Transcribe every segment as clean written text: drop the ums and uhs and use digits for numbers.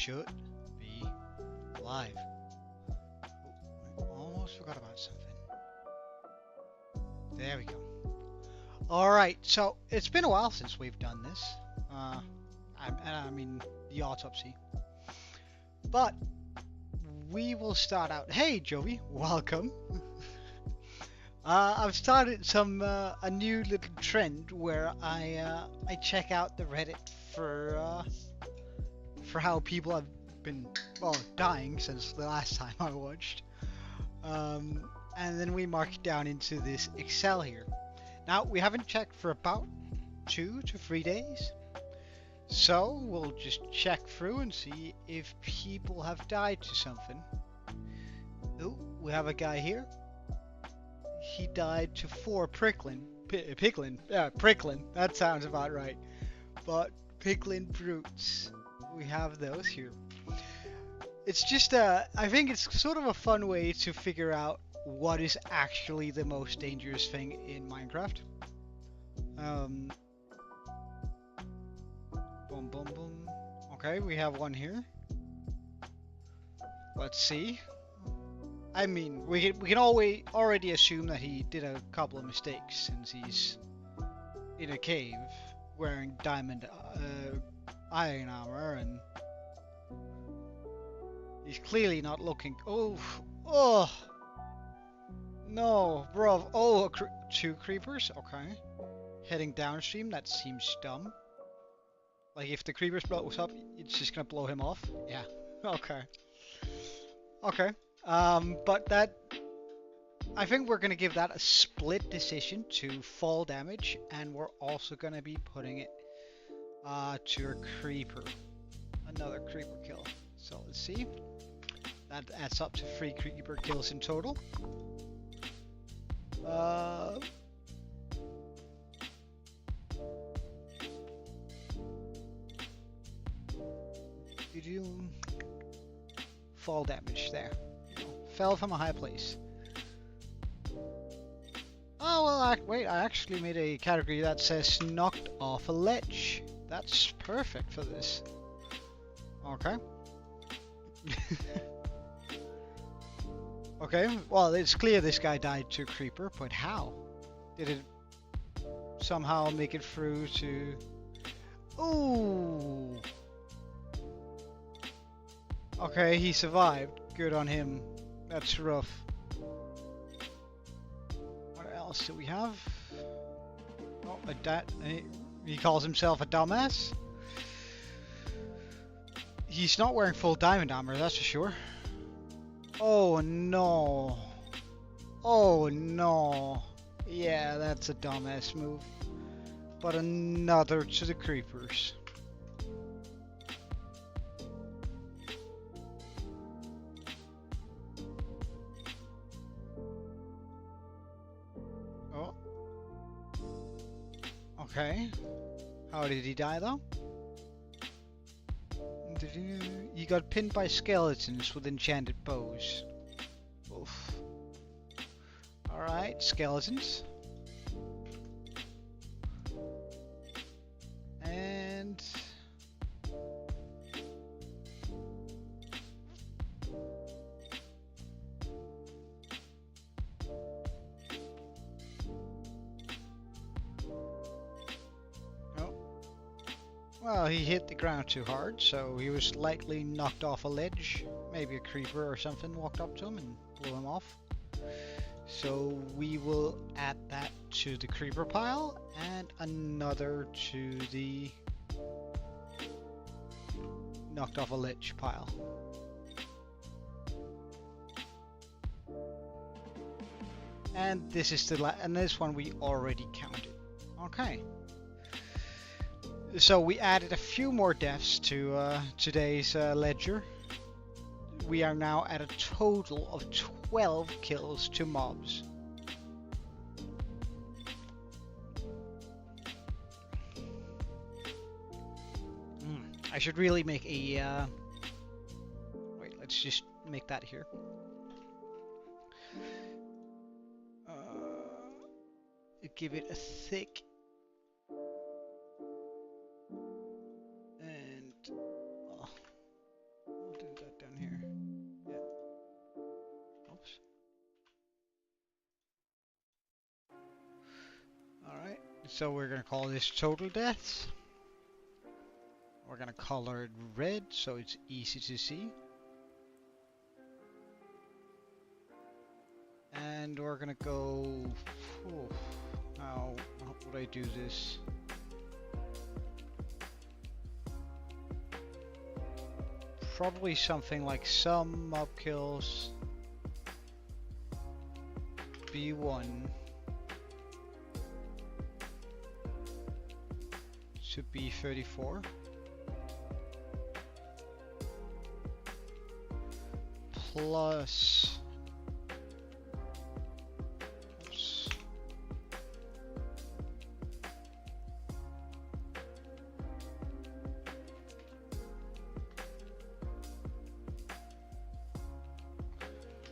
should be live. Oh, I almost forgot about something. There we go. Alright, so it's been a while since we've done this. I mean, the autopsy. But we will start out. Hey, Jovi, welcome. I've started a new little trend where I check out the Reddit for how people have been dying since the last time I watched, and then we mark it down into this Excel here. Now we haven't checked for about 2 to 3 days, so we'll just check through and see if people have died to something. Oh, we have a guy here. He died to 4 Pricklin. Pricklin. That sounds about right. But Picklin brutes. We have those here. It's just I think it's sort of a fun way to figure out what is actually the most dangerous thing in Minecraft. Boom, boom, boom. Okay, we have one here. Let's see. I mean, we can already assume that he did a couple of mistakes since he's in a cave wearing diamond iron armor, and he's clearly not looking. Oh no, bro. Oh, 2 creepers. Okay, heading downstream. That seems dumb. Like if the creepers blows up, it's just gonna blow him off. Yeah. Okay. Okay. But that, I think we're going to give that a split decision to fall damage, and we're also going to be putting it to a creeper. Another creeper kill. So let's see. That adds up to 3 creeper kills in total. Did you fall damage there? Fell from a high place. Oh well, wait, I actually made a category that says knocked off a ledge. That's perfect for this. Okay. Okay, well it's clear this guy died to creeper, but how? Did it somehow make it through to... Ooh! Okay, he survived. Good on him. That's rough. What else do we have? Oh, he calls himself a dumbass. He's not wearing full diamond armor, that's for sure. Oh no. Oh no. Yeah, that's a dumbass move. But another to the creepers. Okay. How did he die though? He got pinned by skeletons with enchanted bows. Oof. Alright, skeletons. And... well, he hit the ground too hard, so he was likely knocked off a ledge. Maybe a creeper or something walked up to him and blew him off. So we will add that to the creeper pile and another to the knocked off a ledge pile. And this is and this one we already counted. Okay. So we added a few more deaths to today's ledger. We are now at a total of 12 kills to mobs. I should really make a... wait, let's just make that here. Give it a thick... and... So we're gonna call this total deaths. We're gonna color it red so it's easy to see. And we're gonna go. How would I do this? Probably something like some mob kills. B1 to B34 plus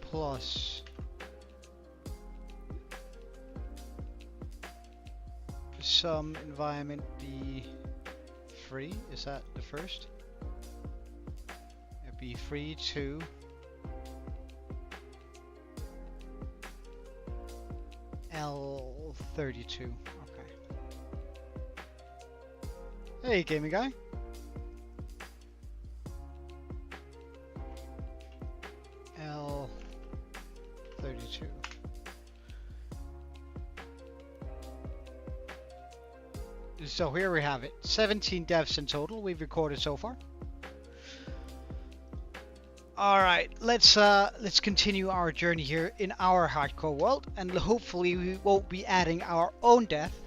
plus some environment B3, is that the first? B3 to L32. Okay. Hey, gaming guy. L32. So here we have it. 17 deaths in total we've recorded so far. All right, let's continue our journey here in our hardcore world, and hopefully we won't be adding our own death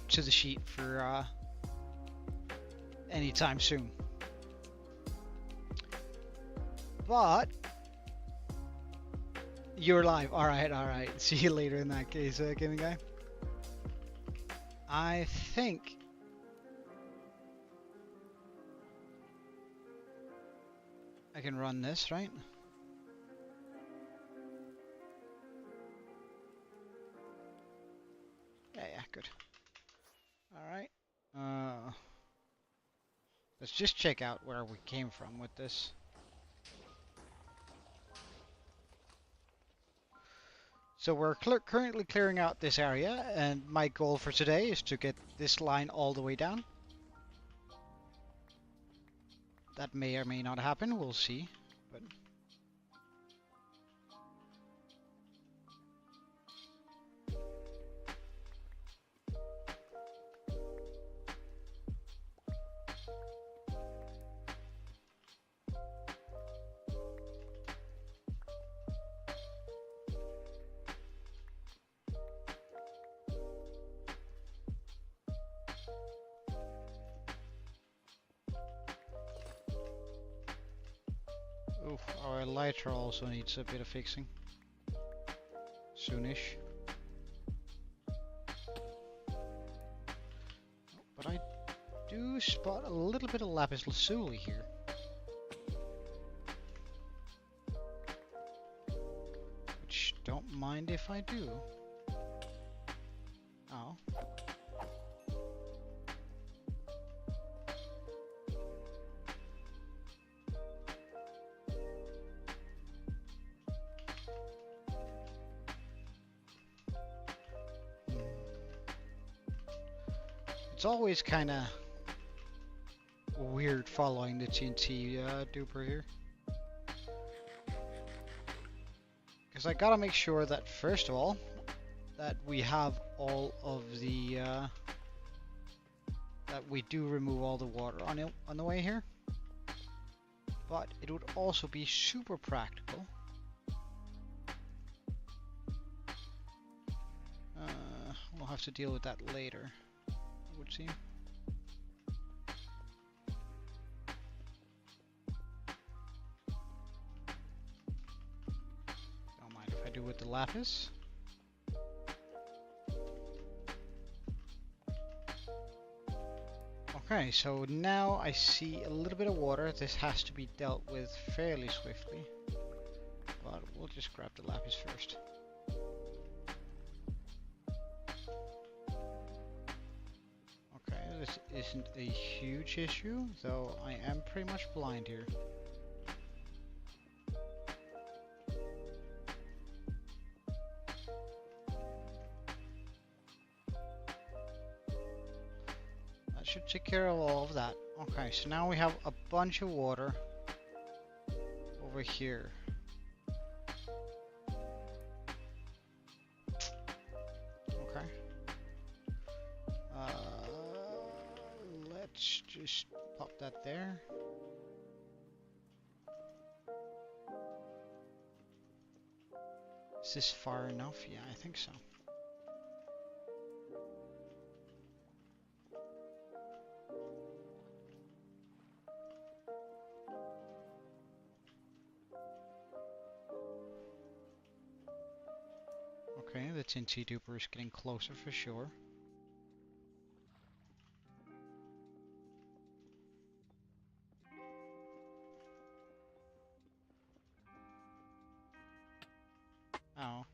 to the sheet for anytime soon. But you're live. All right. See you later in that case, gaming guy. I think I can run this, right? Yeah, good. Alright. Let's just check out where we came from with this. So we're currently clearing out this area, and my goal for today is to get this line all the way down. That may or may not happen, we'll see. But oof, our lighter also needs a bit of fixing. Soonish. But I do spot a little bit of lapis lazuli here. Which, don't mind if I do. Oh. It's always kind of weird following the TNT duper here. Because I gotta make sure that, first of all, that we have all of the, that we do remove all the water on the way here. But it would also be super practical. We'll have to deal with that later, it would seem. Don't mind if I do with the lapis. Okay, so now I see a little bit of water. This has to be dealt with fairly swiftly. But we'll just grab the lapis first. Okay, this isn't a huge issue, though I am pretty much blind here. should take care of all of that. Okay, so now we have a bunch of water over here. Okay. Let's just pop that there. Is this far enough? Yeah, I think so. Okay, the Tinty Duper is getting closer for sure. Oh.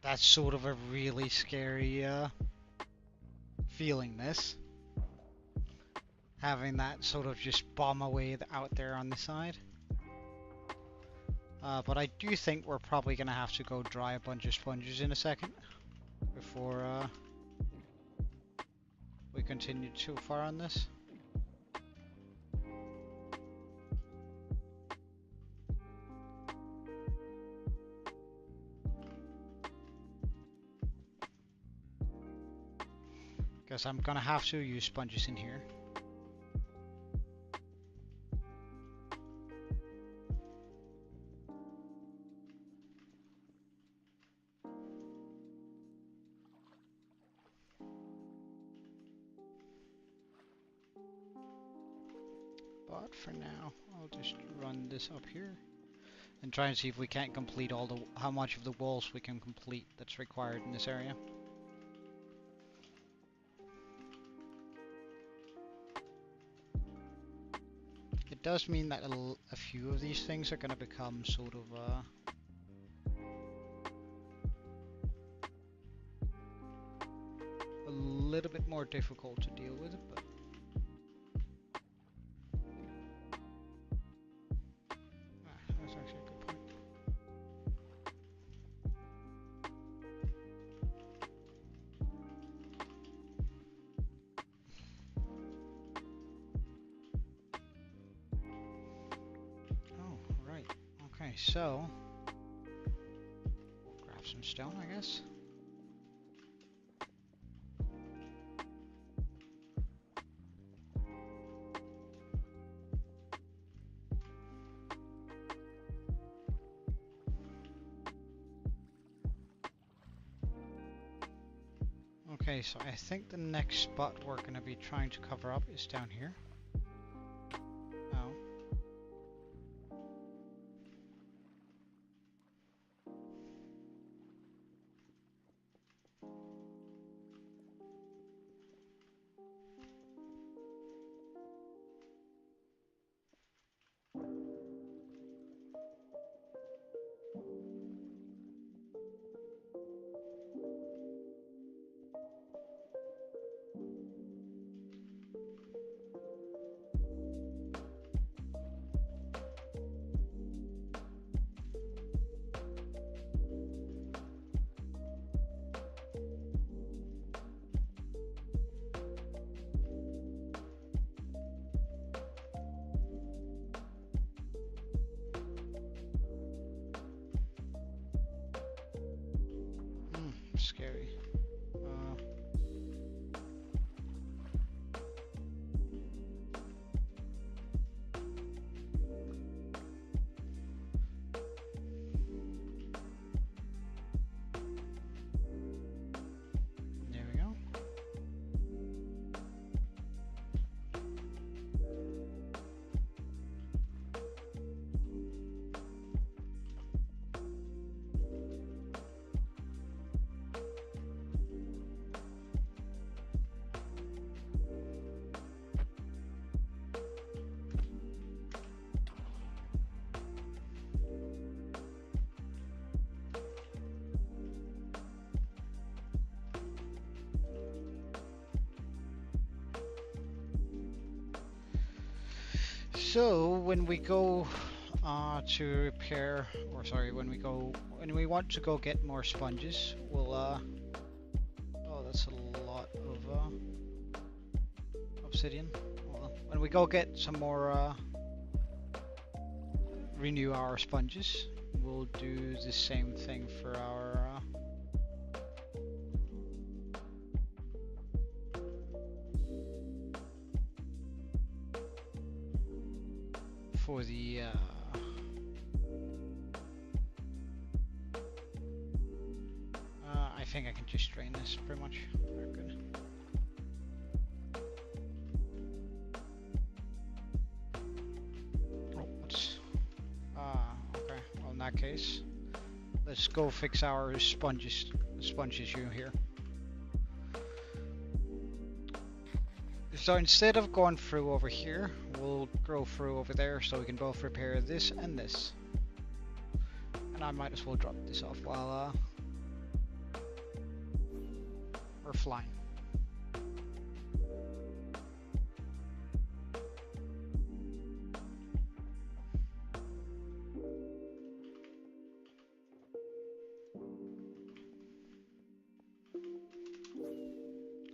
That's sort of a really scary feeling, this. Having that sort of just bomb away out there on the side. But I do think we're probably going to have to go dry a bunch of sponges in a second before we continue too far on this. Because I'm going to have to use sponges in here. But for now, I'll just run this up here and try and see if we can't complete how much of the walls we can complete that's required in this area. It does mean that a few of these things are going to become sort of a little bit more difficult to deal with, but that's actually a good point. Oh, right. Okay, so we'll grab some stone, I guess. Okay, so I think the next spot we're going to be trying to cover up is down here. Oh. Scary. There we go. So when we go to repair, or sorry, when we want to go get more sponges, we'll oh, that's a lot of obsidian. Well, when we go get some more renew our sponges, we'll do the same thing for our for the I think I can just drain this pretty much. Very good. Oh, what's okay. Well, in that case, let's go fix our sponges. Sponge issue here. So instead of going through over here, we'll go through over there so we can both repair this and this. And I might as well drop this off while we're flying.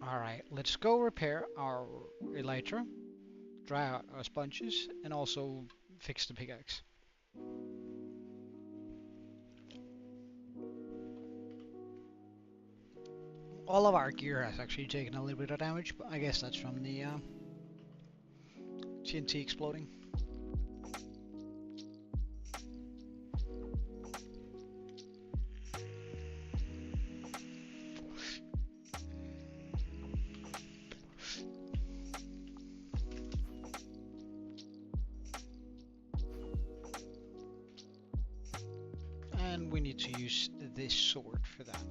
Alright, let's go repair our elytra, dry out our sponges, and also fix the pickaxe. All of our gear has actually taken a little bit of damage, but I guess that's from the TNT exploding. And we need to use this sword for that.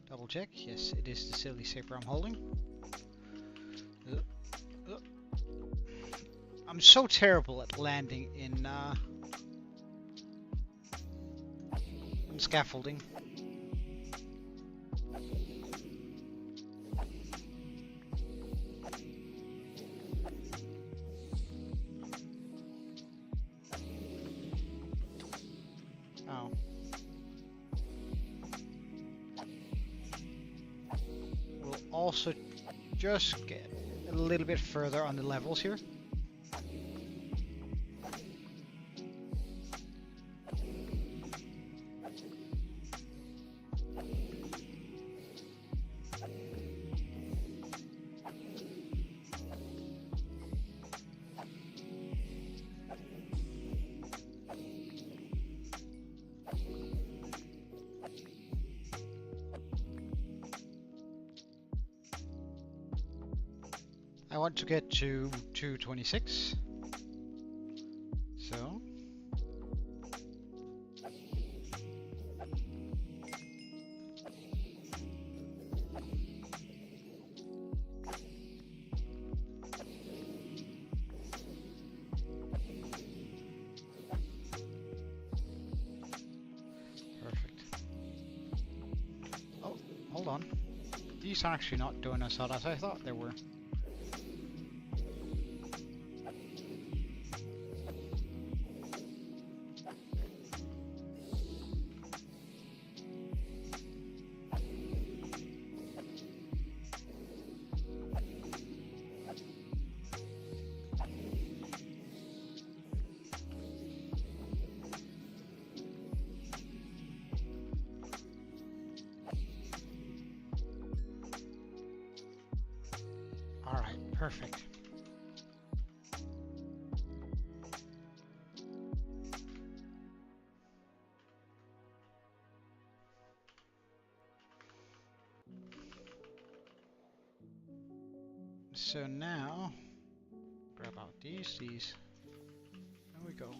Double check. Yes, it is the silly saber I'm holding. I'm so terrible at landing in scaffolding. Oh. We'll also just get a little bit further on the levels here. I want to get to 226. So perfect. Oh, hold on. These are actually not doing as hot as I thought they were. Perfect. So now, grab out these. There we go.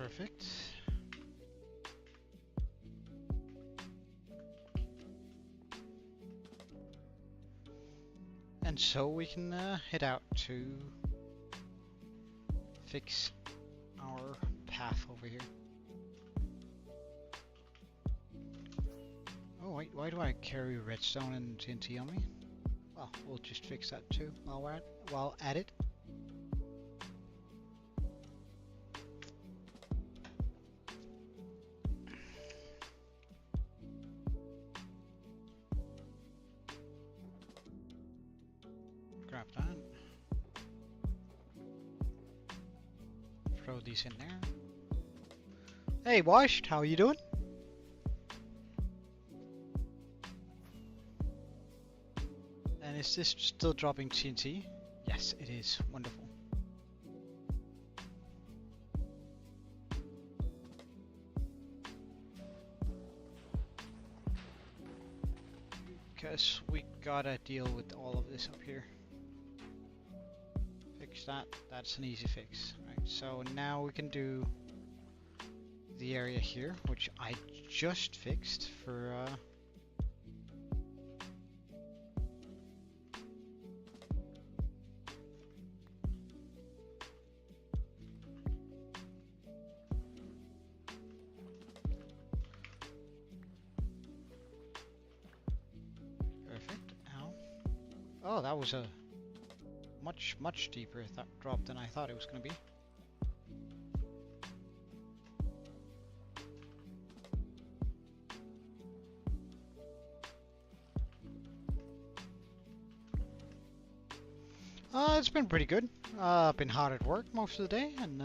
Perfect. And so we can head out to fix our path over here. Oh wait, why do I carry redstone and TNT on me? Well, we'll just fix that too while at it. Grab that. Throw these in there. Hey, Washed, how are you doing? And is this still dropping TNT? Yes, it is. Wonderful. Because we gotta deal with all of this up here. Fix that. That's an easy fix. Right, so now we can do the area here, which I just fixed for perfect. Ow. Oh, that was a much deeper drop than I thought it was going to be. It's been pretty good. I've been hard at work most of the day, and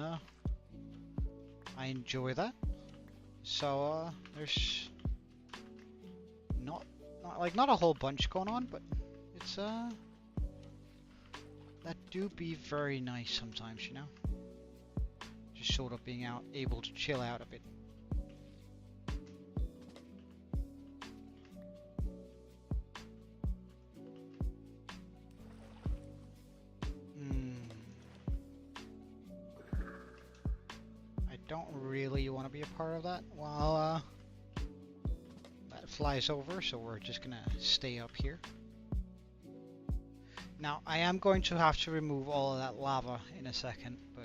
I enjoy that. So there's not a whole bunch going on, but it's that do be very nice sometimes, you know. Just sort of being able to chill out a bit. Don't really want to be a part of that while that flies over, so we're just gonna stay up here. Now I am going to have to remove all of that lava in a second, but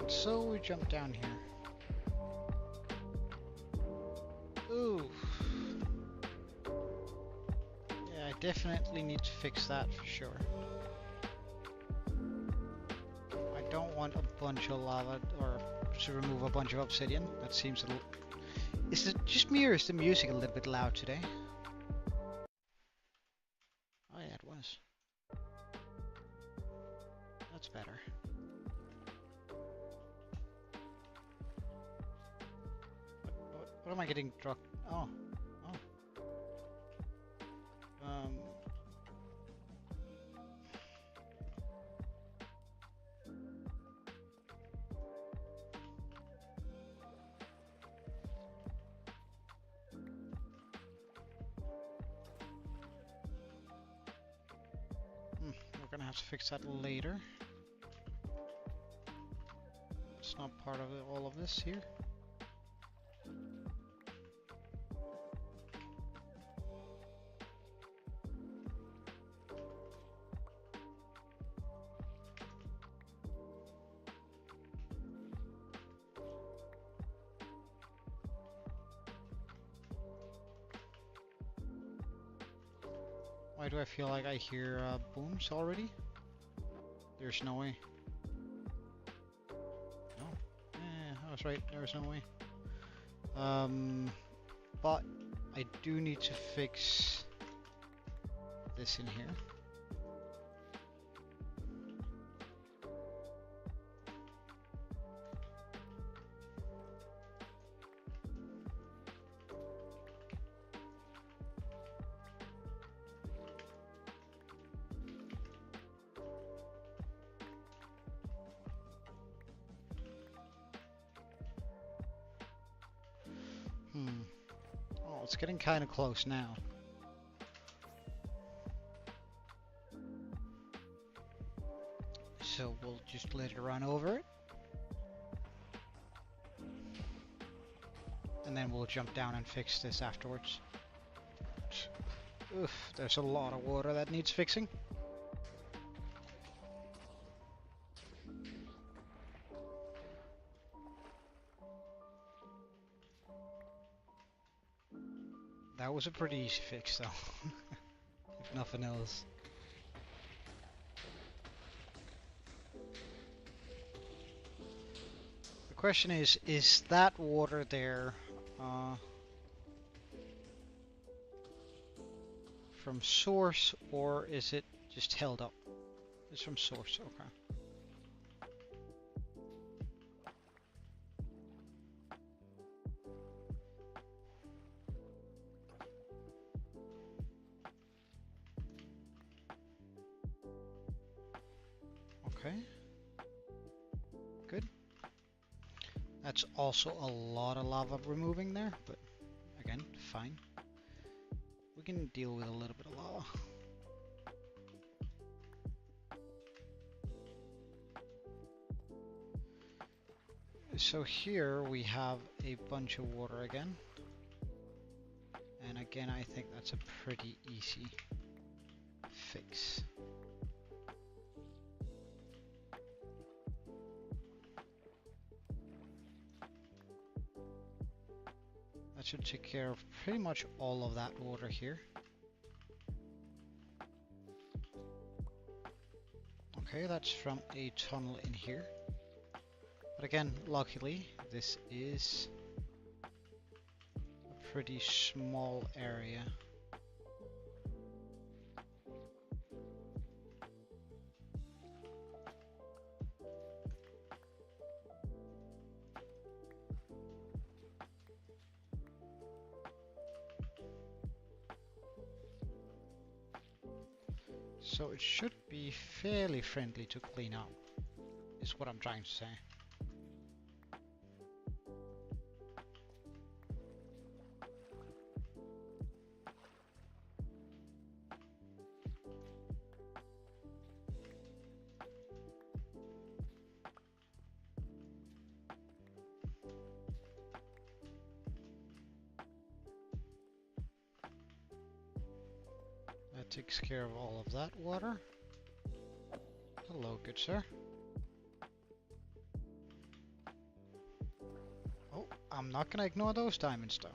so we jump down here. Ooh. Yeah, I definitely need to fix that for sure. I don't want a bunch of lava or to remove a bunch of obsidian. That seems a little... Is it just me or is the music a little bit loud today? Oh yeah, it was. That's better. What am I getting struck? Oh. We're gonna have to fix that later. It's not part of all of this here. Why do I feel like I hear booms already? There's no way. No. I was right. There's no way. But I do need to fix this in here. Oh, it's getting kind of close now. So we'll just let it run over it. And then we'll jump down and fix this afterwards. Oof, there's a lot of water that needs fixing. That was a pretty easy fix though, if nothing else. The question is that water there from source, or is it just held up? It's from source, okay. Okay, good. That's also a lot of lava removing there, but again, fine. We can deal with a little bit of lava. So here we have a bunch of water again. And again, I think that's a pretty easy fix. That should take care of pretty much all of that water here. Okay, that's from a tunnel in here. But again, luckily, this is a pretty small area. So it should be fairly friendly to clean up, is what I'm trying to say. That takes care of all of that water. Hello, good sir. Oh, I'm not gonna ignore those diamonds though.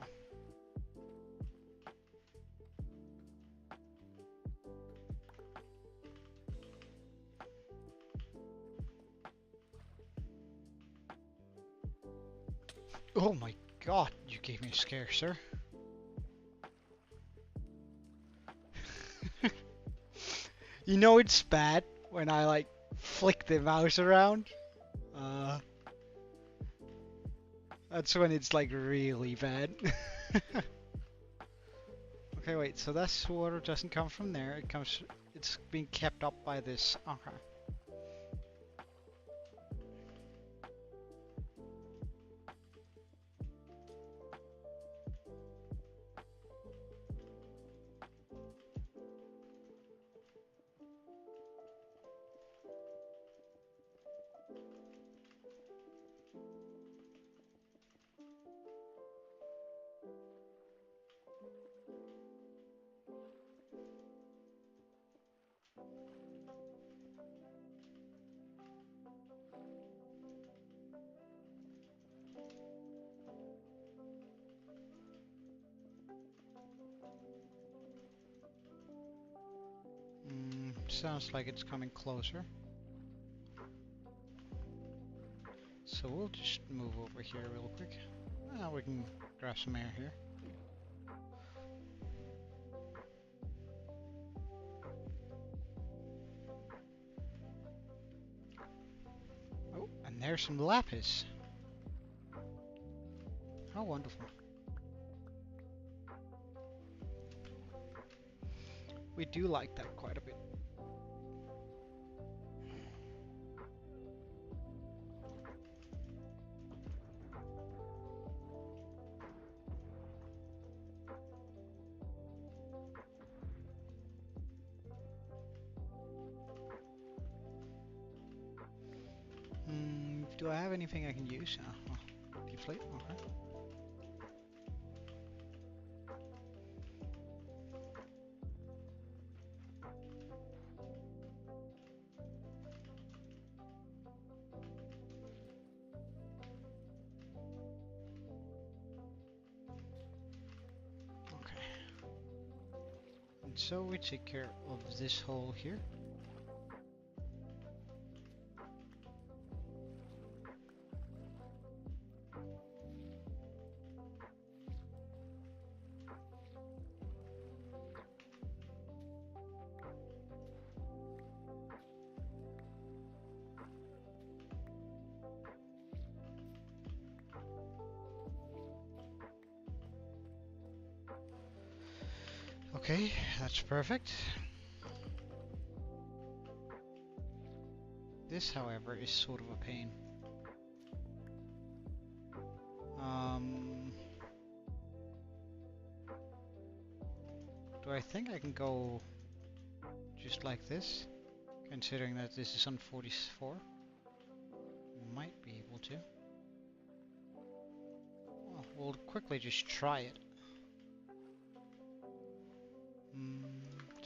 Oh my god, you gave me a scare, sir. You know it's bad when I like flick the mouse around. That's when it's like really bad. Okay, wait, so this water doesn't come from there. It's being kept up by this. Okay. Sounds like it's coming closer. So we'll just move over here real quick. We can grab some air here. there's some lapis. How wonderful. We do like that quite a bit. Do I have anything I can use? Deflate? Okay. Okay. And so we take care of this hole here. Okay, that's perfect. This, however, is sort of a pain. Do I think I can go just like this? Considering that this is on 44? Might be able to. Well, we'll quickly just try it.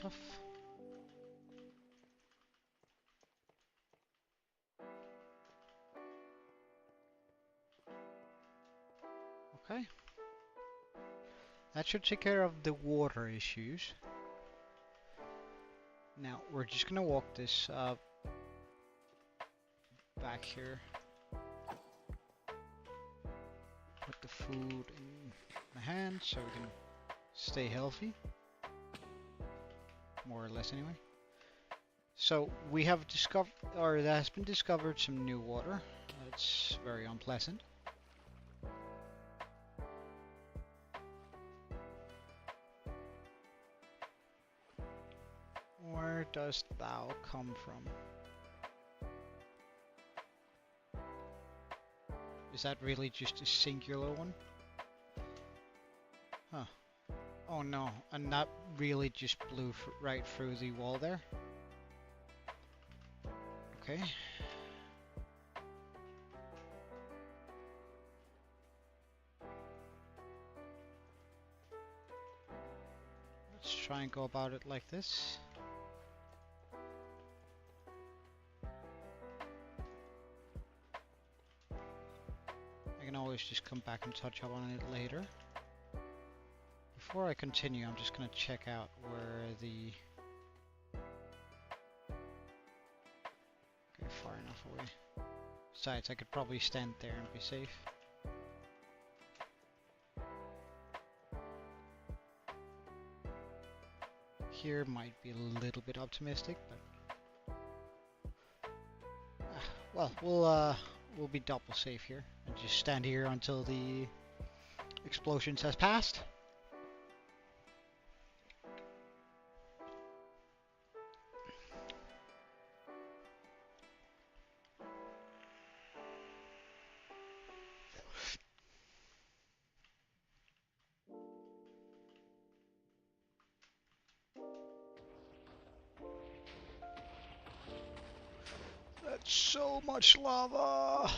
Tough. Okay. That should take care of the water issues. Now, we're just gonna walk this back here. Put the food in my hand so we can stay healthy. More or less anyway. So we have discovered, or there has been discovered some new water. That's very unpleasant. Where dost thou come from? Is that really just a singular one? Huh. Oh no, and that really just blew right through the wall there. Okay. Let's try and go about it like this. I can always just come back and touch up on it later. Before I continue, I'm just going to check out where the... Okay, far enough away. Besides, I could probably stand there and be safe. Here might be a little bit optimistic, but... well, we'll be double safe here. And just stand here until the explosions has passed. That's so much lava!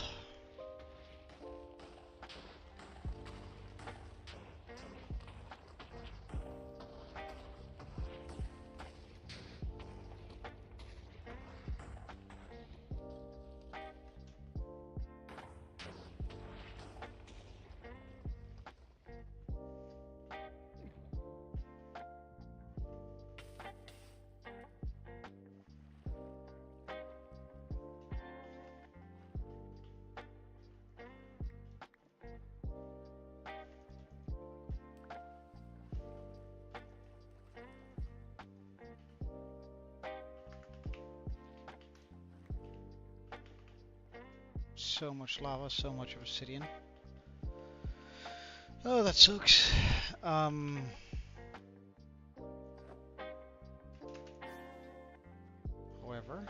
So much lava, so much obsidian. Oh, that sucks. However,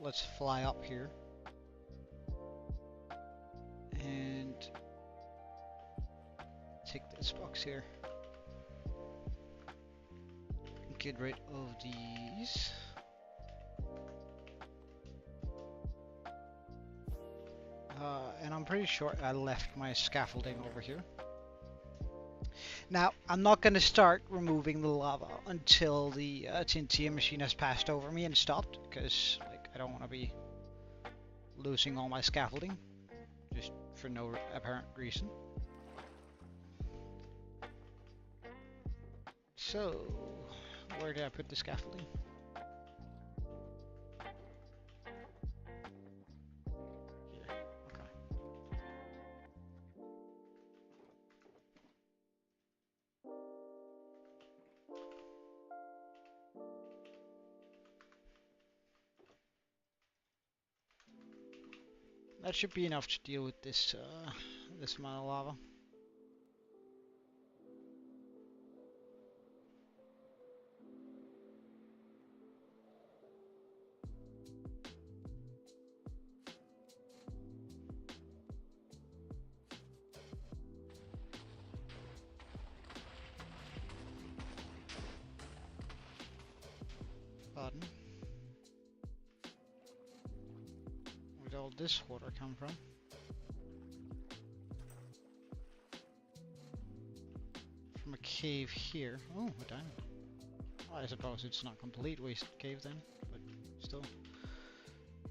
let's fly up here and take this box here. Get rid of these. And I'm pretty sure I left my scaffolding over here. Now, I'm not going to start removing the lava until the TNT machine has passed over me and stopped, because like, I don't want to be losing all my scaffolding, just for no apparent reason. So, where did I put the scaffolding? That should be enough to deal with this this amount of lava. Pardon? Where'd all this water come from? From a cave here. Oh, a diamond. Well, I suppose it's not complete waste cave then, but still.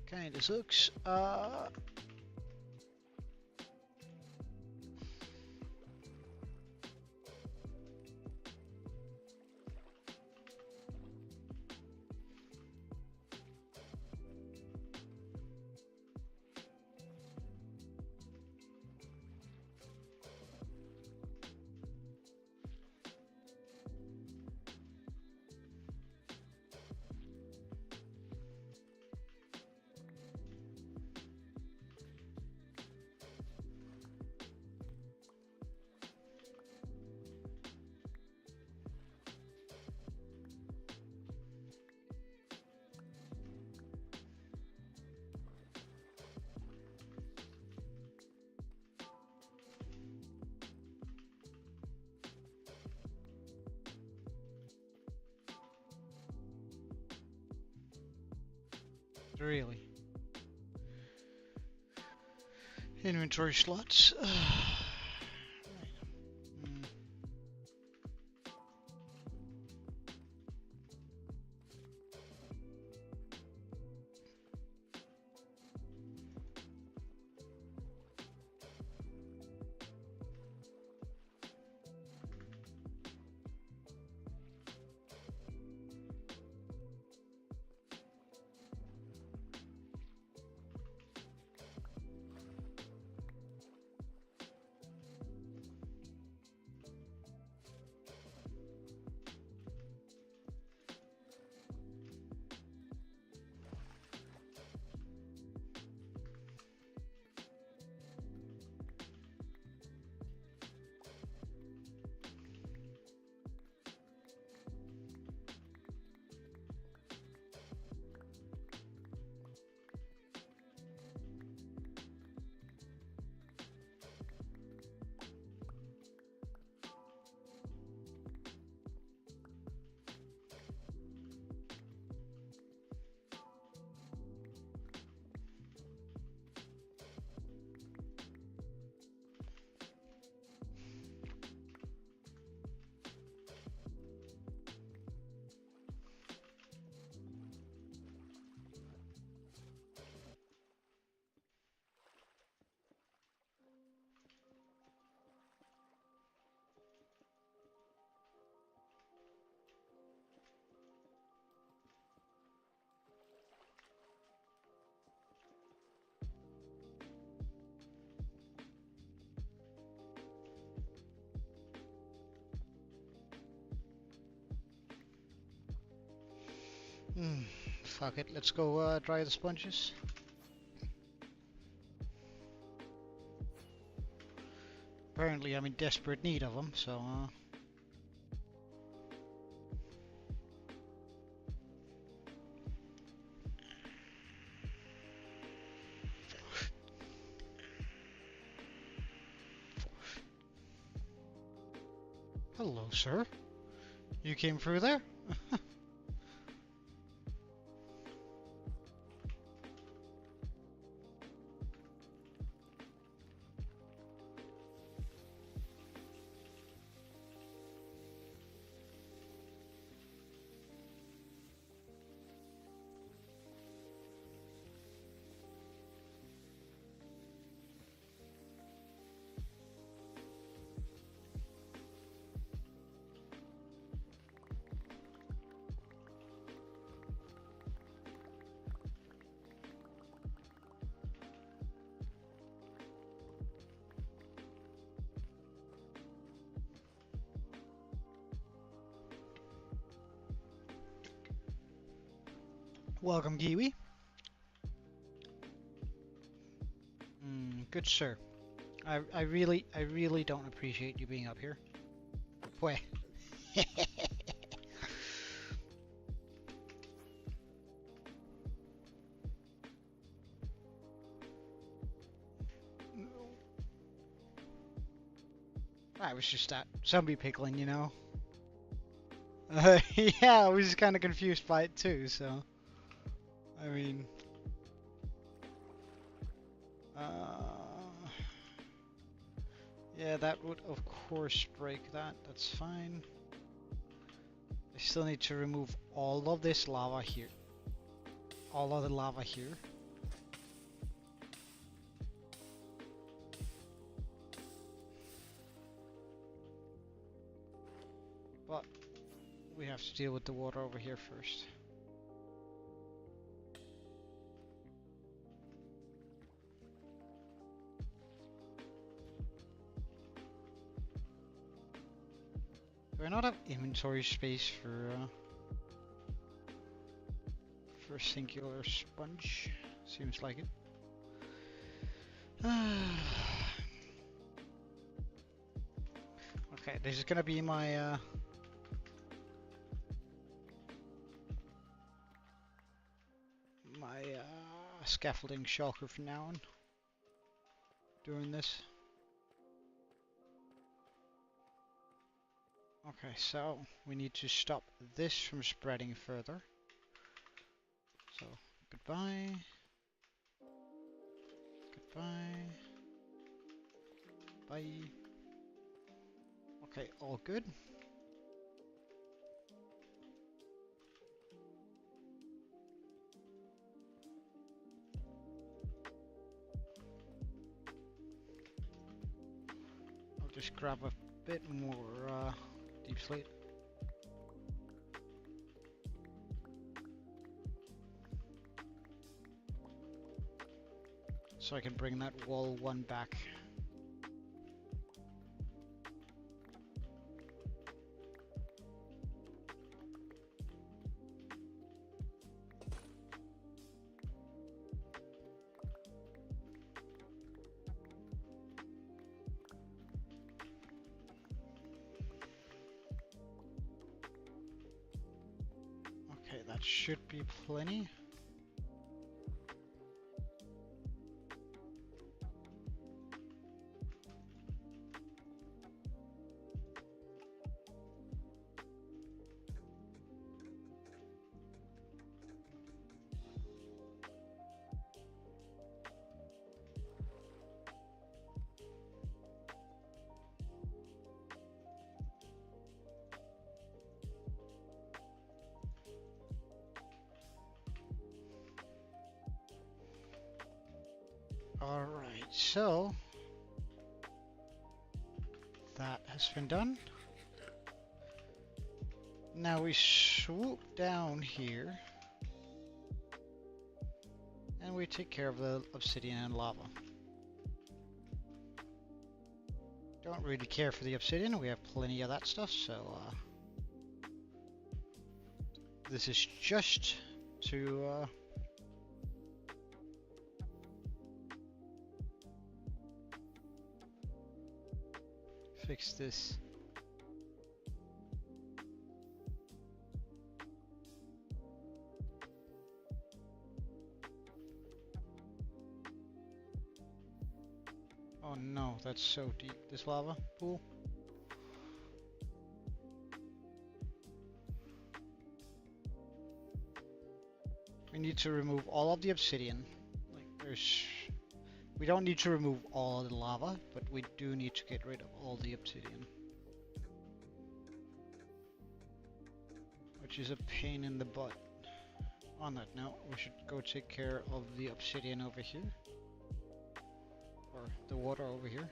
Kinda sucks. Really? Inventory slots. Fuck it, let's go dry the sponges. Apparently I'm in desperate need of them, so hello, sir. You came through there? Welcome, Kiwi. Good sir. I really don't appreciate you being up here. Where? I was just at zombie pickling, you know. Yeah, I was kind of confused by it too. So, I mean, yeah, that would of course break that. That's fine. I still need to remove all of this lava here. All of the lava here. But we have to deal with the water over here first. Do I not have inventory space for a singular sponge? Seems like it. Okay, this is gonna be my scaffolding shulker from now on. Doing this. Okay, so we need to stop this from spreading further. So, goodbye. Goodbye. Bye. Okay, all good. I'll just grab a bit more deep slate. So I can bring that wall one back. Okay, that should be plenty. Alright, so that has been done. Now we swoop down here and we take care of the obsidian and lava. Don't really care for the obsidian, we have plenty of that stuff, so this is just to fix this. Oh no, that's so deep, this lava pool. We need to remove all of the obsidian. We don't need to remove all of the lava, but we do need to get rid of all the obsidian. Which is a pain in the butt. On that note, we should go take care of the obsidian over here. Or the water over here.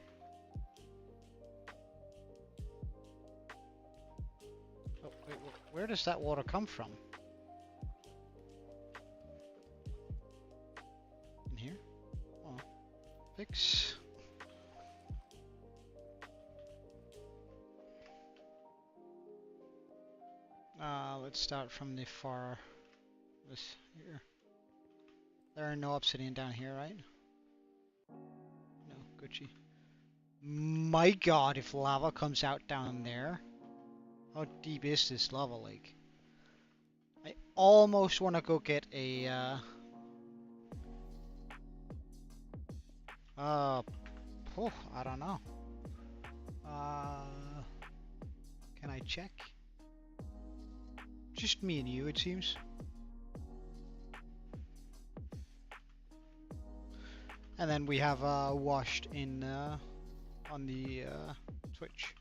Oh, wait, where does that water come from? In here? Oh, fix. Let's start from the far, this here. There are no obsidian down here, right? No, Gucci. My god, if lava comes out down there. How deep is this lava lake? I almost want to go get a oh, I don't know. Can I check? Just me and you, it seems. And then we have washed in on the Twitch.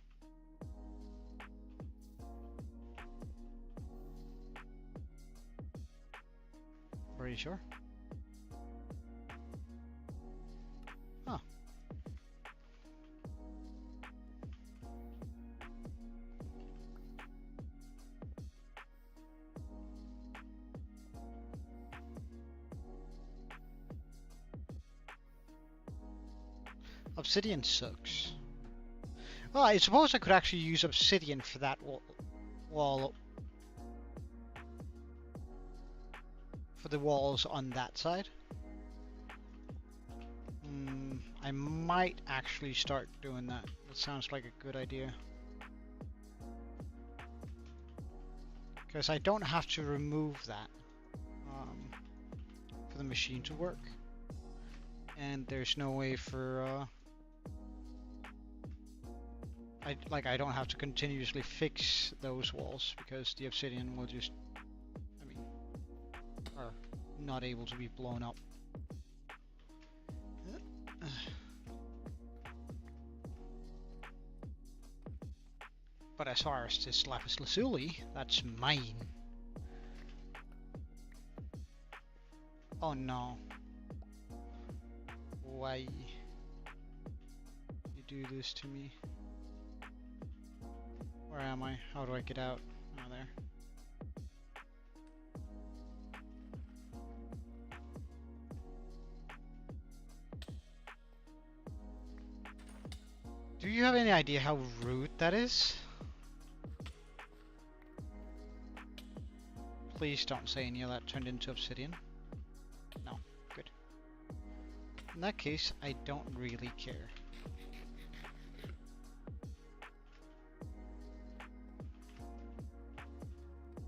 Pretty sure. Huh. Obsidian sucks. Well, I suppose I could actually use obsidian for that wall. For the walls on that side. I might actually start doing that. That sounds like a good idea. Because I don't have to remove that for the machine to work. And there's no way for I don't have to continuously fix those walls because the obsidian will just, I mean, are not able to be blown up. But as far as this lapis lazuli, that's mine. Oh no. Why you do this to me? Where am I? How do I get out? Oh, there. Do you have any idea how rude that is? Please don't say any of that turned into obsidian. No, good. In that case, I don't really care.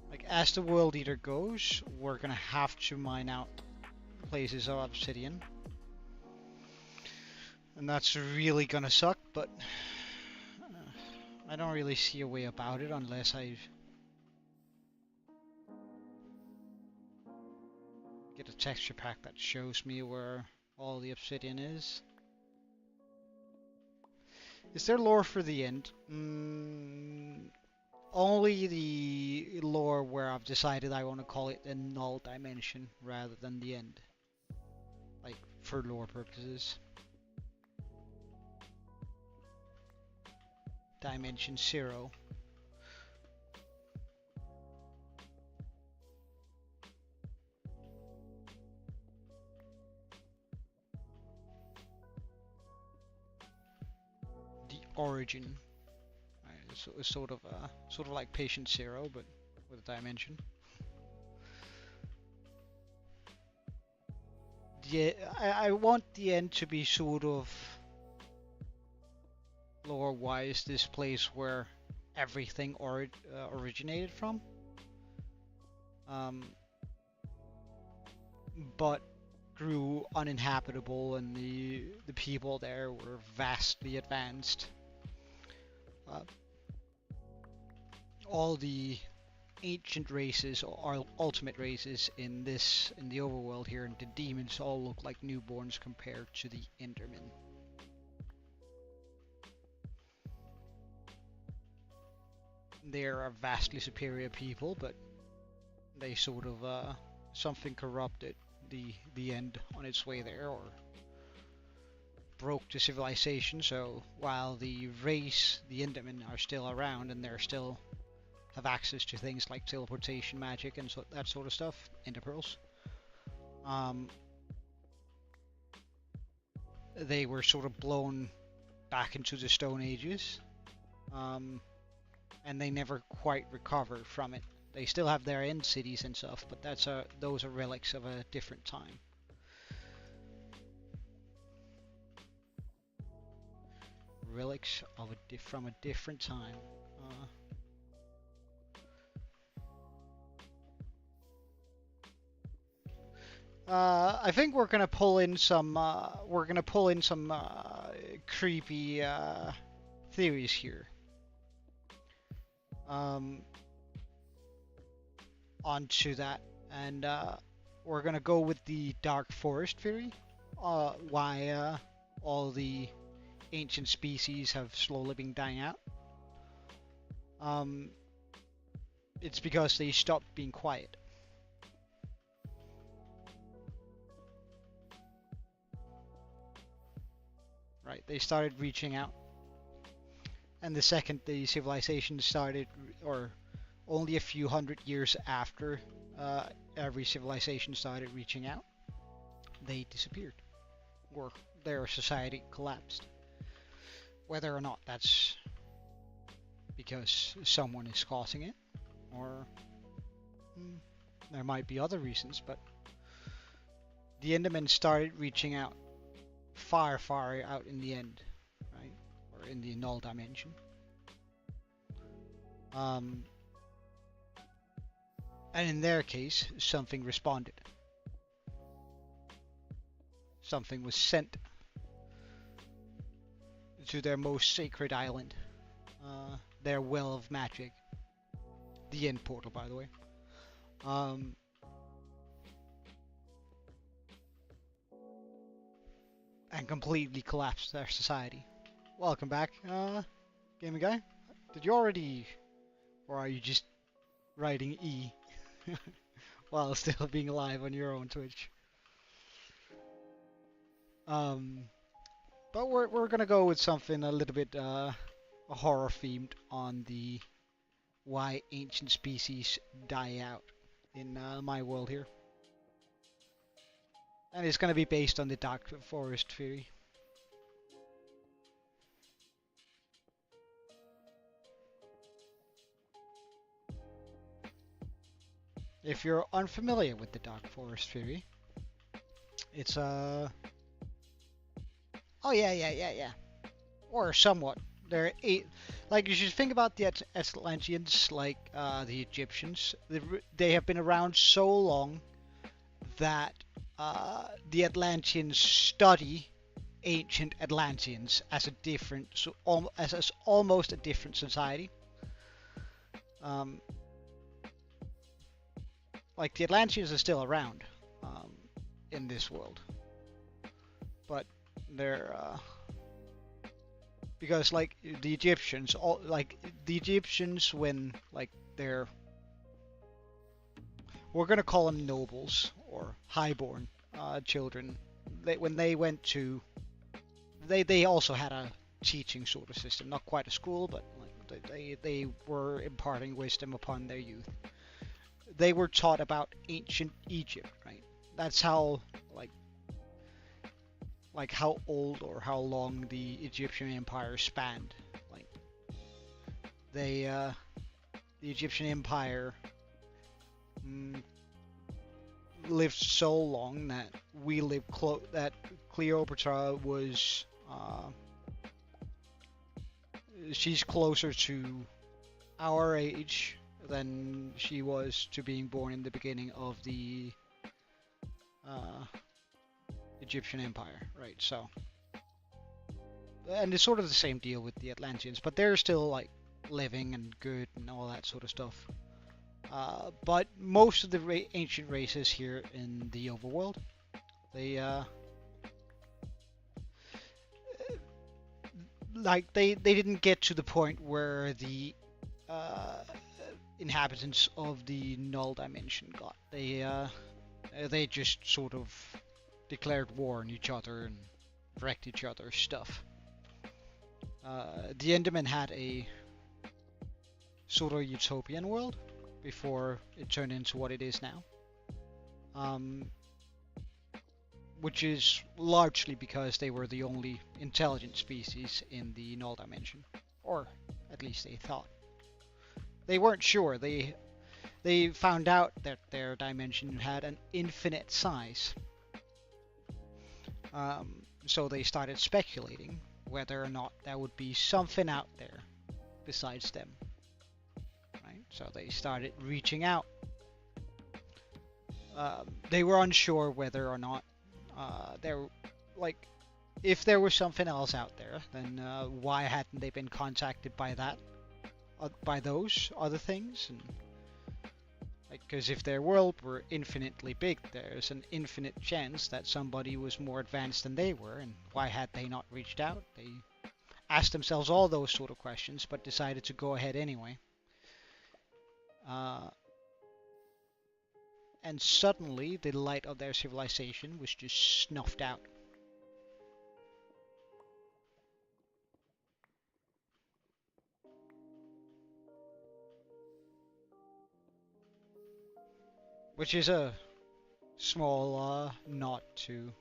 Like, as the world eater goes, we're gonna have to mine out places of obsidian. And that's really gonna suck, but I don't really see a way about it unless I get a texture pack that shows me where all the obsidian is. Is there lore for the end? Only the lore where I've decided I want to call it a null dimension rather than the end. Like, for lore purposes. Dimension 0. The origin. So it's sort of like patient 0, but with a dimension. Yeah, I want the end to be sort of lore-wise, this place where everything originated from. But grew uninhabitable, and the people there were vastly advanced. All the ancient races or ultimate races in the overworld here, and the demons all look like newborns compared to the Endermen. They are vastly superior people, but they sort of something corrupted the end on its way there, or broke the civilization. So while the Endermen are still around, and they're still have access to things like teleportation magic and that sort of stuff, Ender Pearls, they were sort of blown back into the Stone Ages, and they never quite recovered from it. They still have their end cities and stuff, but those are relics of a different time. Relics of from a different time. I think we're gonna pull in some. Creepy theories here. Onto that, and we're gonna go with the Dark Forest theory. Why all the ancient species have slowly been dying out. It's because they stopped being quiet. Right, they started reaching out. And the second the civilization started, or only a few hundred years after every civilization started reaching out, they disappeared, or their society collapsed. Whether or not that's because someone is causing it, or there might be other reasons, but the Endermen started reaching out far, far out in the end, right? Or in the null dimension. And in their case, something responded. Something was sent to their most sacred island, their well of magic, the end portal, by the way. And completely collapsed their society. Welcome back, gaming guy. Did you already, or are you just writing E while still being live on your own Twitch? But we're gonna go with something a little bit horror themed on the why ancient species die out in my world here. And it's gonna be based on the Dark Forest theory. If you're unfamiliar with the Dark Forest theory, it's oh yeah. Or somewhat. There are like, you should think about the Atlanteans like the Egyptians. They have been around so long that the Atlanteans study ancient Atlanteans as a different, as almost a different society. Like, the Atlanteans are still around in this world, but they're because like the Egyptians, when like they're, we're gonna call them nobles or highborn children. When they went to, they also had a teaching sort of system, not quite a school, but like they were imparting wisdom upon their youth. They were taught about ancient Egypt, right? That's how like how old or how long the Egyptian Empire spanned. Like the Egyptian Empire lived so long that we live that Cleopatra was she's closer to our age than she was to being born in the beginning of the uh, Egyptian Empire, right? So, and it's sort of the same deal with the Atlanteans, but they're still like living and good and all that sort of stuff. But most of the ancient races here in the overworld, they they didn't get to the point where the uh, inhabitants of the null dimension got. They just sort of declared war on each other and wrecked each other's stuff. The Endermen had a sort of utopian world before it turned into what it is now. Which is largely because they were the only intelligent species in the null dimension. Or at least they thought. They weren't sure. They found out that their dimension had an infinite size. So they started speculating whether or not there would be something out there besides them. Right? So they started reaching out. They were unsure whether or not if there was something else out there, then why hadn't they been contacted by by those other things? And because if their world were infinitely big, there's an infinite chance that somebody was more advanced than they were, and why had they not reached out? They asked themselves all those sort of questions, but decided to go ahead anyway. And suddenly, the light of their civilization was just snuffed out. Which is a small nod to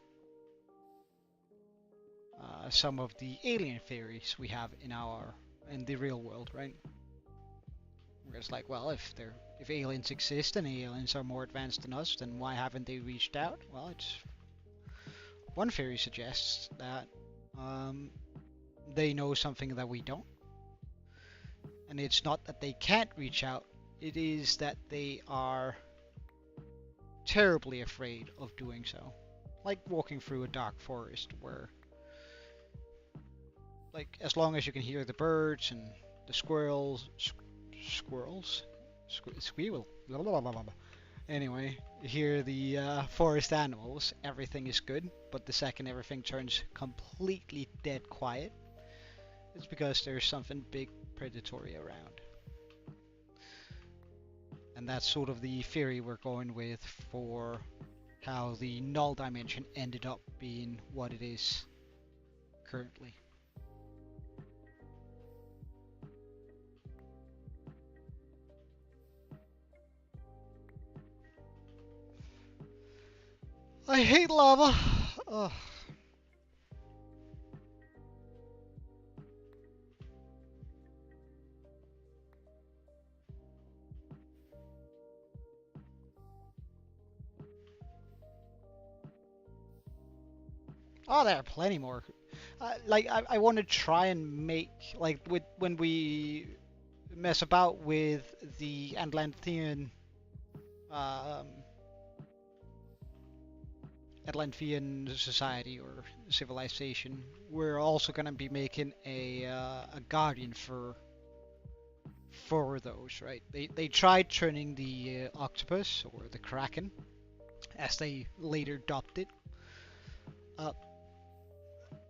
some of the alien theories we have in the real world, right? Where it's like, well, if aliens exist and aliens are more advanced than us, then why haven't they reached out? Well, one theory suggests that they know something that we don't, and it's not that they can't reach out; it is that they are terribly afraid of doing so. Like walking through a dark forest where, like, as long as you can hear the birds and the squirrel, blah, blah, blah, blah. Anyway, you hear the forest animals, everything is good, but the second everything turns completely dead quiet, it's because there's something big predatory around. And that's sort of the theory we're going with for how the null dimension ended up being what it is currently. I hate lava! Ugh. Oh, there are plenty more. I want to try and make, when we mess about with the Atlantean society or civilization, we're also going to be making a guardian for those, right? They tried turning the octopus or the kraken, as they later dubbed it.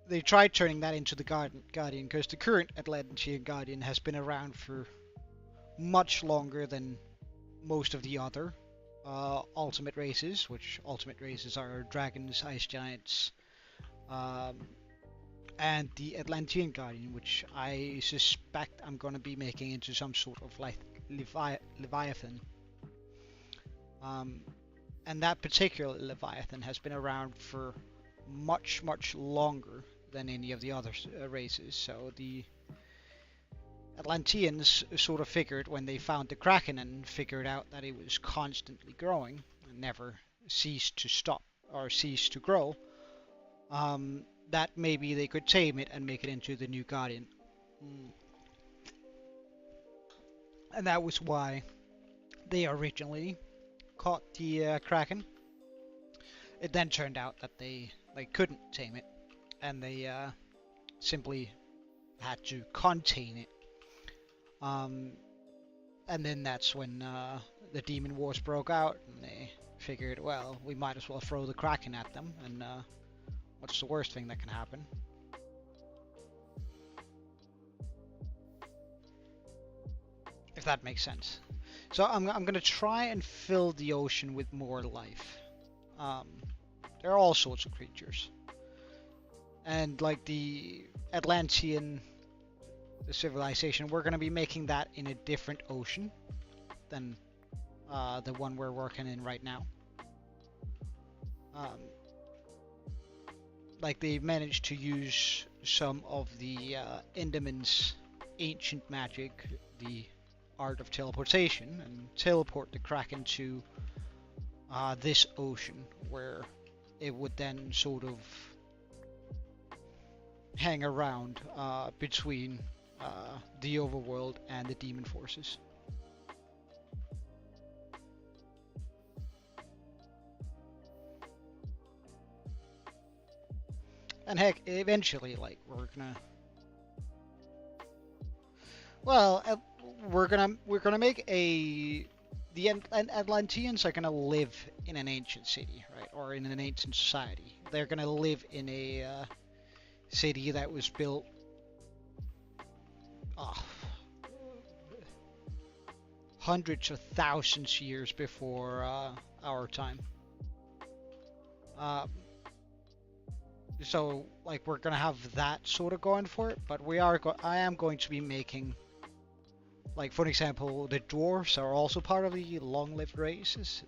They tried turning that into the guardian because the current Atlantean guardian has been around for much longer than most of the other ultimate races, which ultimate races are dragons, ice giants, and the Atlantean Guardian, which I suspect I'm going to be making into some sort of like Leviathan. And that particular Leviathan has been around for much, much longer than any of the other races. So the Atlanteans sort of figured when they found the Kraken and figured out that it was constantly growing and never ceased to stop or ceased to grow, that maybe they could tame it and make it into the new Guardian. and that was why they originally caught the Kraken. It then turned out that they couldn't tame it, and they simply had to contain it. And then that's when the Demon Wars broke out, and they figured, well, we might as well throw the Kraken at them, and what's the worst thing that can happen? If that makes sense. So I'm gonna try and fill the ocean with more life. There are all sorts of creatures, and like the Atlantean civilization, we're gonna be making that in a different ocean than the one we're working in right now. Like they managed to use some of the Enderman's ancient magic, the art of teleportation, and teleport the Kraken to this ocean, where it would then sort of hang around between the overworld and the demon forces. And heck, eventually, like, we're gonna... Well, we're gonna make a... The Atlanteans are gonna live in an ancient city, right? Or in an ancient society. They're gonna live in a city that was built... hundreds of thousands of years before our time. So, like, we're gonna have that sort of going for it, but I am going to be making, like, for example, the dwarves are also part of the long-lived races.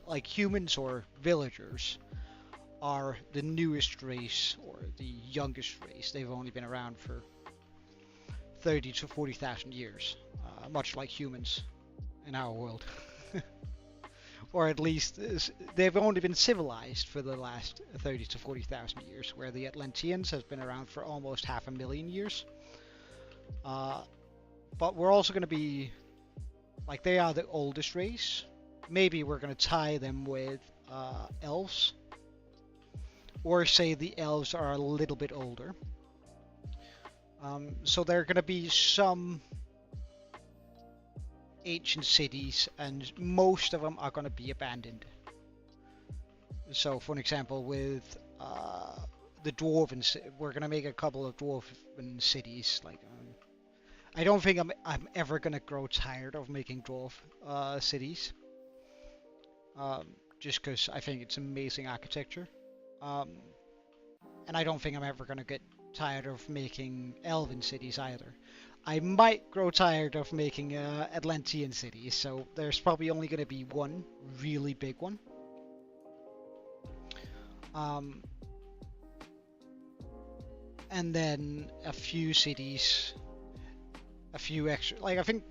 Like humans or villagers are the newest race or the youngest race. They've only been around for 30 to 40,000 years, much like humans in our world. Or at least they've only been civilized for the last 30 to 40,000 years, where the Atlanteans has been around for almost 500,000 years. But we're also going to be, like, they are the oldest race. Maybe we're going to tie them with elves, or say the elves are a little bit older. So there are going to be some ancient cities, and most of them are going to be abandoned. So, for example, with the dwarven, we're going to make a couple of dwarven cities. Like, I don't think I'm ever going to grow tired of making dwarf cities. Just because I think it's amazing architecture. And I don't think I'm ever going to get tired of making elven cities either. I might grow tired of making Atlantean cities, so there's probably only going to be one really big one. And then a few cities, a few extra, like, I think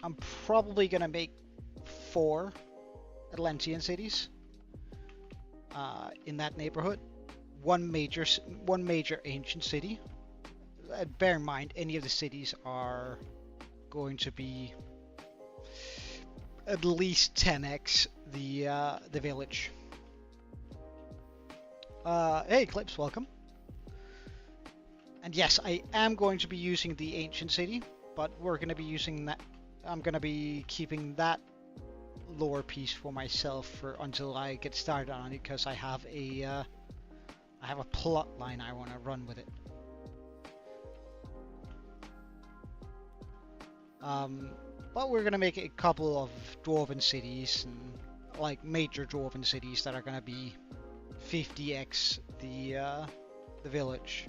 I'm probably going to make 4 Atlantean cities in that neighborhood. One major ancient city. Bear in mind, any of the cities are going to be at least 10x the village. Hey, Clips, welcome. And yes, I am going to be using the ancient city, but we're going to be using that. I'm going to be keeping that lore piece for myself until I get started on it, because I have a plot line I want to run with it. But we're gonna make a couple of dwarven cities, and like major dwarven cities that are gonna be 50x the village,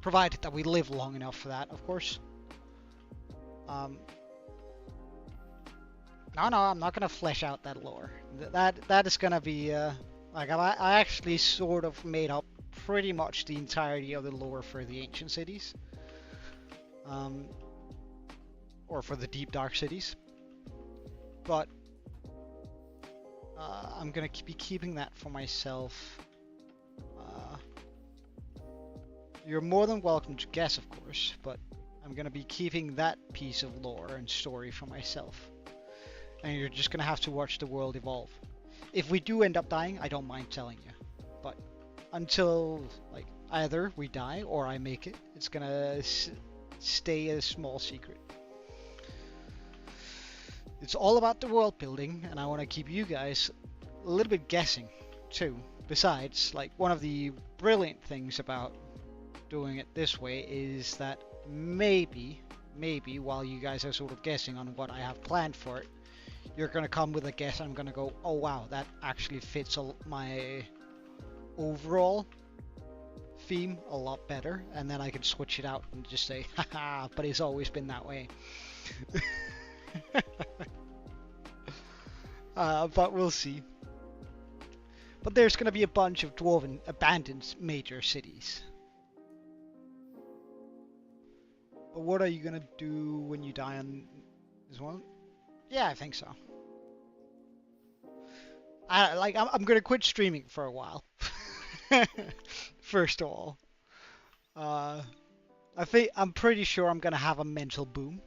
provided that we live long enough for that, of course. No, I'm not gonna flesh out that lore. That is gonna be like, I actually sort of made up pretty much the entirety of the lore for the ancient cities. Or for the deep dark cities, but I'm gonna be keeping that for myself. You're more than welcome to guess, of course, but I'm gonna be keeping that piece of lore and story for myself. And you're just gonna have to watch the world evolve. If we do end up dying, I don't mind telling you. But until, like, either we die or I make it, it's gonna stay a small secret. It's all about the world building, and I want to keep you guys a little bit guessing too. Besides, like, one of the brilliant things about doing it this way is that maybe while you guys are sort of guessing on what I have planned for it, you're gonna come with a guess and I'm gonna go, oh wow, that actually fits my overall theme a lot better, and then I can switch it out and just say, haha, but it's always been that way. But we'll see. But there's gonna be a bunch of dwarven abandoned major cities. But what are you gonna do when you die on this one? Yeah, I think so. I'm gonna quit streaming for a while. First of all, I'm pretty sure I'm gonna have a mental boom.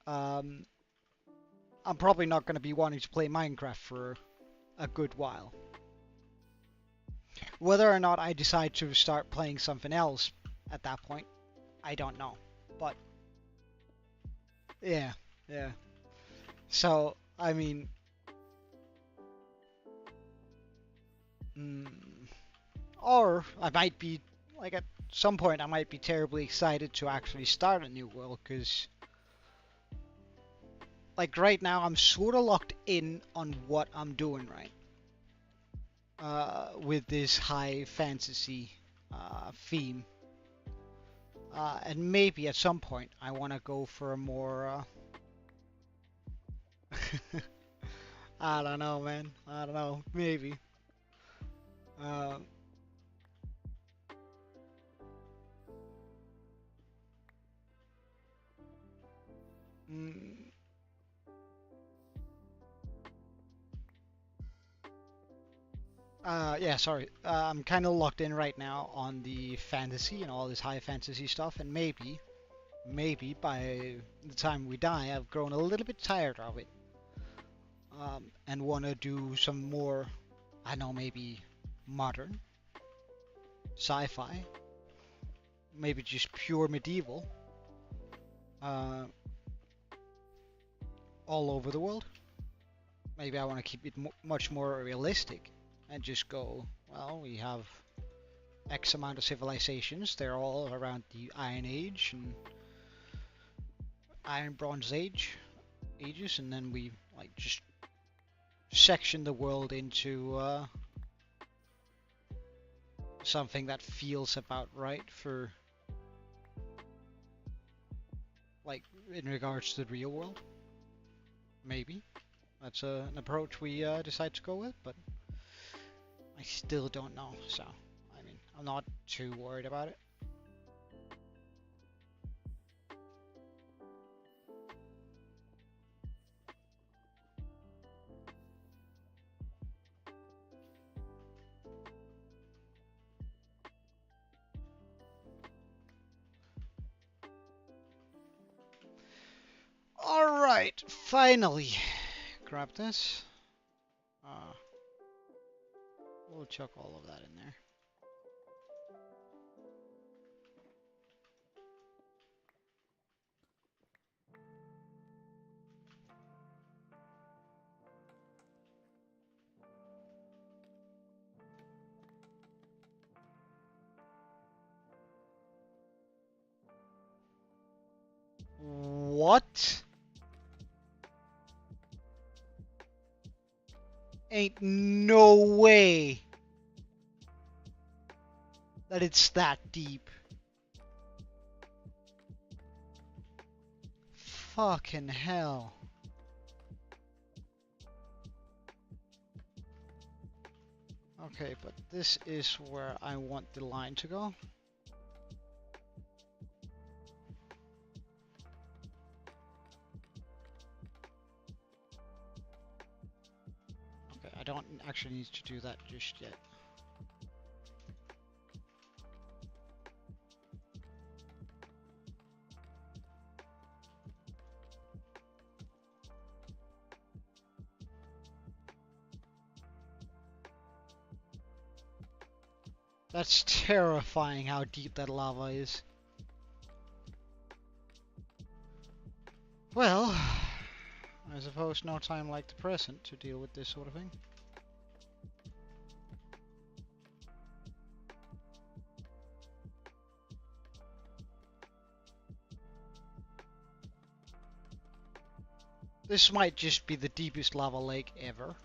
I'm probably not gonna be wanting to play Minecraft for a good while. Whether or not I decide to start playing something else at that point, I don't know. But yeah. So I mean, or I might be, like, at some point I might be terribly excited to actually start a new world, because like right now I'm sort of locked in on what I'm doing, right? With this high fantasy theme. And maybe at some point I want to go for a more I don't know, man. I don't know. Maybe. Yeah, sorry. I'm kind of locked in right now on the fantasy and all this high fantasy stuff, and maybe by the time we die, I've grown a little bit tired of it, and want to do some more, I don't know, maybe modern, sci-fi, maybe just pure medieval, all over the world. Maybe I want to keep it much more realistic and just go, well, we have X amount of civilizations, they're all around the Iron Age and Iron Bronze ages, and then we like just section the world into something that feels about right for, like, in regards to the real world. Maybe that's an approach we decide to go with, but I still don't know. So I mean, I'm not too worried about it. Alright, finally. Grab this. We'll chuck all of that in there. What? Ain't no way that it's that deep. Fucking hell. Okay, but this is where I want the line to go. I don't actually need to do that just yet. That's terrifying how deep that lava is. Well, I suppose no time like the present to deal with this sort of thing. This might just be the deepest lava lake ever.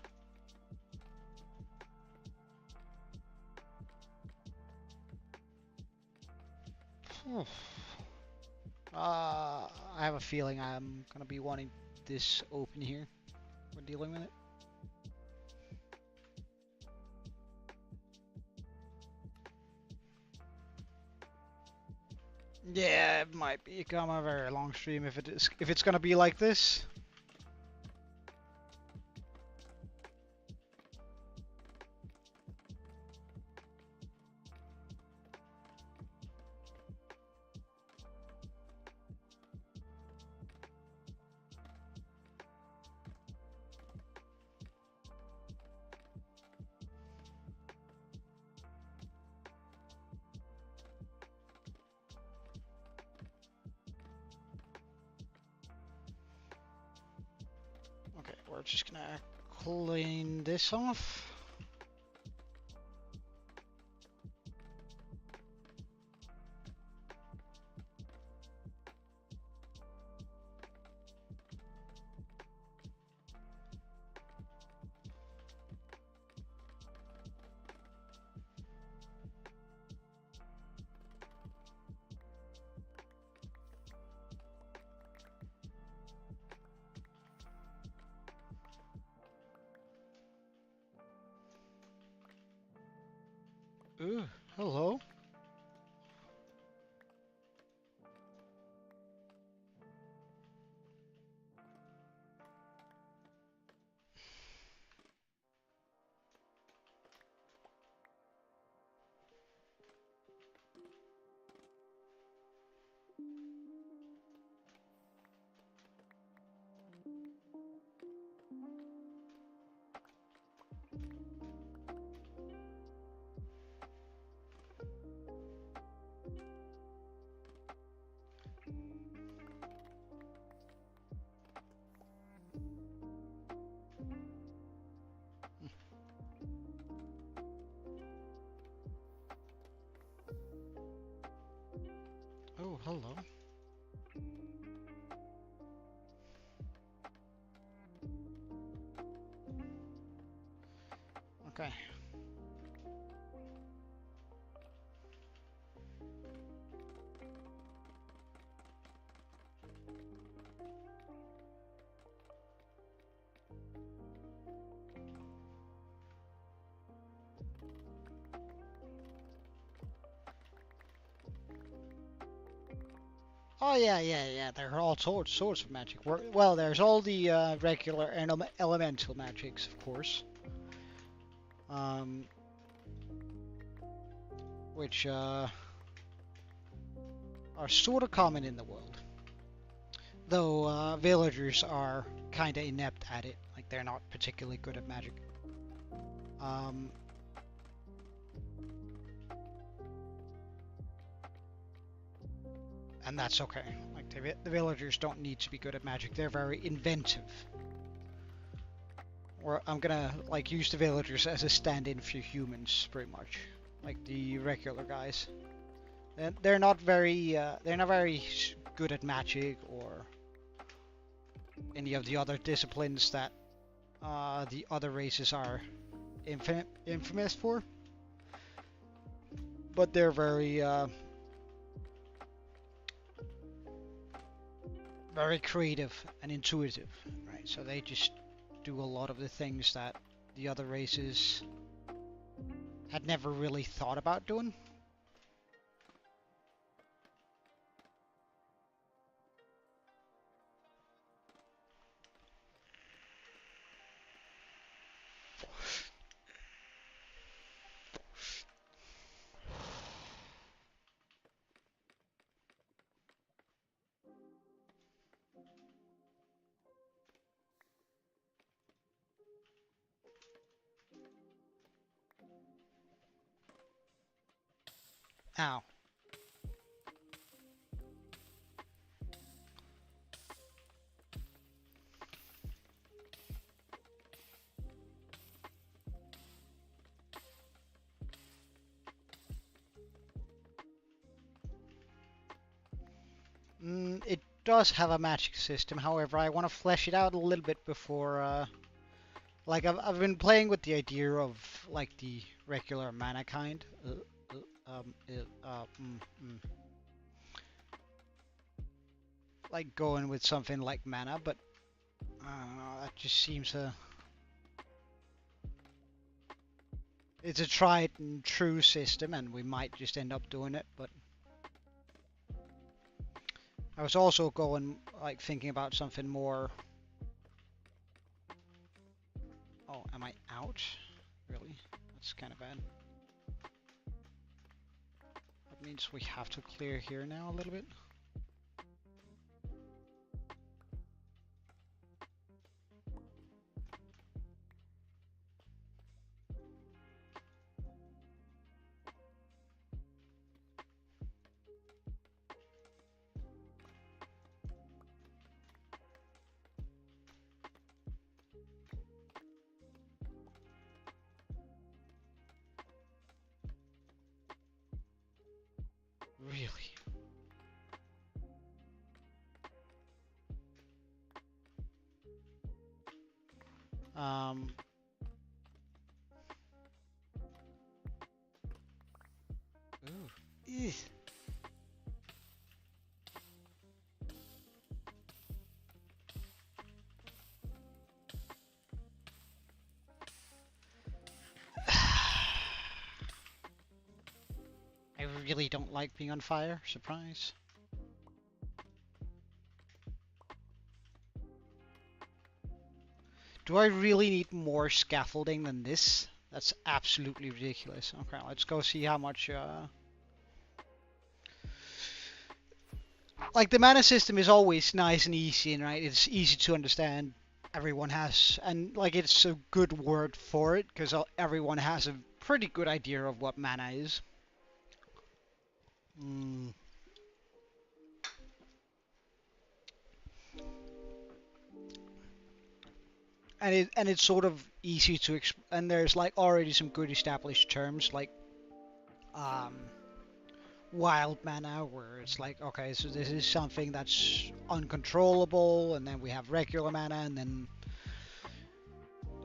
I have a feeling I'm gonna be wanting this open here when dealing with it. Yeah, it might become a very long stream if it's gonna be like this. Okay, we're just gonna clean this off. Ooh, hello. Oh, hello. Okay. Oh yeah. There are all sorts of magic. Well, there's all the regular and elemental magics, of course, which are sort of common in the world. Though villagers are kind of inept at it, like they're not particularly good at magic. And that's okay. Like the villagers don't need to be good at magic. They're very inventive. Or I'm gonna like use the villagers as a stand-in for humans, pretty much, like the regular guys. And they're not very good at magic or any of the other disciplines that the other races are infamous for. But they're very creative and intuitive, right? So they just do a lot of the things that the other races had never really thought about doing. How? It does have a magic system, however, I want to flesh it out a little bit before, like, I've been playing with the idea of, like, the regular mana kind. Like, going with something like mana, but, that just seems it's a tried and true system, and we might just end up doing it, but I was also going, like, thinking about something more. Oh, am I out? Really? That's kind of bad. That means we have to clear here now a little bit. Really? Ooh. Eugh. I really don't like being on fire. Surprise. Do I really need more scaffolding than this? That's absolutely ridiculous. Okay, let's go see how much, like, the mana system is always nice and easy, and right, it's easy to understand. Everyone has, and like, it's a good word for it, because everyone has a pretty good idea of what mana is. And it's sort of easy to and there's like already some good established terms like wild mana, where it's like, okay, so this is something that's uncontrollable, and then we have regular mana, and then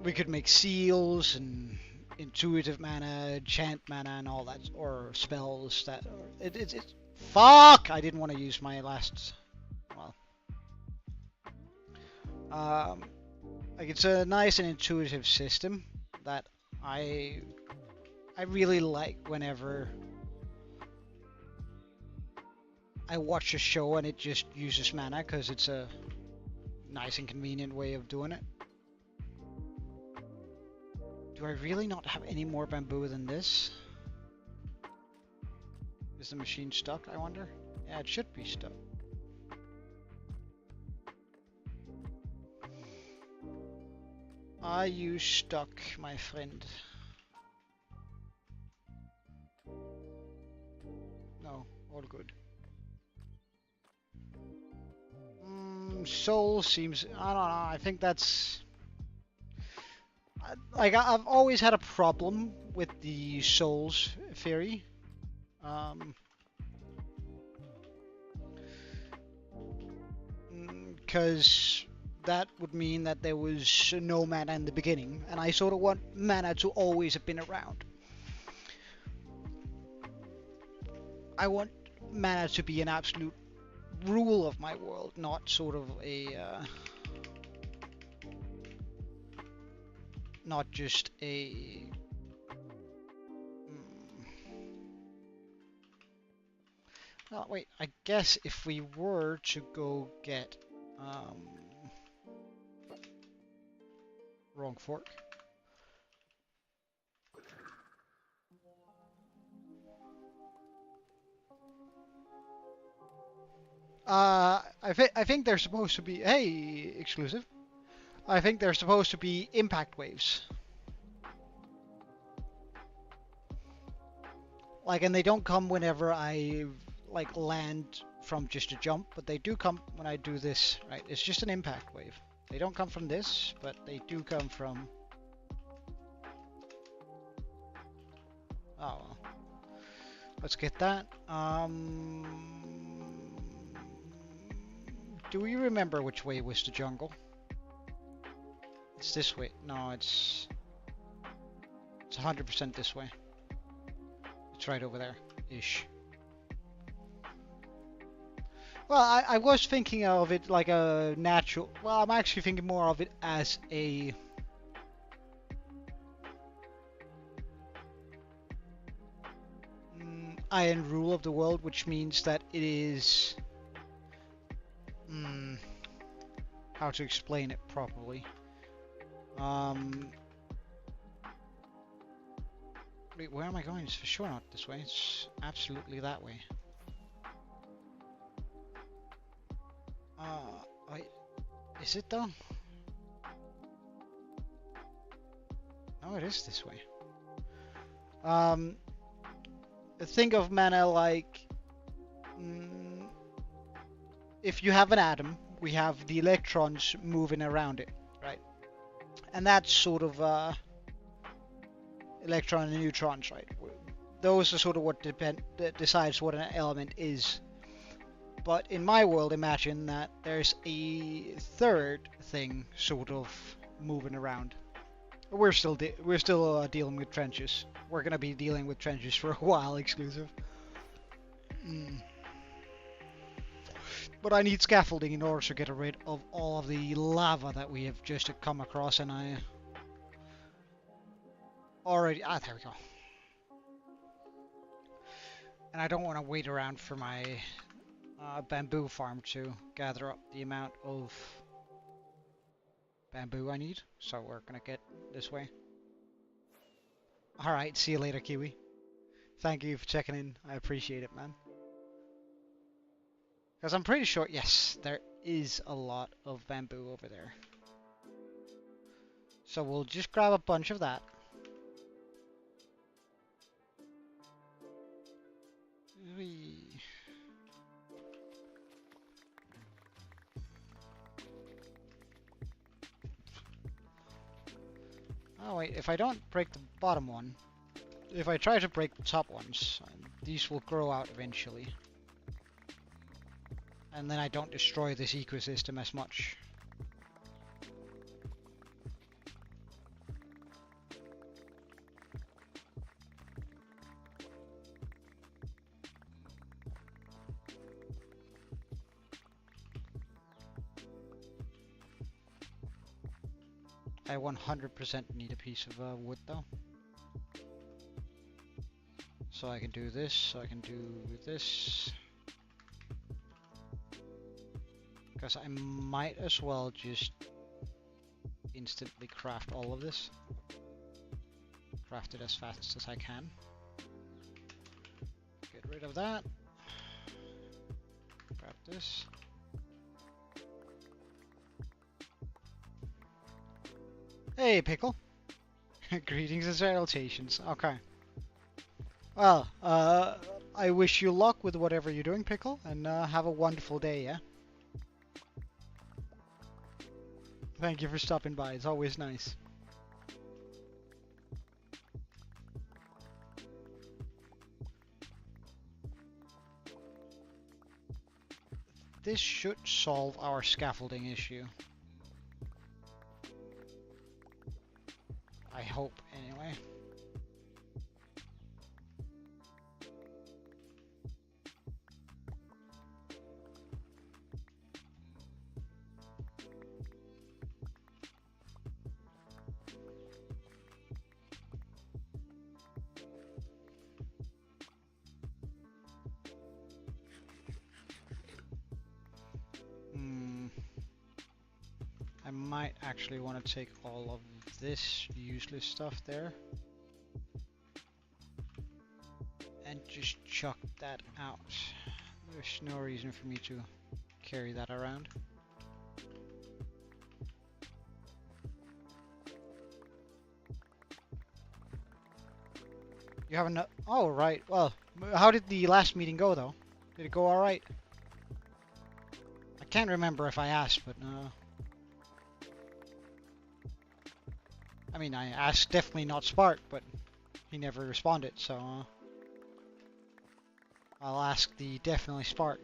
we could make seals and intuitive mana, enchant mana, and all that, or spells that it's fuck. I didn't want to use my last, well, like, it's a nice and intuitive system that I really like whenever I watch a show and it just uses mana, because it's a nice and convenient way of doing it. Do I really not have any more bamboo than this? Is the machine stuck, I wonder? Yeah, it should be stuck. Are you stuck, my friend? No, all good. Soul seems, I don't know, I think that's, like, I've always had a problem with the souls theory. Because that would mean that there was no mana in the beginning, and I sort of want mana to always have been around. I want mana to be an absolute rule of my world, not sort of a not just a oh, wait, I guess if we were to go get wrong fork. I think they're supposed to be, hey, exclusive. I think they're supposed to be impact waves. Like, and they don't come whenever I like land from just a jump, but they do come when I do this, right? It's just an impact wave. They don't come from this, but they do come from... Oh, well. Let's get that. Do we remember which way was the jungle? It's this way. No, it's 100% this way. It's right over there, ish. Well, I was thinking of it like a natural... Well, I'm actually thinking more of it as a... iron rule of the world, which means that it is... how to explain it properly. Wait, where am I going? It's for sure not this way. It's absolutely that way. Is it though? No, it is this way. Think of mana like... if you have an atom, we have the electrons moving around it, right? And that's sort of electron and neutrons, right? Those are sort of what decides what an element is. But in my world, imagine that there's a third thing sort of moving around. We're still dealing with trenches. We're gonna be dealing with trenches for a while, exclusive. But I need scaffolding in order to get rid of all of the lava that we have just come across, and I already... there we go. And I don't want to wait around for my bamboo farm to gather up the amount of bamboo I need, so we're gonna get this way. Alright, see you later, Kiwi. Thank you for checking in. I appreciate it, man. Because I'm pretty sure, yes, there is a lot of bamboo over there. So we'll just grab a bunch of that. Oh wait, if I don't break the bottom one, if I try to break the top ones, these will grow out eventually. And then I don't destroy this ecosystem as much. I 100% need a piece of wood though. So I can do this, so I can do this. Because I might as well just instantly craft all of this. Craft it as fast as I can. Get rid of that. Grab this. Hey, Pickle. Greetings and salutations. Okay. Well, I wish you luck with whatever you're doing, Pickle, and have a wonderful day, yeah? Thank you for stopping by. It's always nice. This should solve our scaffolding issue. I hope, anyway. I might actually want to take all of this useless stuff there and just chuck that out. There's no reason for me to carry that around. You haven't. Oh, right. Well, how did the last meeting go, though? Did it go all right? I can't remember if I asked, but I mean, I asked definitely not Spark, but he never responded, so I'll ask the definitely Spark.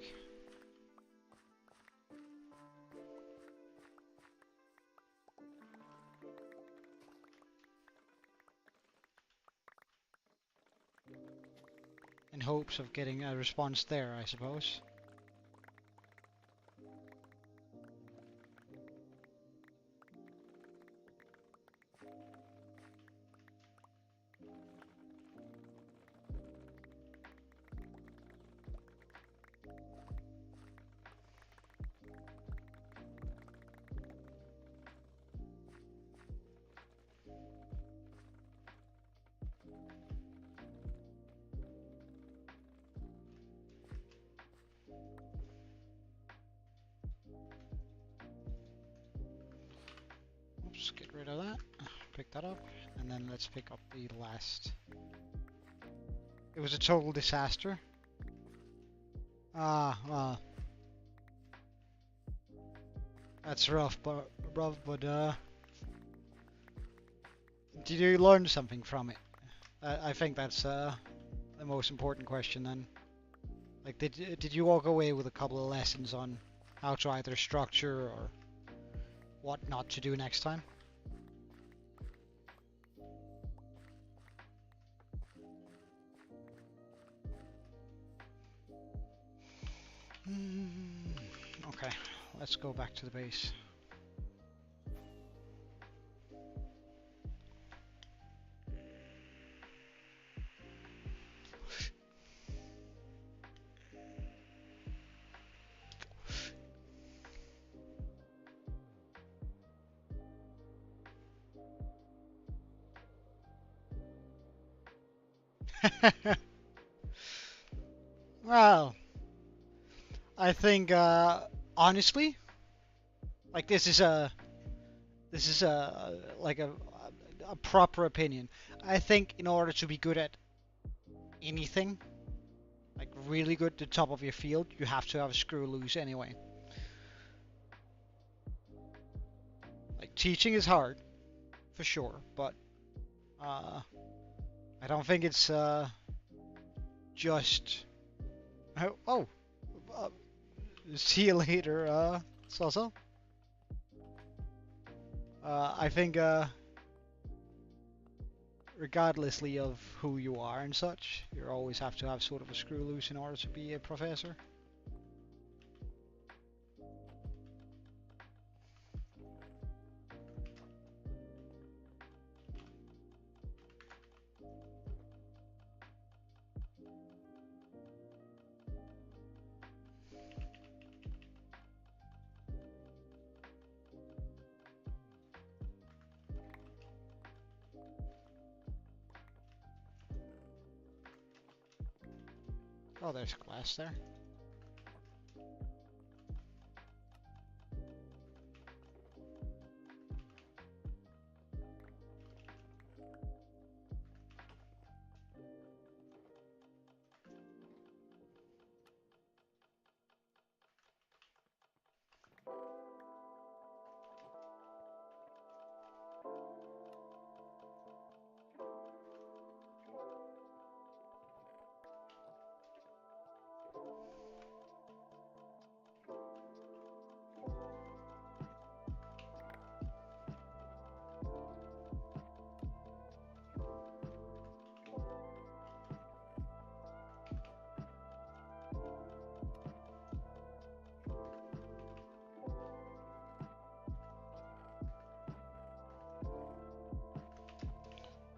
In hopes of getting a response there, I suppose. Oops, get rid of that. Pick that up, and then let's pick up the last. It was a total disaster. Ah, well. That's rough, but did you learn something from it? I think that's the most important question then. Like, did you walk away with a couple of lessons on how to either structure or what not to do next time? Okay, let's go back to the base. Well, I think honestly, like this is like a proper opinion. I think in order to be good at anything, like really good at the top of your field, you have to have a screw loose anyway. Like teaching is hard, for sure, but I don't think it's just oh, uh, see you later, Salsa. I think regardlessly of who you are and such, you always have to have sort of a screw loose in order to be a professor. Oh, there's glass there.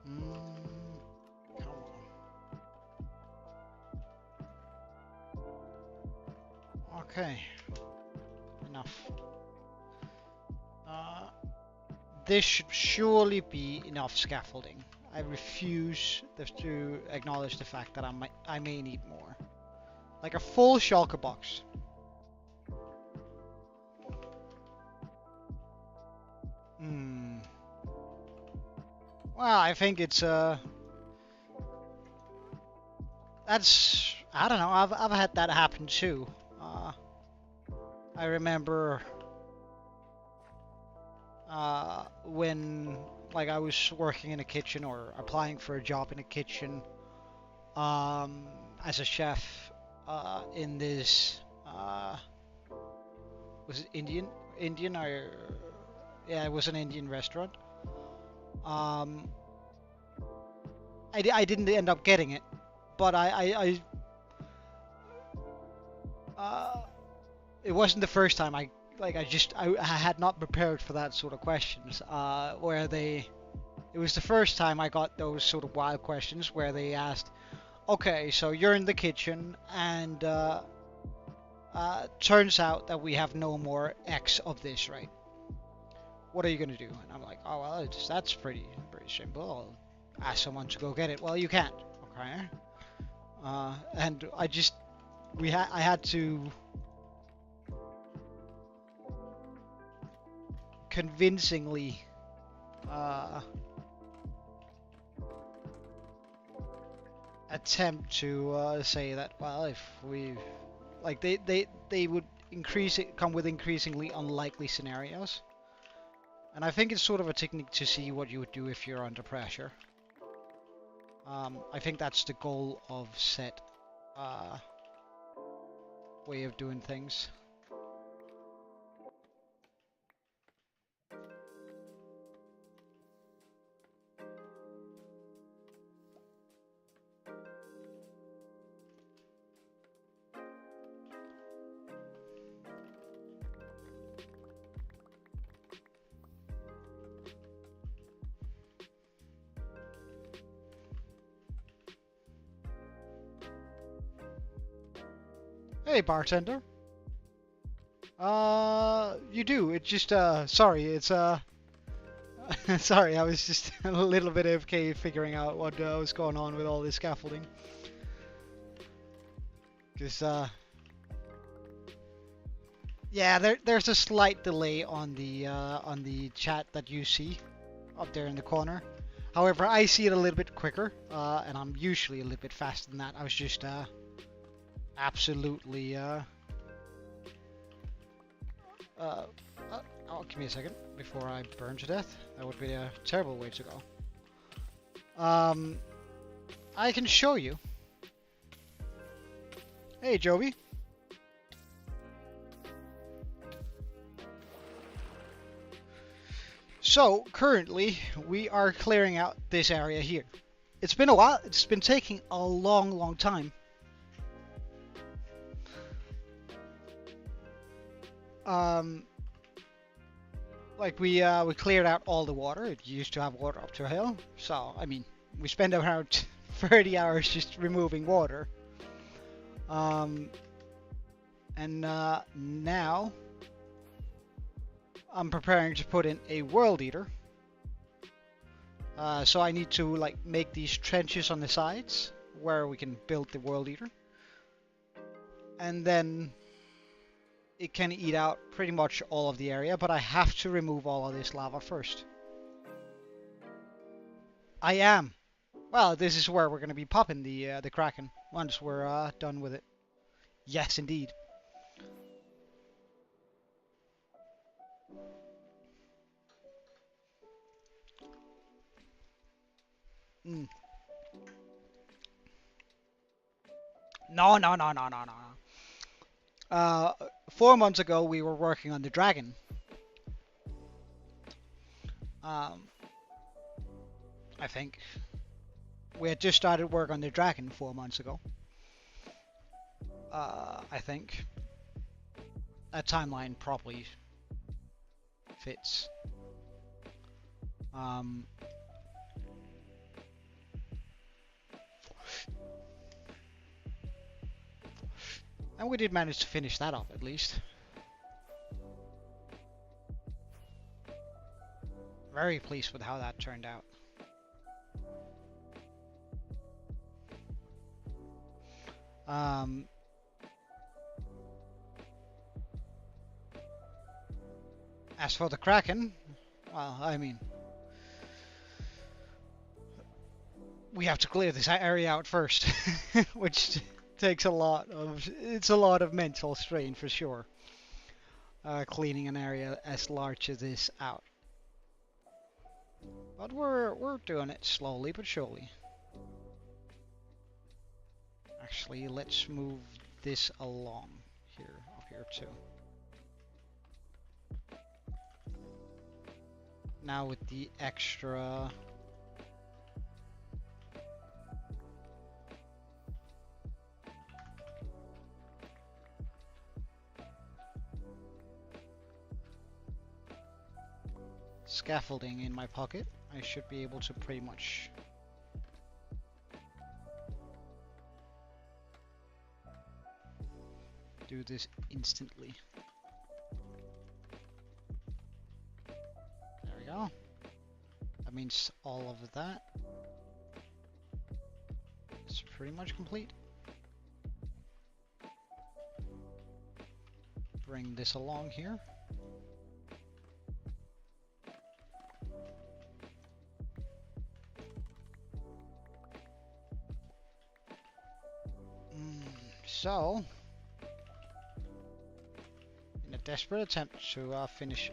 Come on. Okay. Enough. This should surely be enough scaffolding. I refuse to acknowledge the fact that I may need more. Like a full shulker box. Well, I think it's That's, I don't know. I've had that happen too. I remember when like I was working in a kitchen or applying for a job in a kitchen um, as a chef in this was it Indian or yeah, it was an Indian restaurant. Um, I didn't end up getting it, but uh, it wasn't the first time I had not prepared for that sort of questions where they it was the first time I got those sort of wild questions where they asked, okay, so you're in the kitchen and turns out that we have no more X of this, right? What are you gonna do? And I'm like, oh well, that's pretty simple. I'll ask someone to go get it. Well, you can't, okay? And I had to convincingly uh, attempt to say that, well, if we like they would come with increasingly unlikely scenarios, and I think it's sort of a technique to see what you would do if you're under pressure. I think that's the goal of set way of doing things. Hey, bartender. You do. It's just, sorry, it's, sorry, I was just a little bit AFK figuring out what was going on with all this scaffolding. Because, yeah, there's a slight delay on the chat that you see up there in the corner. However, I see it a little bit quicker, and I'm usually a little bit faster than that. I was just, absolutely, oh, give me a second before I burn to death. That would be a terrible way to go. I can show you. Hey, Joby. So, currently, we are clearing out this area here. It's been a while. It's been taking a long time. Like we cleared out all the water. It used to have water up to a hill. So, I mean, we spent around 30 hours just removing water. And now I'm preparing to put in a world eater. So I need to like make these trenches on the sides where we can build the world eater. And then it can eat out pretty much all of the area, but I have to remove all of this lava first. I am. Well, this is where we're going to be popping the Kraken once we're done with it. Yes, indeed. Mm. No. 4 months ago, we were working on the dragon. I think we had just started work on the dragon 4 months ago. I think that timeline probably fits. And we did manage to finish that up at least. Very pleased with how that turned out. As for the Kraken, well, I mean, we have to clear this area out first, which takes a lot of, it's a lot of mental strain for sure. Cleaning an area as large as this out. But we're doing it slowly but surely. Actually, let's move this along here, up here too. Now with the extra scaffolding in my pocket, I should be able to pretty much do this instantly. There we go. That means all of that is pretty much complete. Bring this along here. So, in a desperate attempt to finish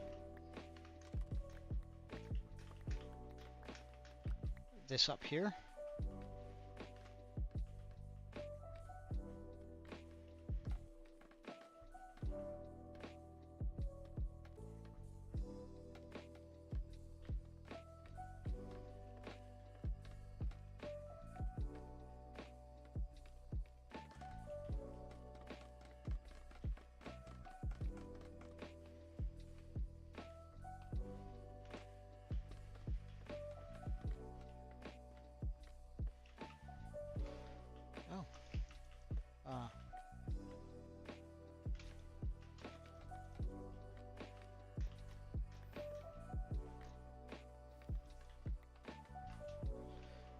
this up here,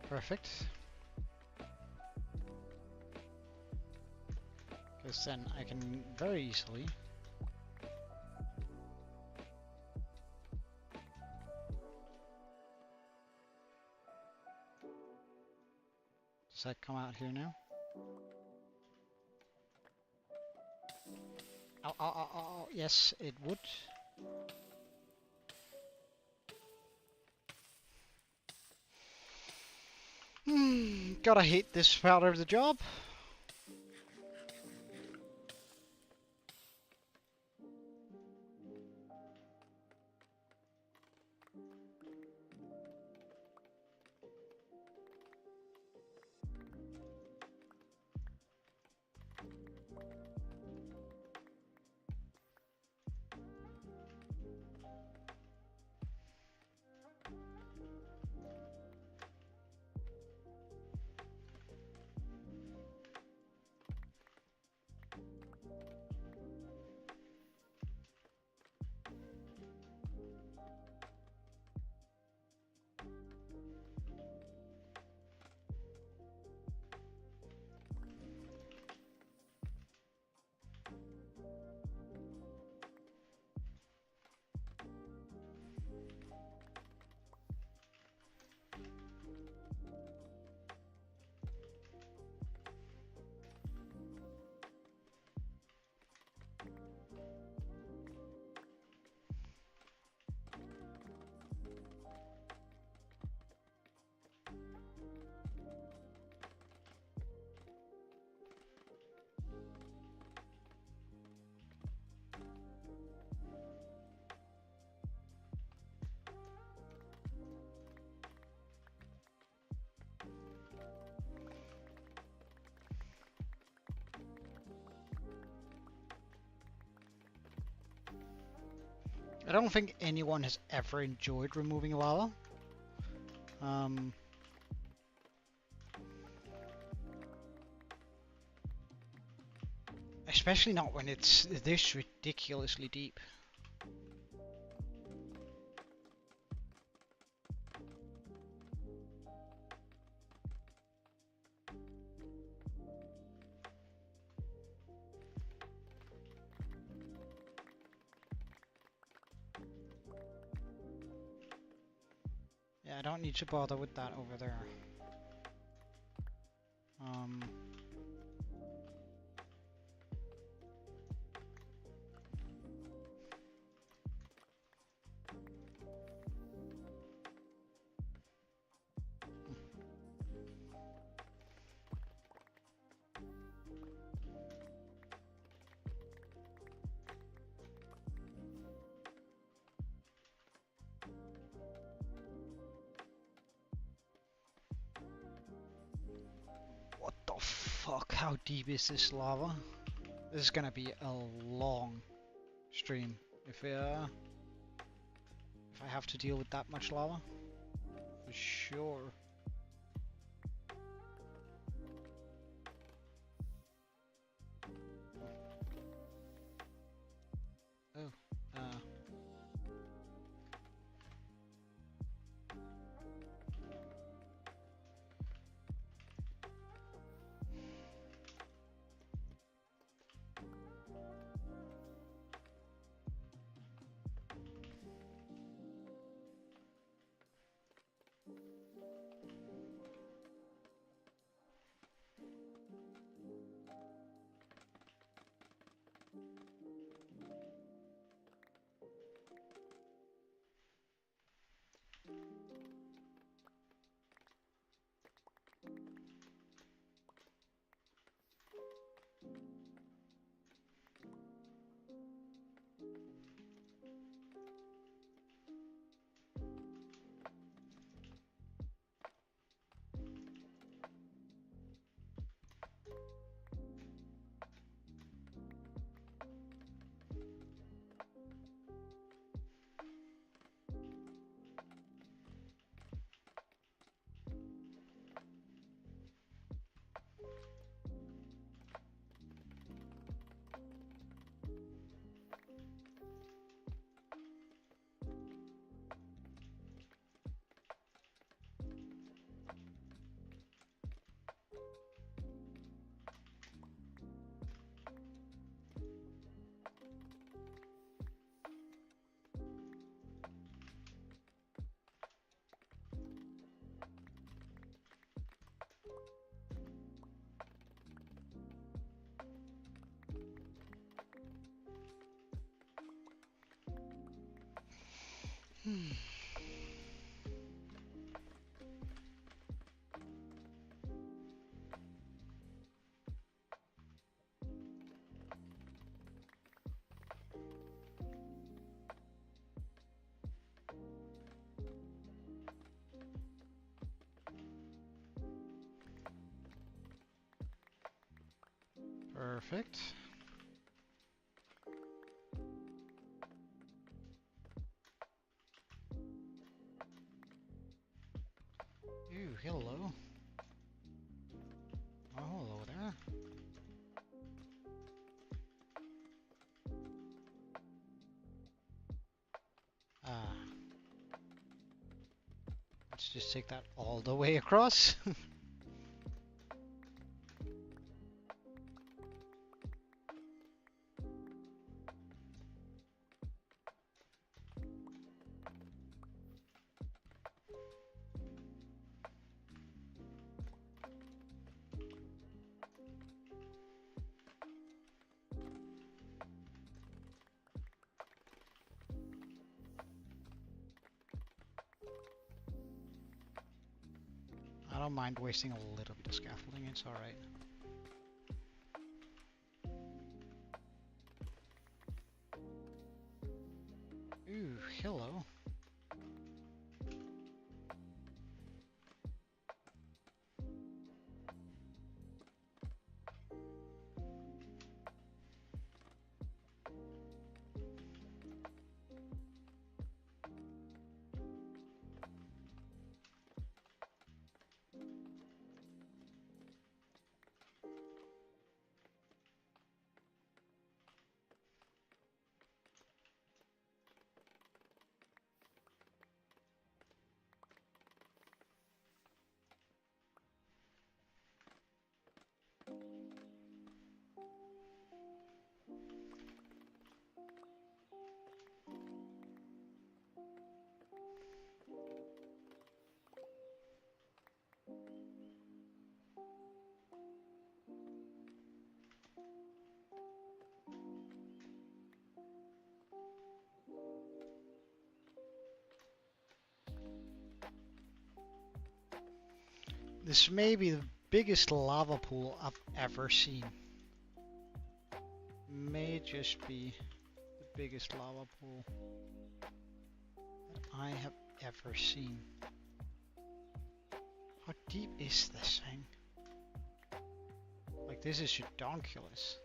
perfect. Because then I can very easily does that come out here now? Oh, yes, it would. Gotta hate this part of the job. I don't think anyone has ever enjoyed removing lava. Especially not when it's this ridiculously deep. Yeah, I don't need to bother with that over there. Um, what the fuck? How deep is this lava? This is gonna be a long stream if I have to deal with that much lava. For sure. Oh, perfect. Ooh, hello. Oh, hello there. Let's just take that all the way across. I don't mind wasting a little bit of scaffolding, it's alright. Ooh, hello. This may be the biggest lava pool I've ever seen. May just be the biggest lava pool that I have ever seen. How deep is this thing? Like, this is redonkulous.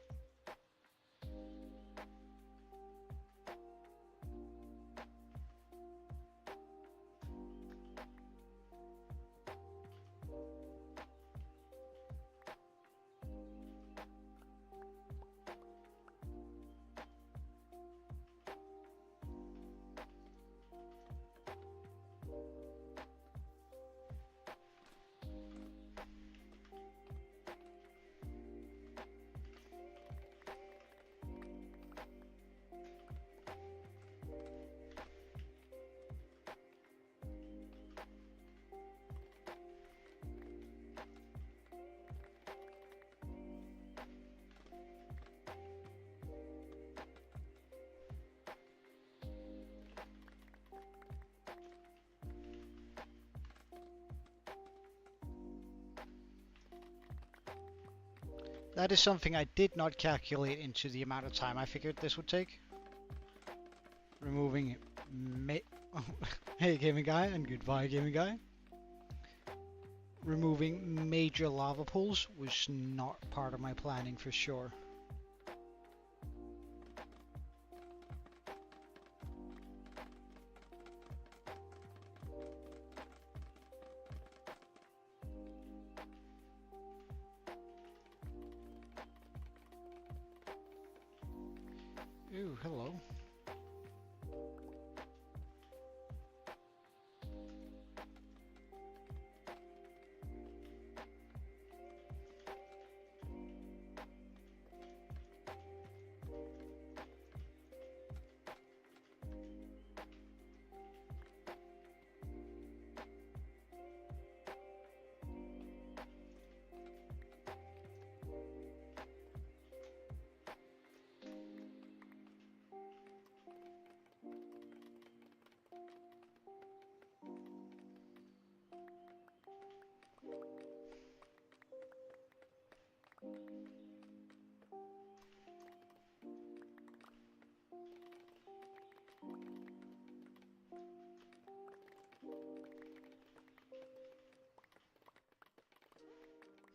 That is something I did not calculate into the amount of time I figured this would take. Removing hey gaming guy, and goodbye gaming guy. Removing major lava pools was not part of my planning for sure. Ooh, hello.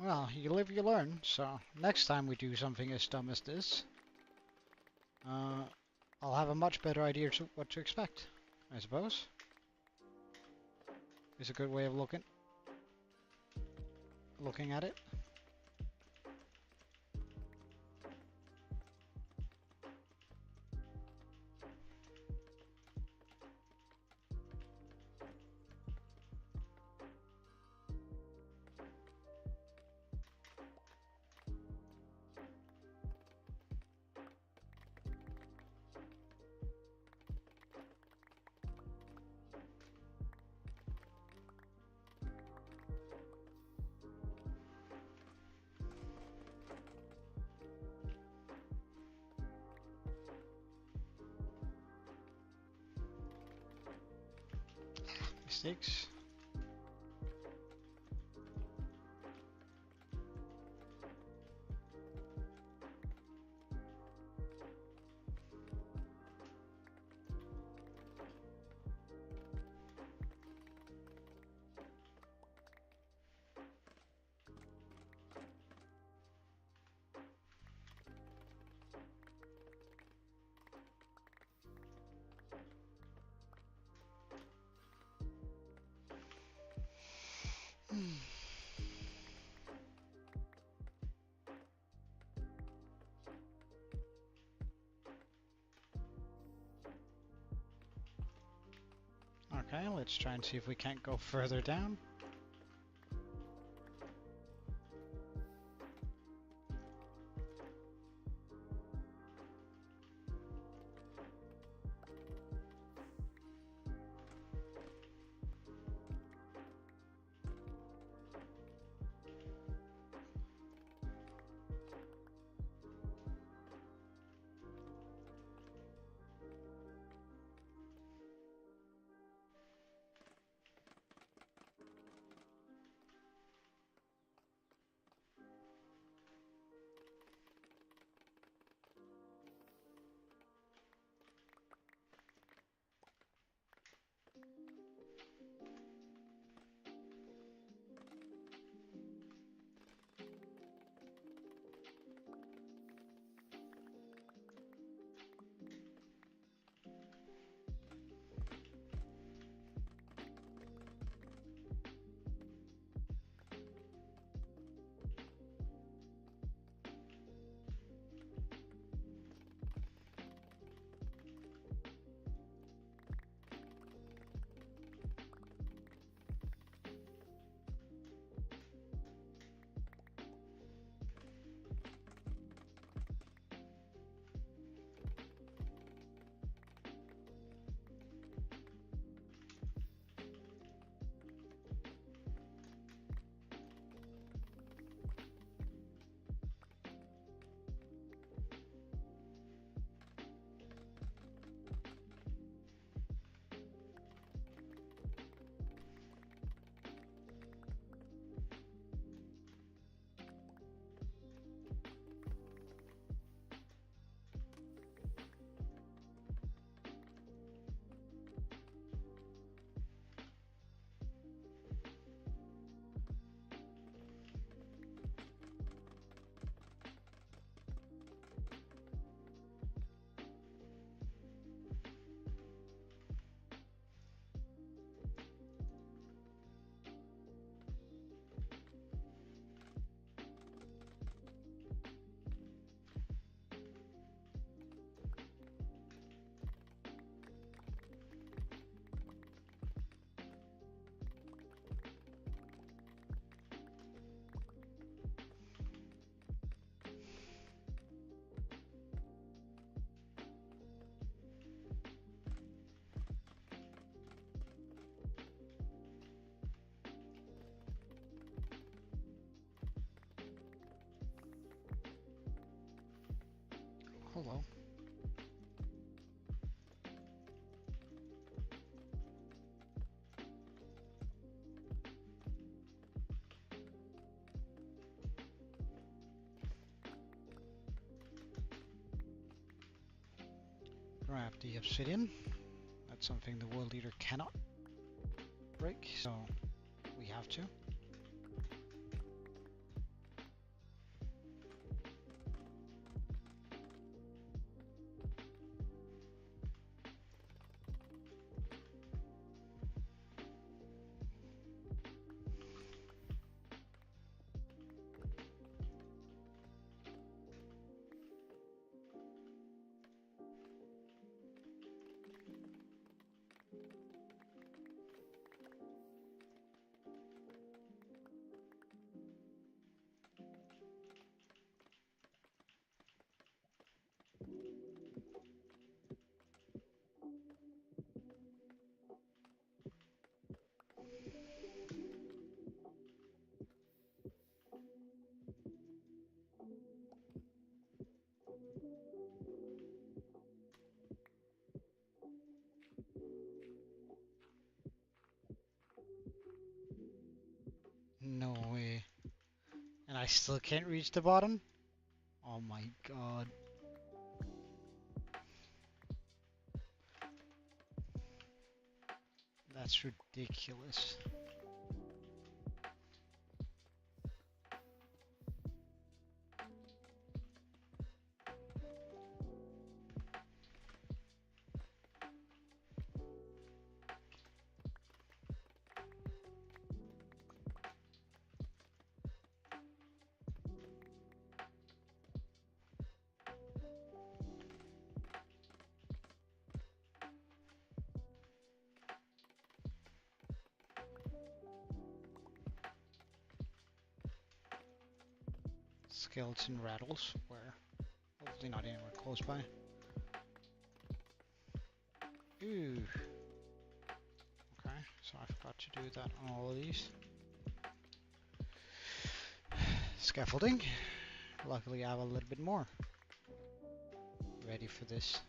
Well, you live, you learn, so next time we do something as dumb as this, I'll have a much better idea to what to expect, I suppose. Is a good way of looking at it. Mistakes. Okay, let's try and see if we can't go further down. Grab the obsidian. That's something the world leader cannot break, so we have to. No way. And I still can't reach the bottom? Oh my god. That's ridiculous. Skeleton rattles. Where? Hopefully not anywhere close by. Ooh. Okay, so I forgot to do that on all of these. Scaffolding. Luckily I have a little bit more. Ready for this.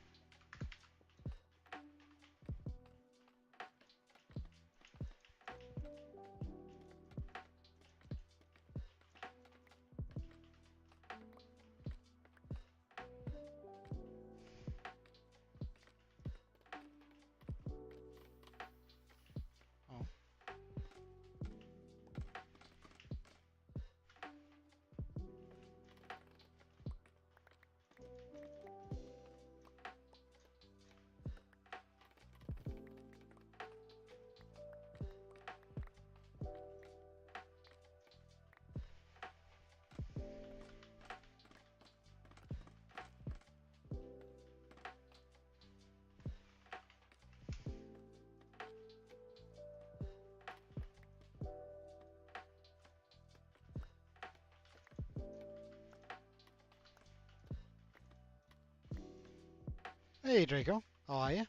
Hey Draco, how are you?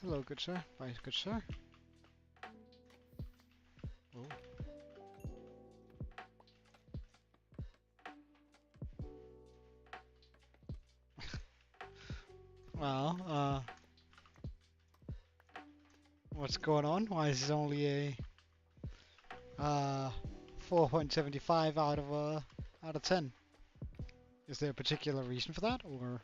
Hello, good sir. Bye, good sir. Oh. Well, what's going on? Why is it only a 4.75 out of 10? Is there a particular reason for that, or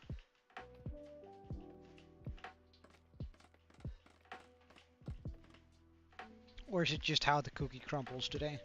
is it just how the cookie crumbles today?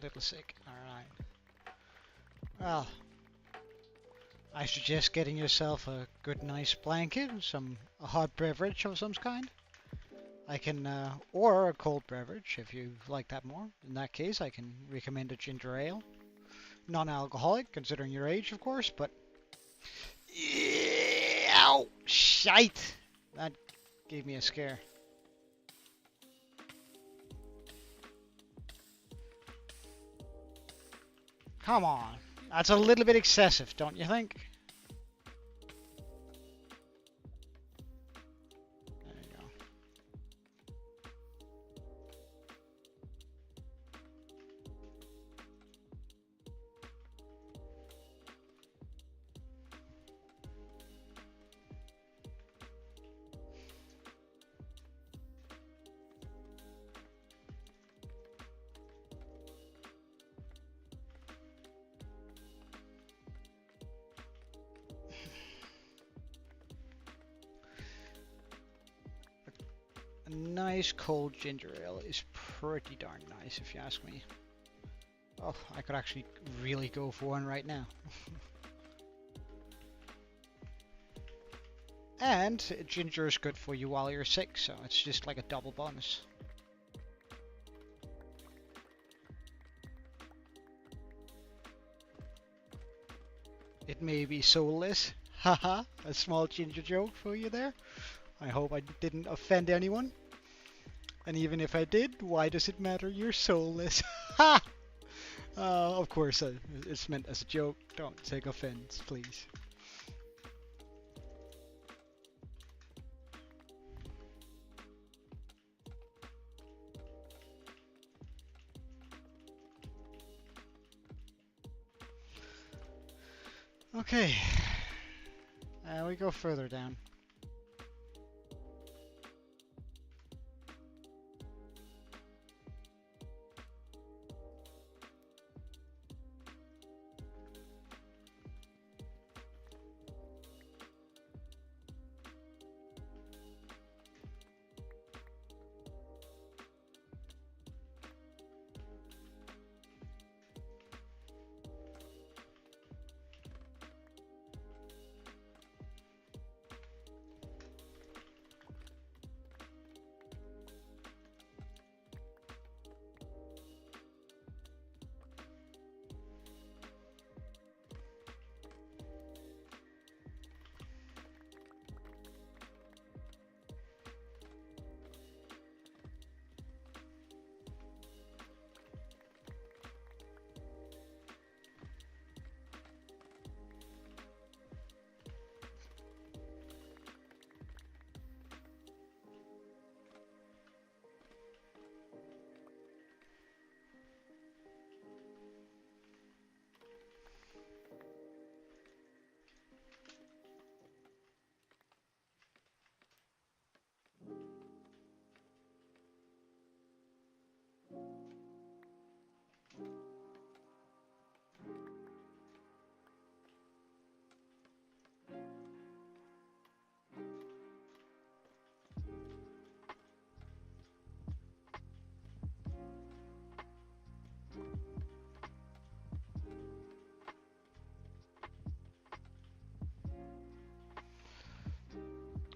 Little sick. Alright. Well, I suggest getting yourself a good nice blanket, a hot beverage of some kind. I can, or a cold beverage if you like that more. In that case, I can recommend a ginger ale. Non-alcoholic, considering your age, of course, but... Ow! Shite! That gave me a scare. Come on. That's a little bit excessive, don't you think? There you go. A nice cold ginger ale is pretty darn nice if you ask me. Oh, I could actually really go for one right now. And ginger is good for you while you're sick, so it's just like a double bonus. It may be soulless. Haha, a small ginger joke for you there. I hope I didn't offend anyone. And even if I did, why does it matter? You're soulless. Ha! Of course, it's meant as a joke. Don't take offense, please. Okay. We go further down.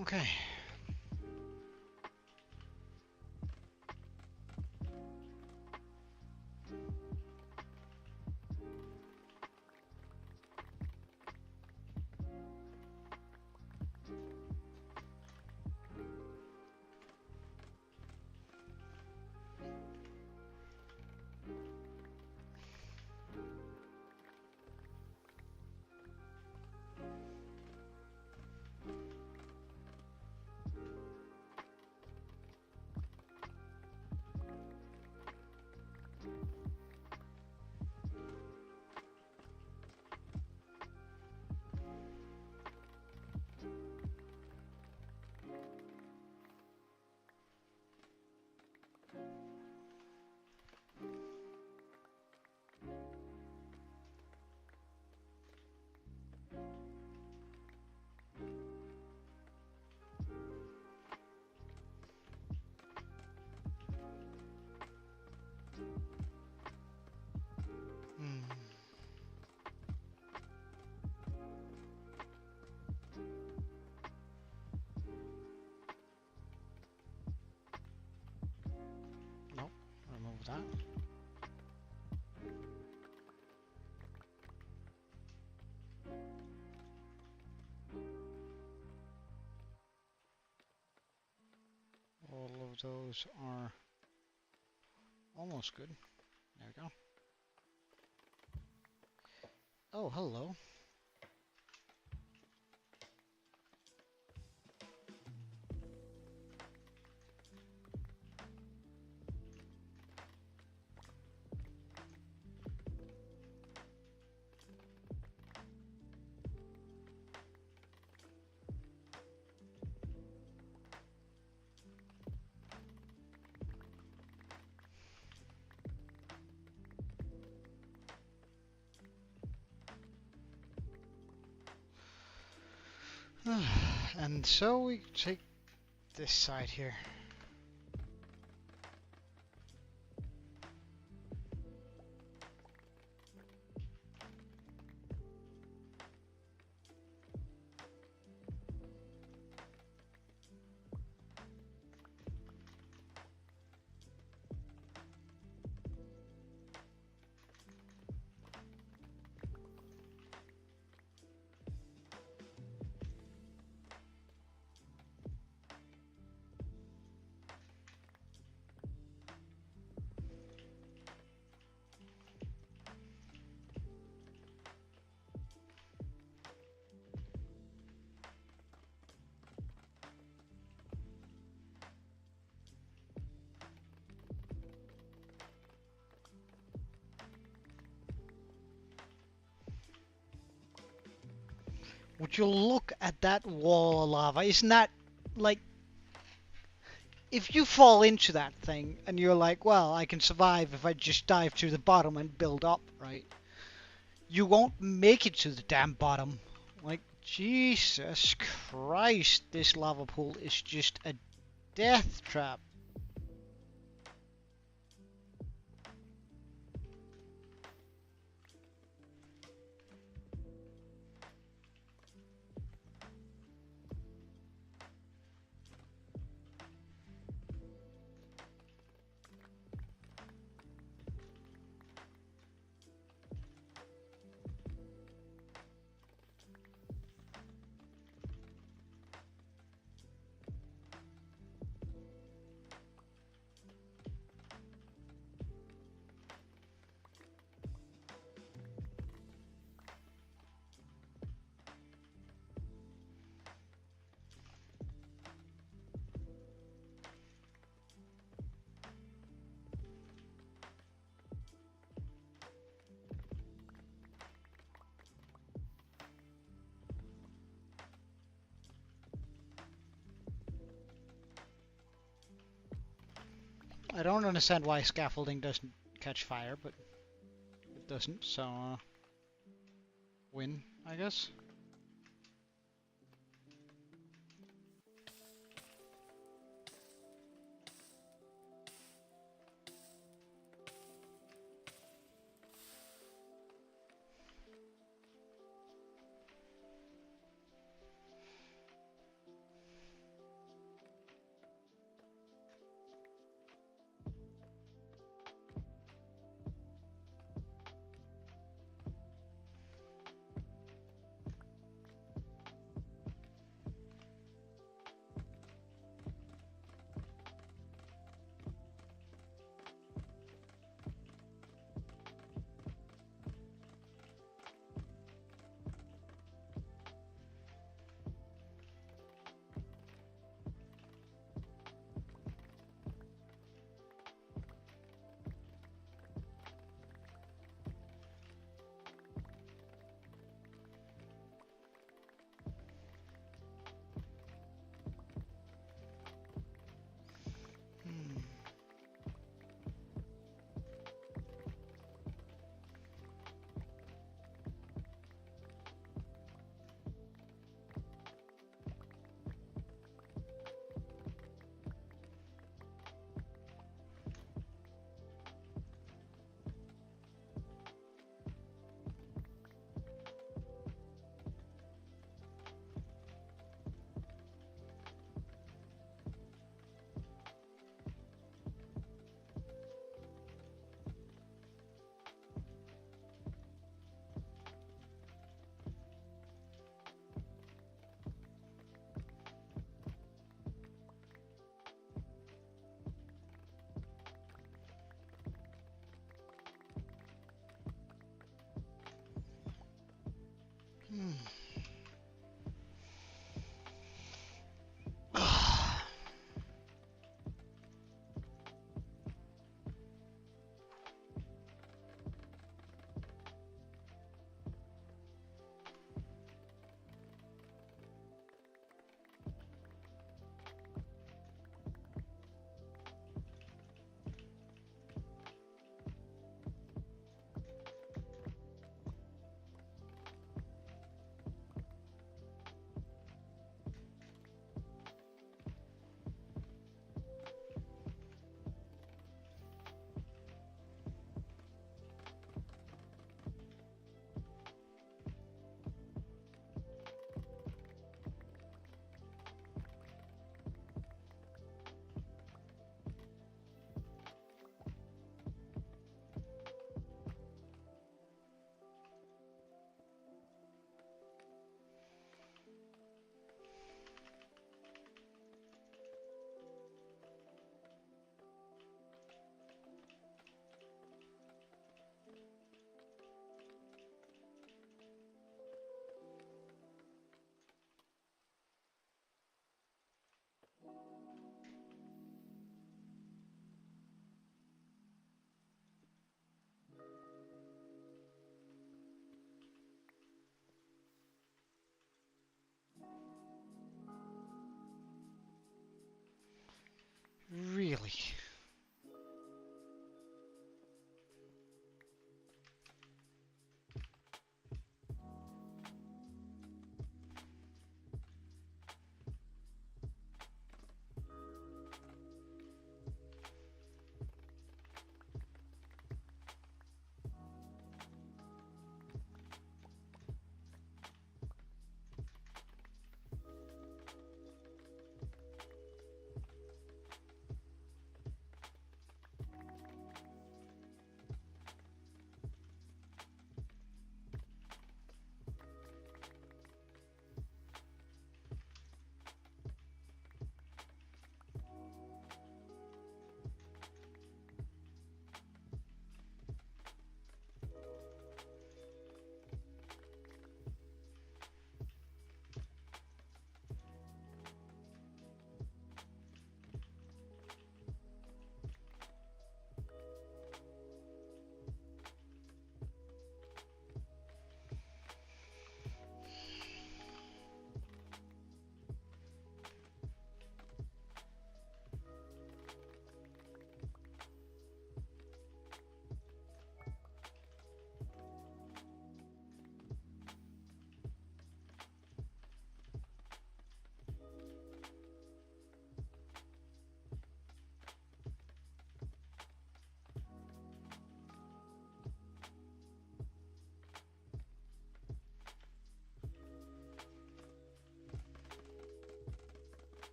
Okay. Nope, remove that. All of those are almost good. There we go. Oh, hello. And so we take this side here. Would you look at that wall of lava? Isn't that, like, if you fall into that thing and you're like, well, I can survive if I just dive to the bottom and build up, right? You won't make it to the damn bottom. Like, Jesus Christ, this lava pool is just a death trap. I don't understand why scaffolding doesn't catch fire, but it doesn't, so win, I guess.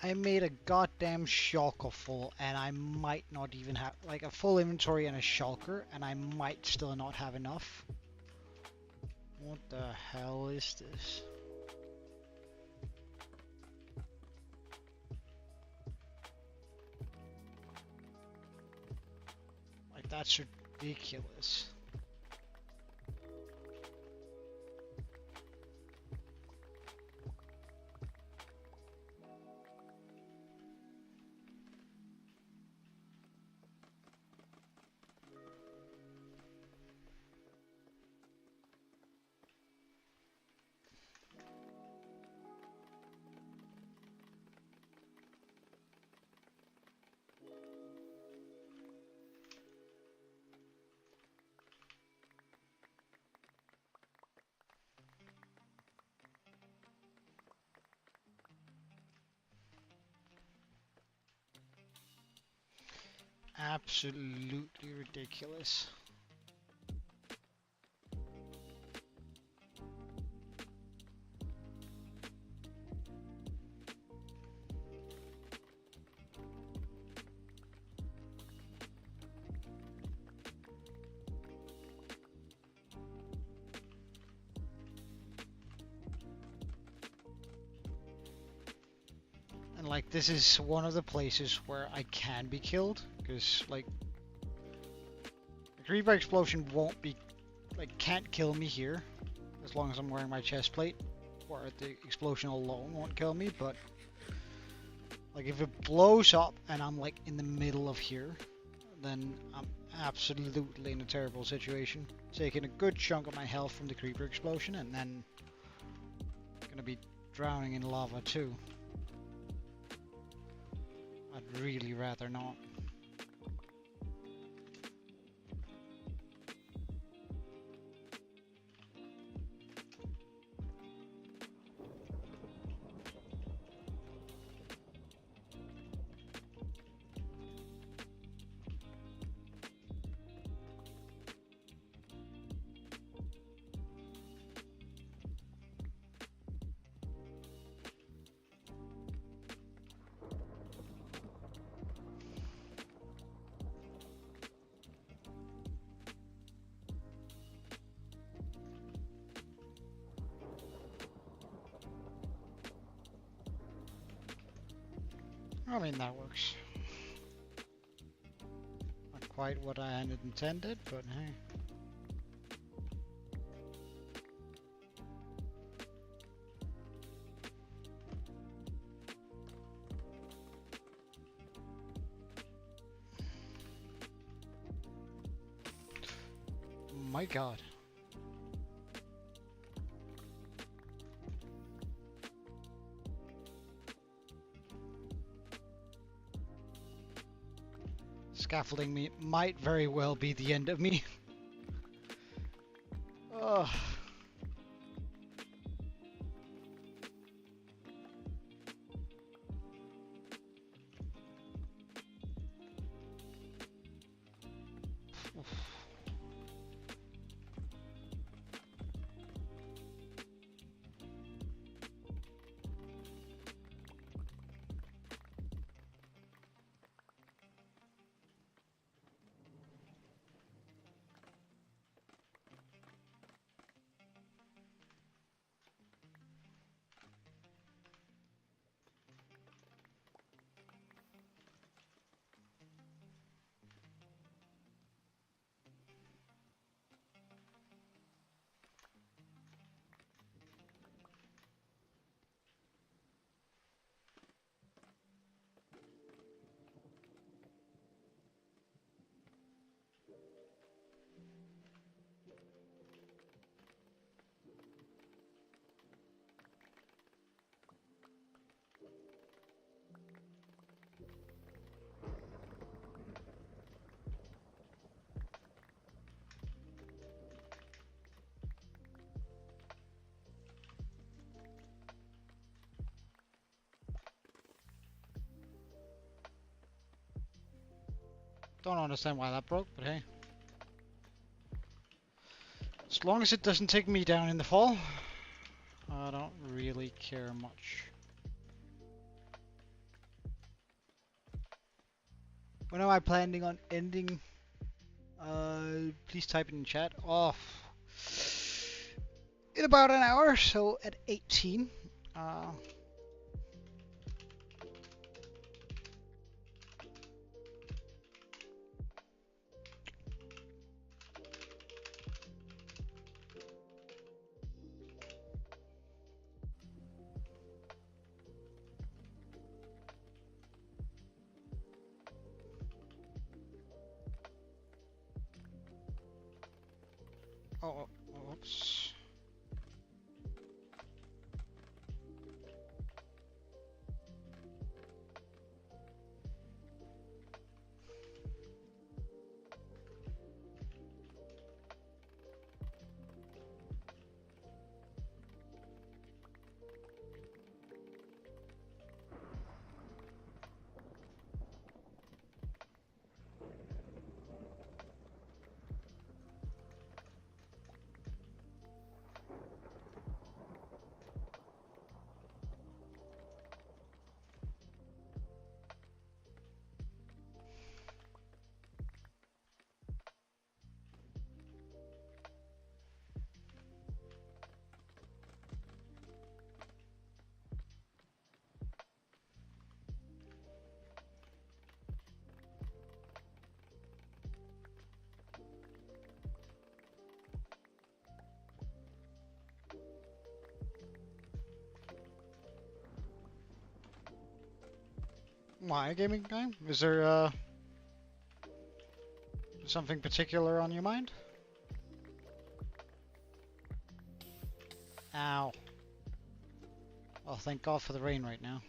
I made a goddamn shulker full, and I might not even have, like, a full inventory and a shulker, and I might still not have enough. What the hell is this? Like, that's ridiculous. Absolutely ridiculous. And like, this is one of the places where I can be killed, because like, the creeper explosion won't be, like, can't kill me here, as long as I'm wearing my chest plate, or the explosion alone won't kill me, but like, if it blows up and I'm like in the middle of here, then I'm absolutely in a terrible situation. Taking a good chunk of my health from the creeper explosion, and then gonna be drowning in lava too. I'd really rather not. I mean, that works. Not quite what I had intended, but hey. My God. Scaffolding me might very well be the end of me. Ugh. Don't understand why that broke, but hey. As long as it doesn't take me down in the fall, I don't really care much. When am I planning on ending? Please type it in chat. Off in about an hour, so at 18. Oh, oops. Why gaming time? Is there something particular on your mind? Ow. Oh, thank God for the rain right now.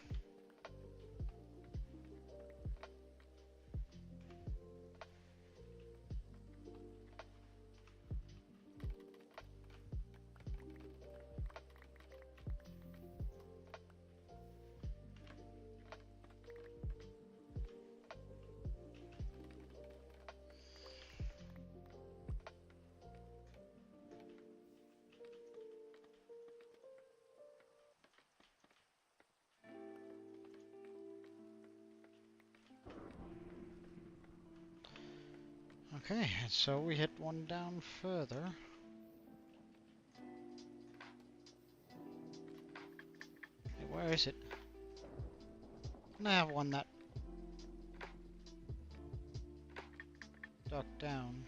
Okay, so we hit one down further. Hey, where is it? And I have one that ducked down.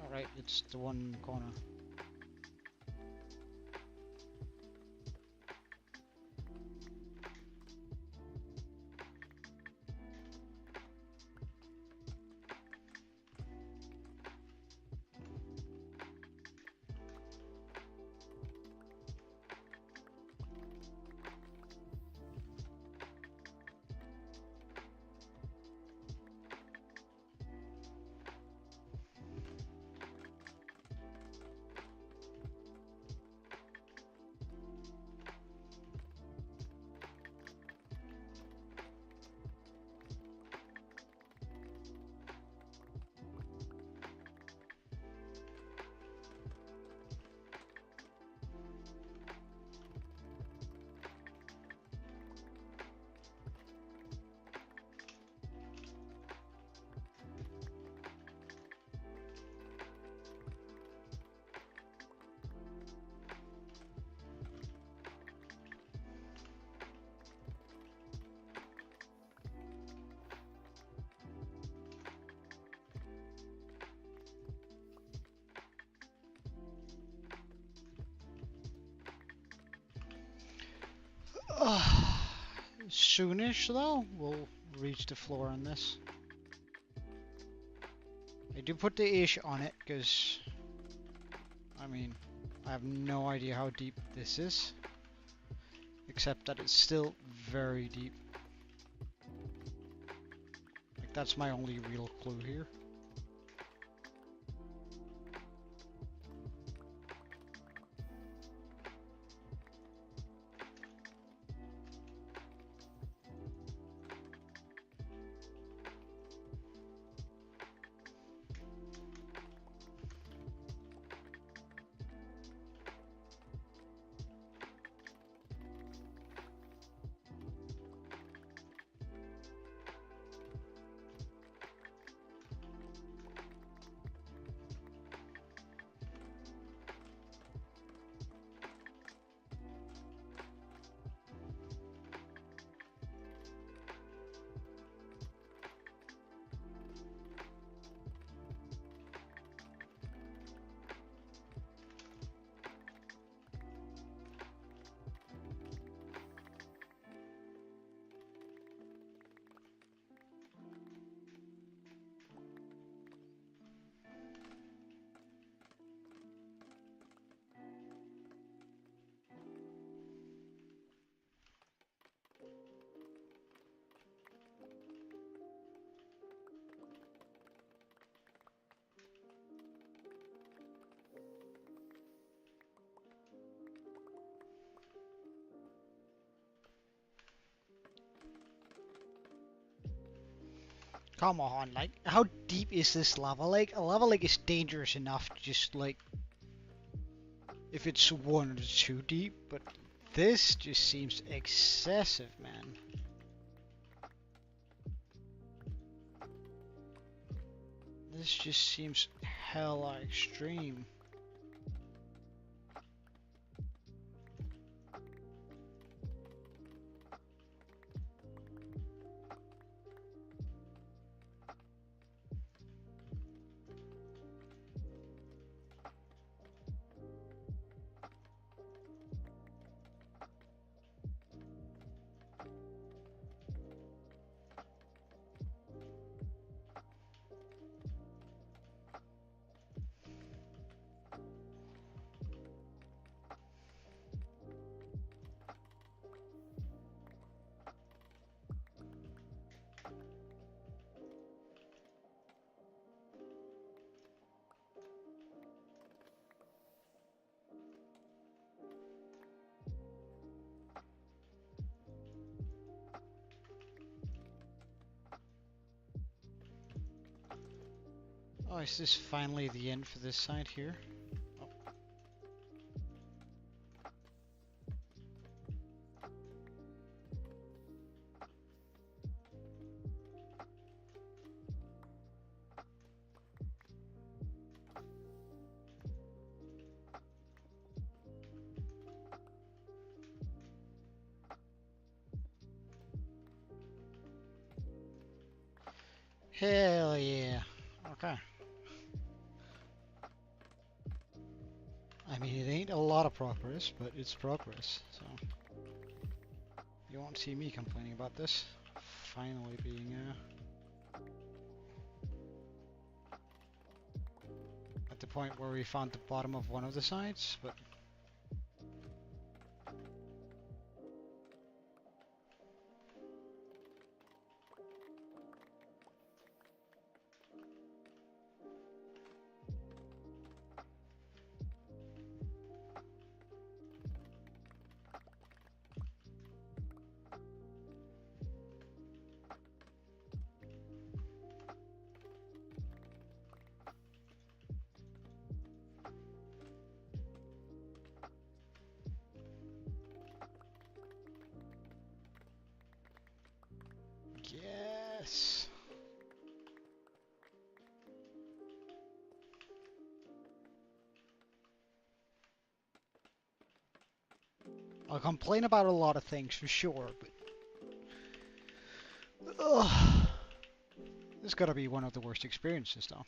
Alright, it's the one in the corner. Soonish though, we'll reach the floor on this. I do put the ish on it because, I mean, I have no idea how deep this is, except that it's still very deep. Like, that's my only real clue here. Come on, like, how deep is this lava lake? A lava lake is dangerous enough to just, like, if it's 1 or 2 deep, but this just seems excessive, man. This just seems hella extreme. Oh, is this finally the end for this side here? Oh. Hell yeah. Okay. I mean, it ain't a lot of progress, but it's progress, so you won't see me complaining about this finally being at the point where we found the bottom of one of the sides, but yes. I'll complain about a lot of things for sure, but ugh, this gotta be one of the worst experiences though.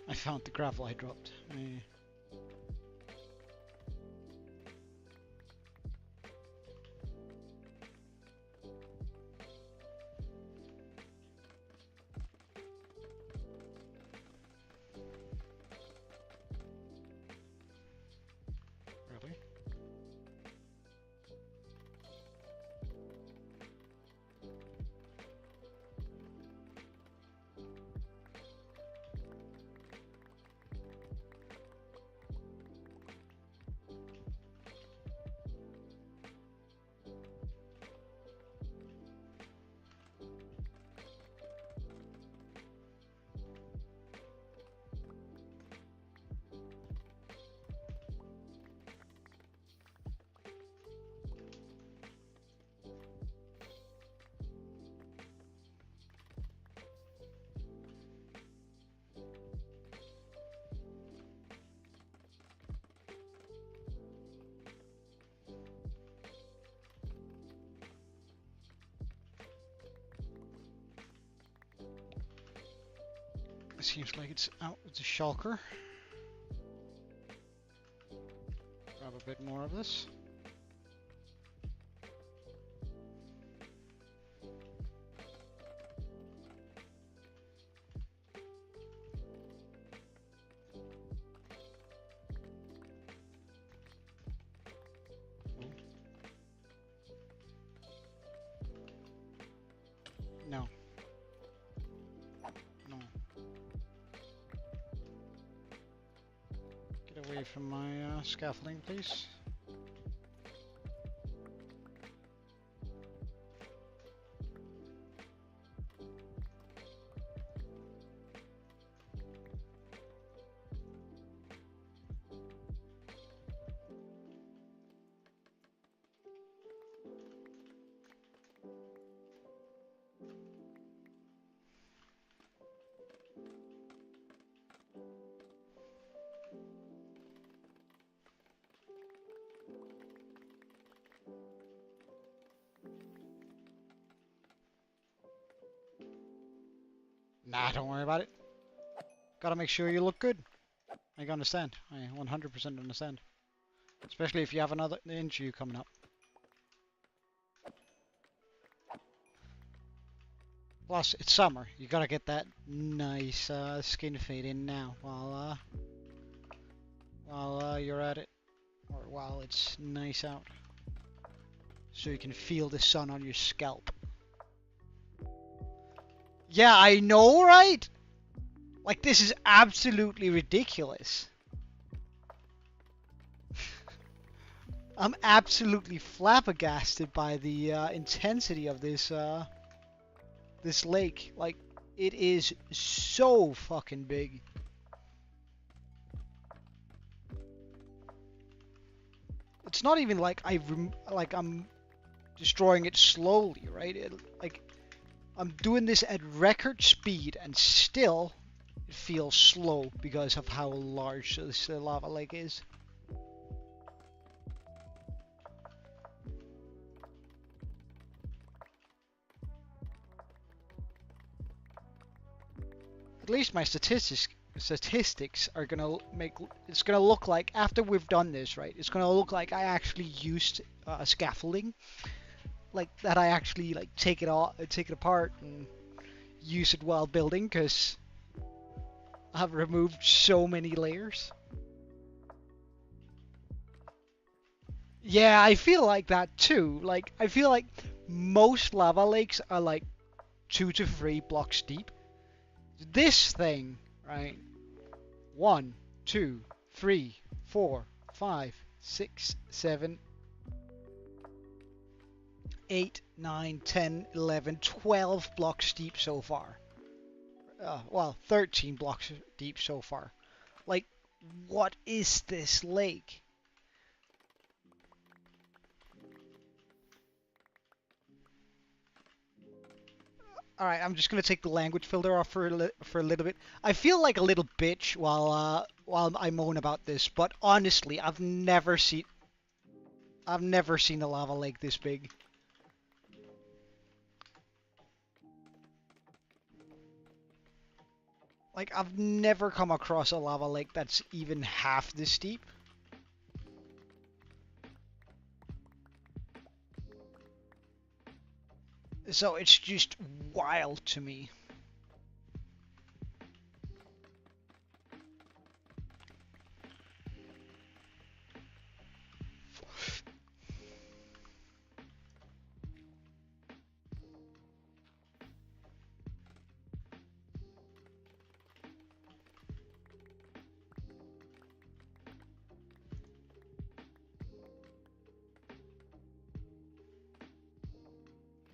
I found the gravel I dropped. Really? It seems like it's out with the shulker. Grab a bit more of this. No. No. Get away from my scaffolding, please. Nah, don't worry about it. Gotta make sure you look good. I understand. I 100% understand. Especially if you have another interview coming up. Plus, it's summer. You gotta get that nice skin fade in now while you're at it. Or while it's nice out. So you can feel the sun on your scalp. Yeah, I know, right? Like, this is absolutely ridiculous. I'm absolutely flabbergasted by the intensity of this this lake. Like, it is so fucking big. It's not even like I'm destroying it slowly, right? Like, I'm doing this at record speed and still it feels slow because of how large this lava lake is. At least my statistics are gonna make it's gonna look like after we've done this, right? It's gonna look like I actually used scaffolding, like that I actually like take it apart and use it while building, because I've removed so many layers. Yeah, I feel like that too. Like, I feel like most lava lakes are like 2 to 3 blocks deep. This thing, right? 1, 2, 3, 4, 5, 6, 7, 8, 9, 10, 11, 12 blocks deep so far. Well, 13 blocks deep so far. Like, what is this lake? Alright, I'm just gonna take the language filter off for a little bit. I feel like a little bitch while I moan about this, but honestly, I've never seen a lava lake this big. Like, I've never come across a lava lake that's even half this deep. So it's just wild to me.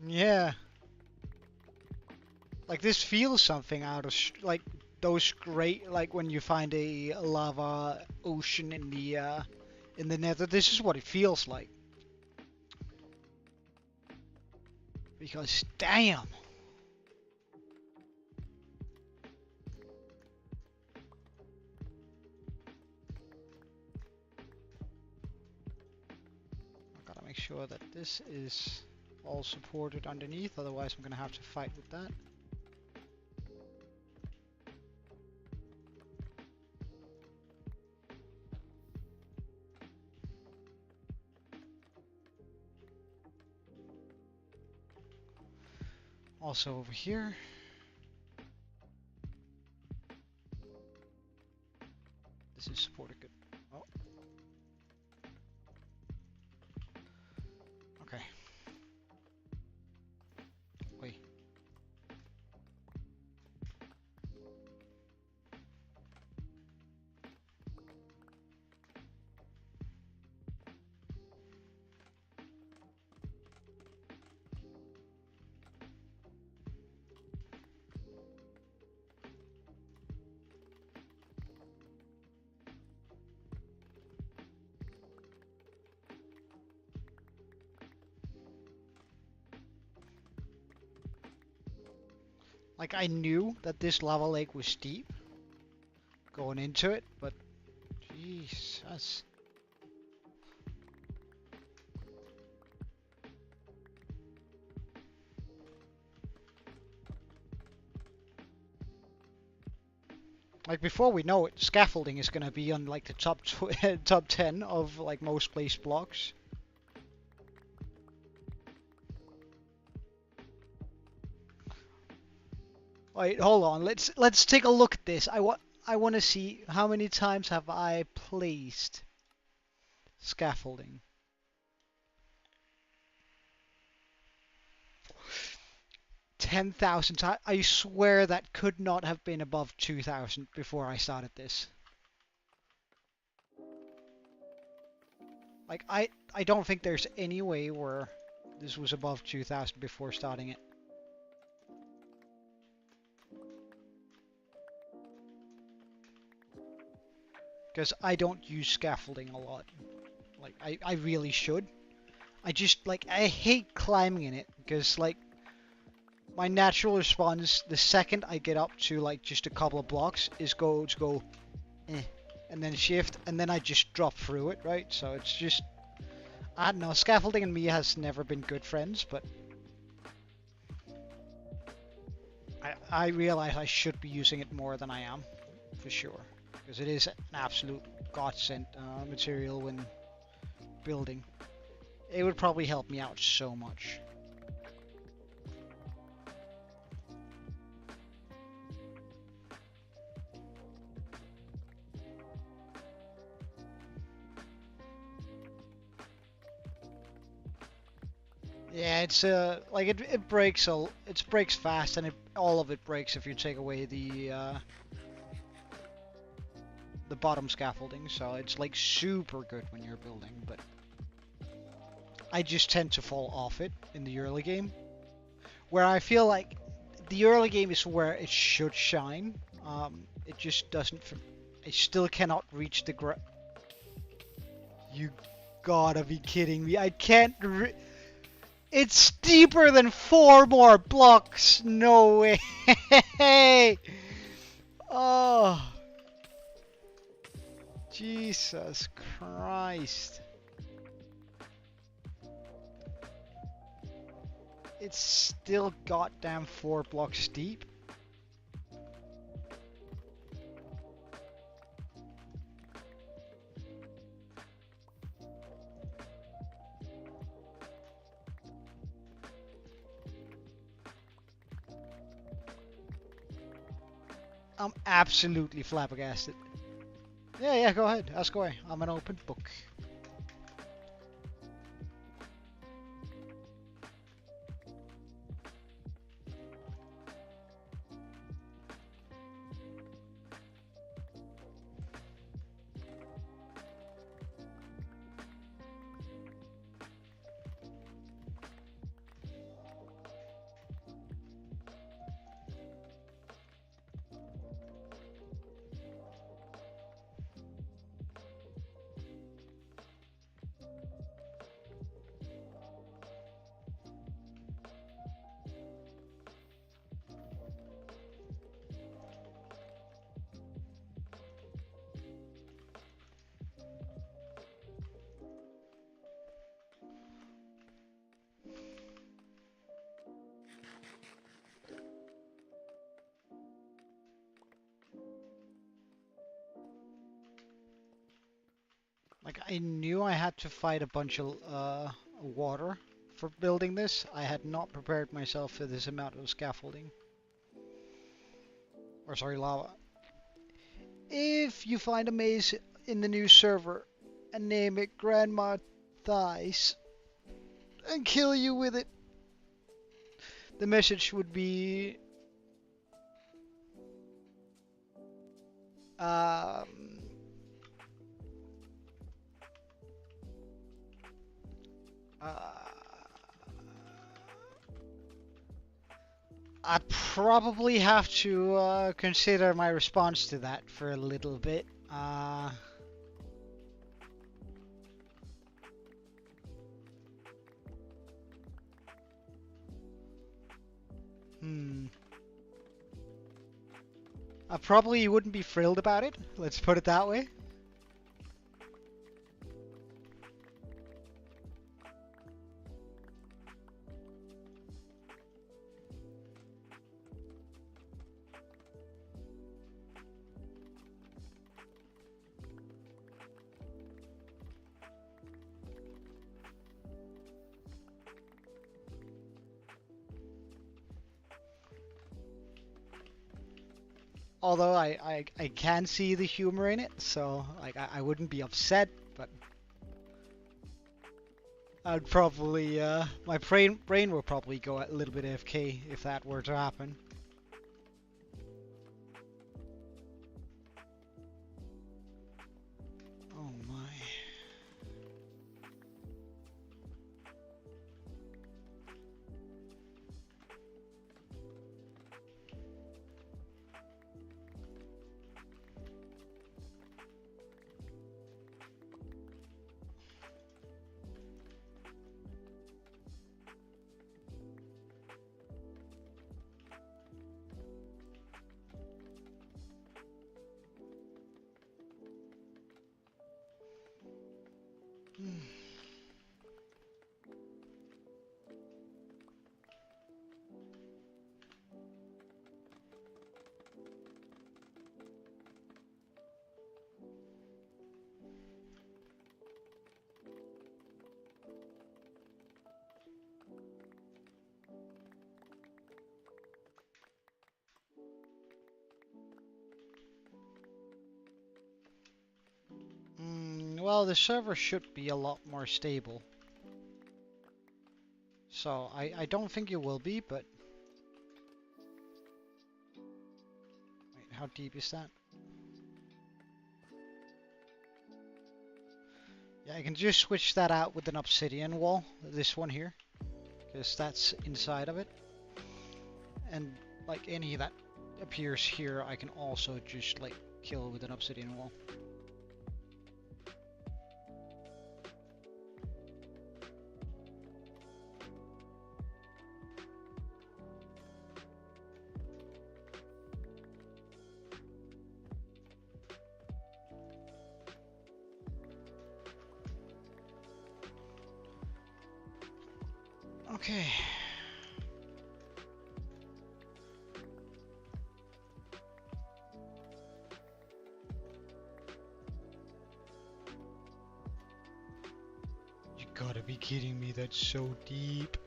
Yeah. Like, this feels something out of like those great, like when you find a lava ocean in the nether. This is what it feels like. Because damn. I gotta make sure that this is all supported underneath, otherwise I'm gonna have to fight with that. Also over here. This is supported good. Oh. Okay. Wait. Like, I knew that this lava lake was steep going into it, but Jesus. Like, before we know it, scaffolding is gonna be on like the top 10 of like most placed blocks. Wait, hold on. Let's take a look at this. I want to see how many times have I placed scaffolding. 10,000 times. I swear that could not have been above 2,000 before I started this. Like, I don't think there's any way where this was above 2,000 before starting it. Because I don't use scaffolding a lot. Like, I really should. I just, like, I hate climbing in it. Because, like, my natural response the second I get up to, like, just a couple of blocks is go, and then shift, and then I just drop through it, right? So it's just, I don't know, scaffolding and me has never been good friends, but I realize I should be using it more than I am, for sure. Because it is an absolute godsend material when building. It would probably help me out so much. Yeah, it's like it breaks it breaks fast, and all of it breaks if you take away the bottom scaffolding. So it's like super good when you're building, but I just tend to fall off it in the early game, where I feel like the early game is where it should shine. It just doesn't. I still cannot reach the ground. You gotta be kidding me! I can't. It's deeper than 4 more blocks. No way. Oh. Jesus Christ. It's still goddamn 4 blocks deep. I'm absolutely flabbergasted. Yeah, go ahead. Ask away. I'm an open book. Like, I knew I had to fight a bunch of water for building this. I had not prepared myself for this amount of scaffolding. Or sorry, lava. If you find a maze in the new server and name it Grandma Thighs and kill you with it, the message would be I'd probably have to consider my response to that for a little bit. I probably wouldn't be thrilled about it, let's put it that way. Although I can see the humor in it, so like I wouldn't be upset, but I'd probably my brain will probably go a little bit AFK if that were to happen. Oh my. Well, the server should be a lot more stable. So, I don't think it will be, but... Wait, how deep is that? Yeah, I can just switch that out with an obsidian wall, this one here. Because that's inside of it. And, like, any that appears here, I can also just, like, kill with an obsidian wall. Okay. You gotta be kidding me, that's so deep.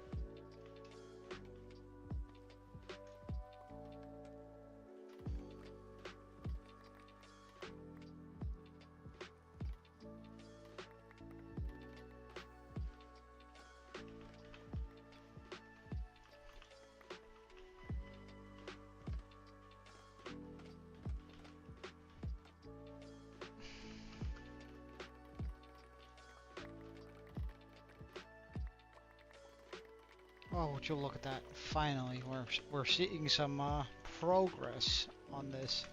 Oh, would you look at that? Finally, we're seeing some progress on this.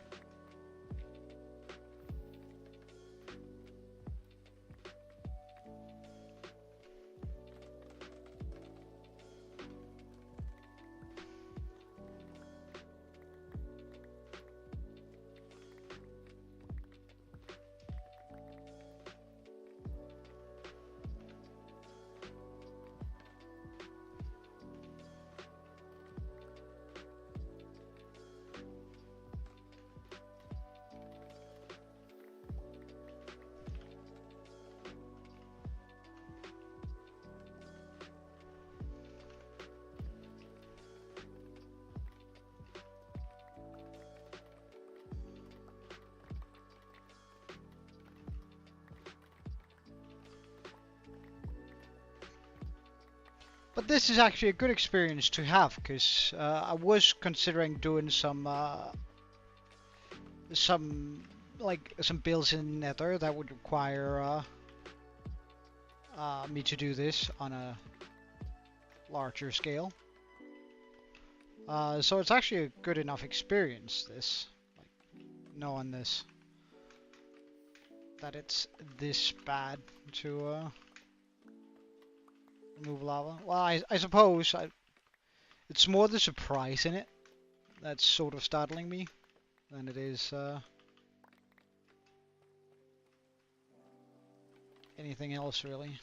this is actually a good experience to have, because I was considering doing some builds in Nether that would require me to do this on a larger scale. So it's actually a good enough experience, this, like, knowing this, that it's this bad to remove lava. Well, I suppose it's more the surprise in it that's sort of startling me than it is anything else, really.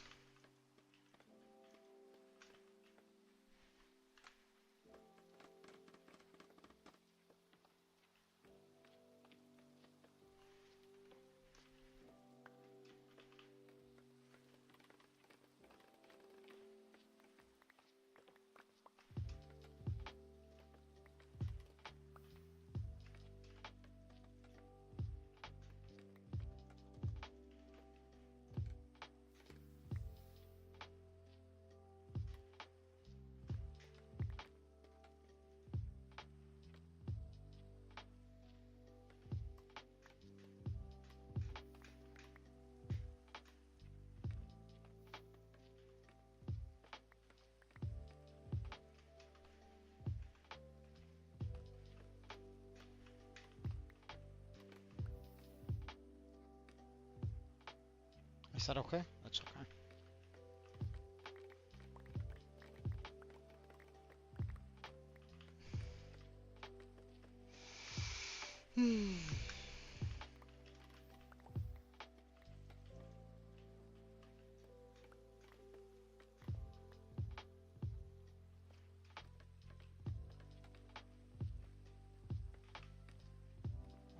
Is that okay? That's okay.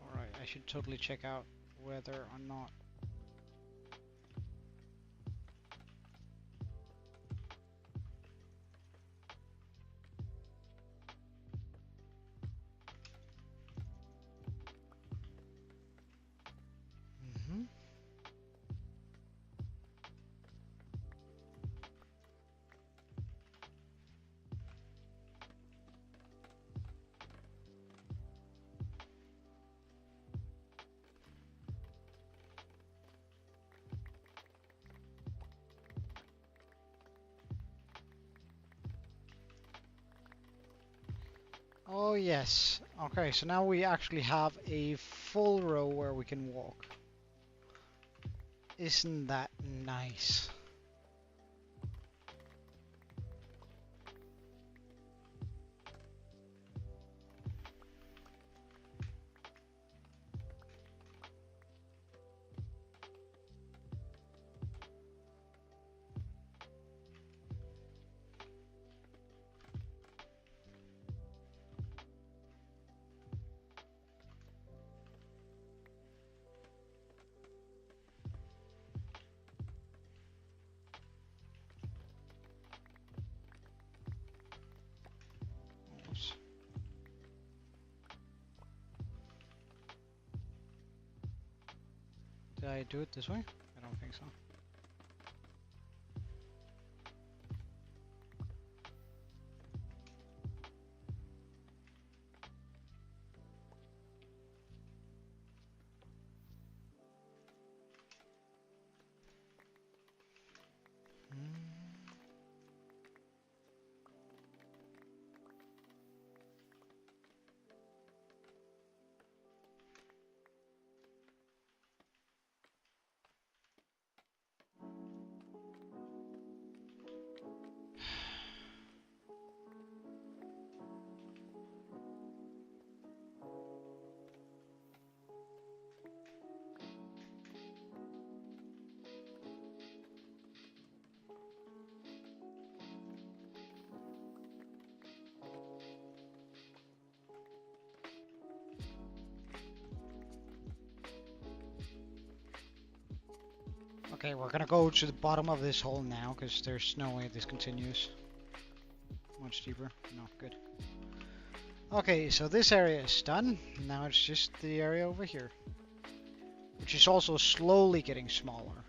Alright, I should totally check out whether or not. Oh yes. Okay, so now we actually have a full row where we can walk. Isn't that nice? Did I do it this way? I don't think so. Okay, we're gonna go to the bottom of this hole now, because there's no way this continues. Much deeper. No, good. Okay, so this area is done. Now it's just the area over here, which is also slowly getting smaller.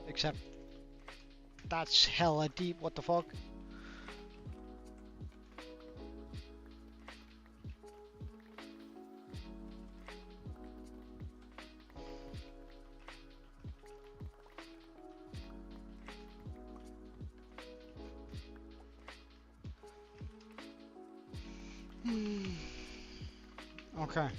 Except that's hella deep. What the fuck? Okay.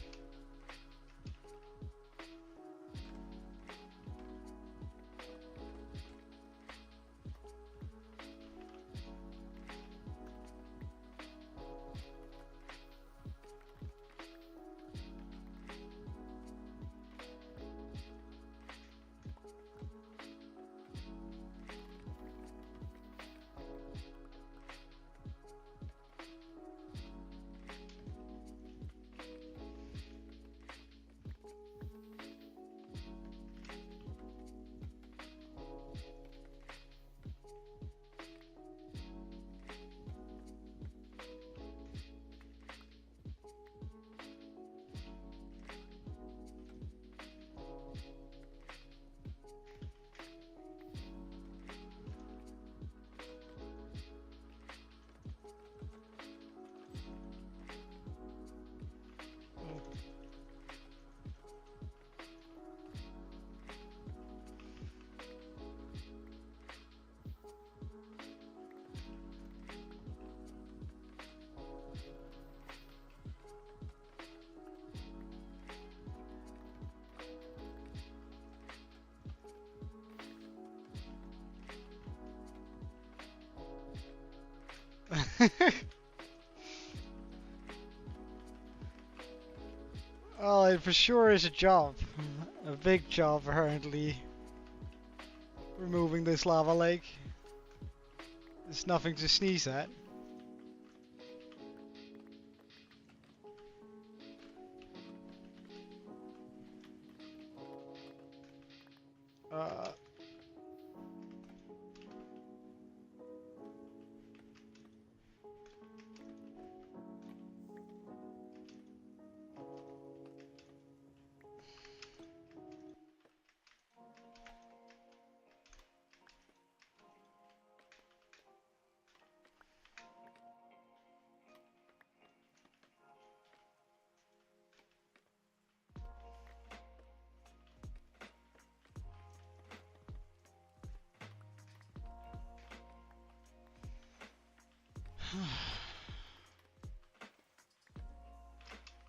Well, it for sure is a job. A big job, apparently. Removing this lava lake. It's nothing to sneeze at. Uh...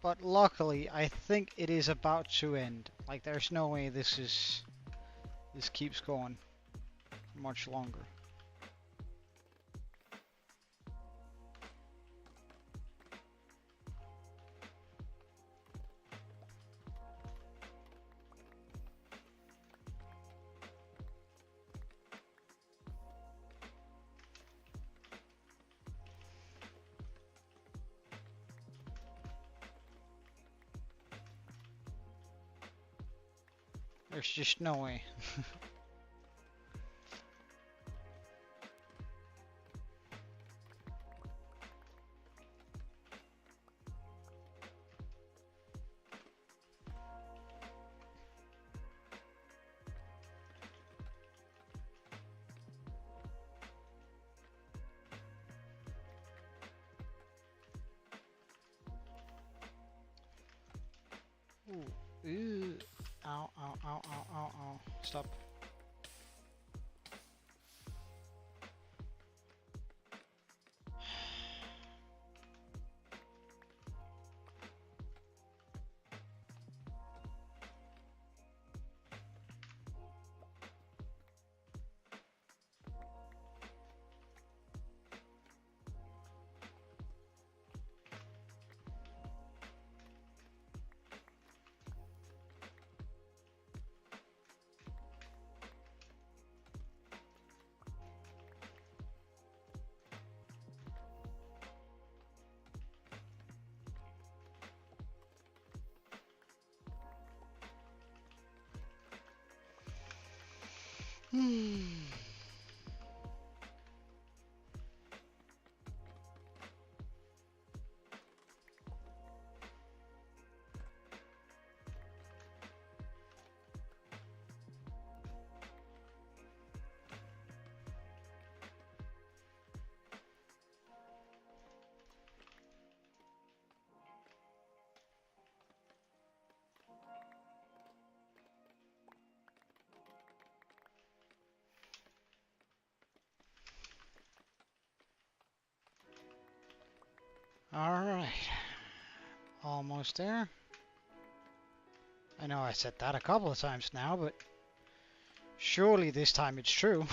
But luckily, I think it is about to end. Like, there's no way this keeps going much longer. There's just no way. Ooh. Ew. Ow, ow, ow, ow, ow, ow. Stop. All right. almost there. I know I said that a couple of times now, but surely this time it's true.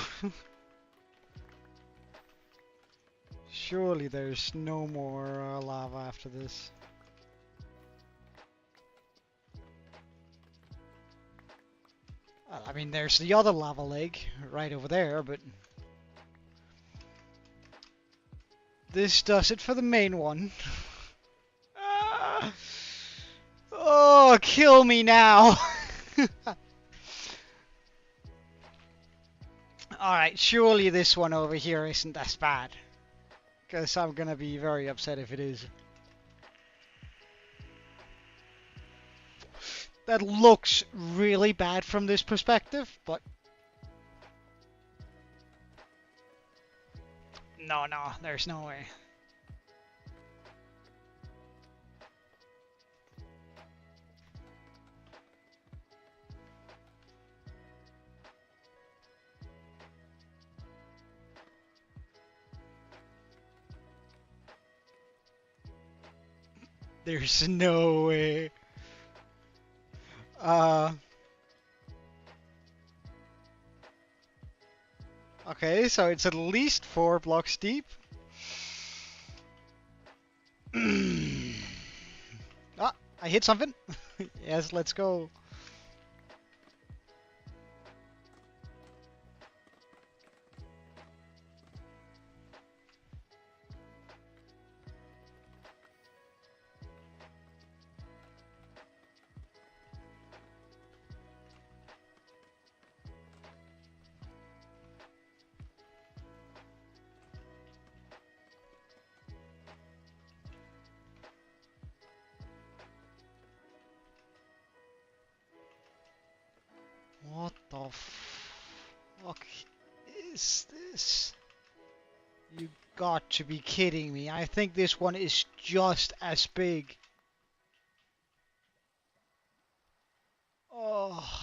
Surely there's no more lava after this. I mean, there's the other lava lake right over there, but this does it for the main one. Oh, kill me now! Alright, surely this one over here isn't as bad. Because I'm gonna be very upset if it is. That looks really bad from this perspective, but... No, there's no way. There's no way. Okay, so it's at least 4 blocks deep. Ah, I hit something. Yes, let's go. What the fuck is this? You got to be kidding me. I think this one is just as big. Oh.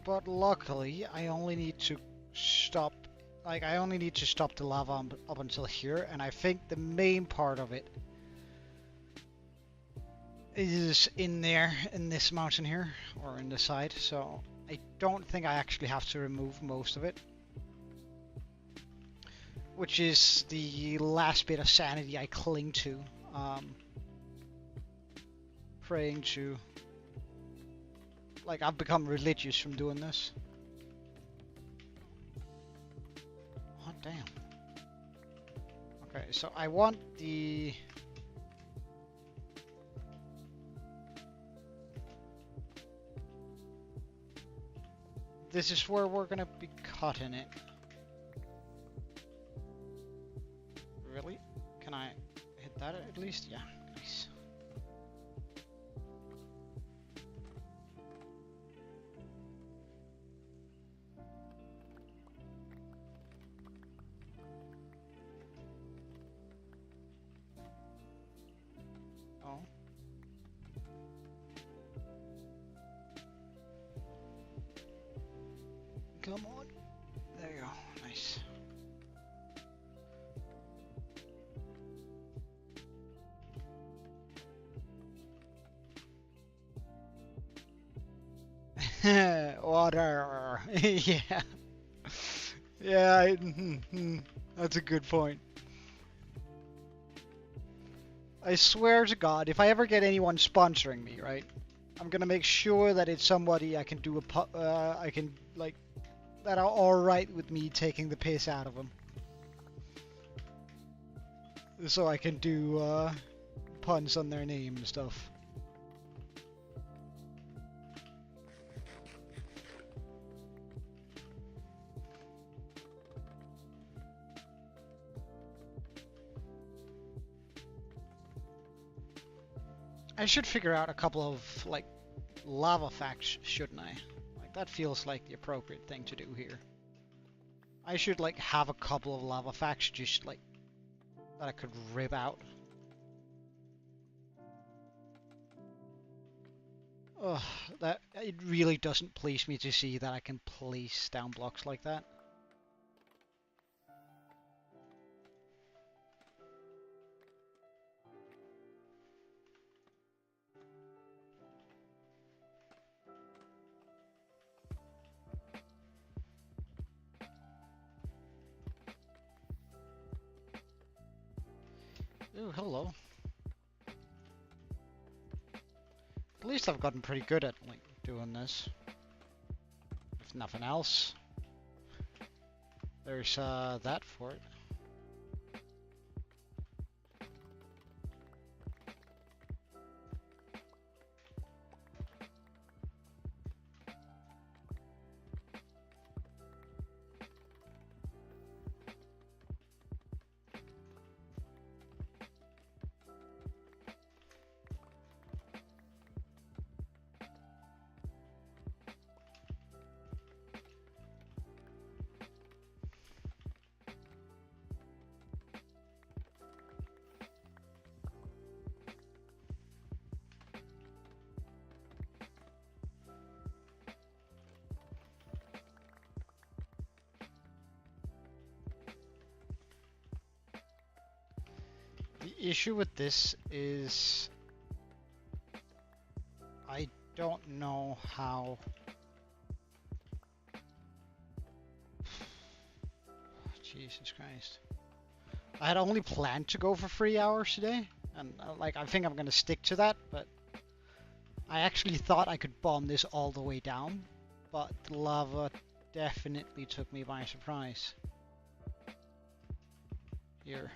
But luckily, I only need to stop, I only need to stop the lava up until here, and I think the main part of it is in there, in this mountain here, or in the side, so I don't think I actually have to remove most of it. Which is the last bit of sanity I cling to, praying to... Like, I've become religious from doing this. Oh, damn. Okay, so I want the... This is where we're gonna be cutting it. Really? Can I hit that at least? Yeah, nice. Oh. Come on. There you go. Nice. Water. Yeah. Yeah, that's a good point. I swear to God, if I ever get anyone sponsoring me, right? I'm gonna make sure that it's somebody I can do I can like that are all right with me taking the piss out of them, so I can do puns on their name and stuff. I should figure out a couple of like lava facts, shouldn't I? Like that feels like the appropriate thing to do here. I should like have a couple of lava facts just like that I could rip out. Ugh, that it really doesn't please me to see that I can place down blocks like that. Ooh, hello. At least I've gotten pretty good at like doing this. If nothing else. There's that for it. The issue with this is I don't know how. Jesus Christ. I had only planned to go for 3 hours today, and like I think I'm gonna stick to that, but I actually thought I could bomb this all the way down, but the lava definitely took me by surprise. Here.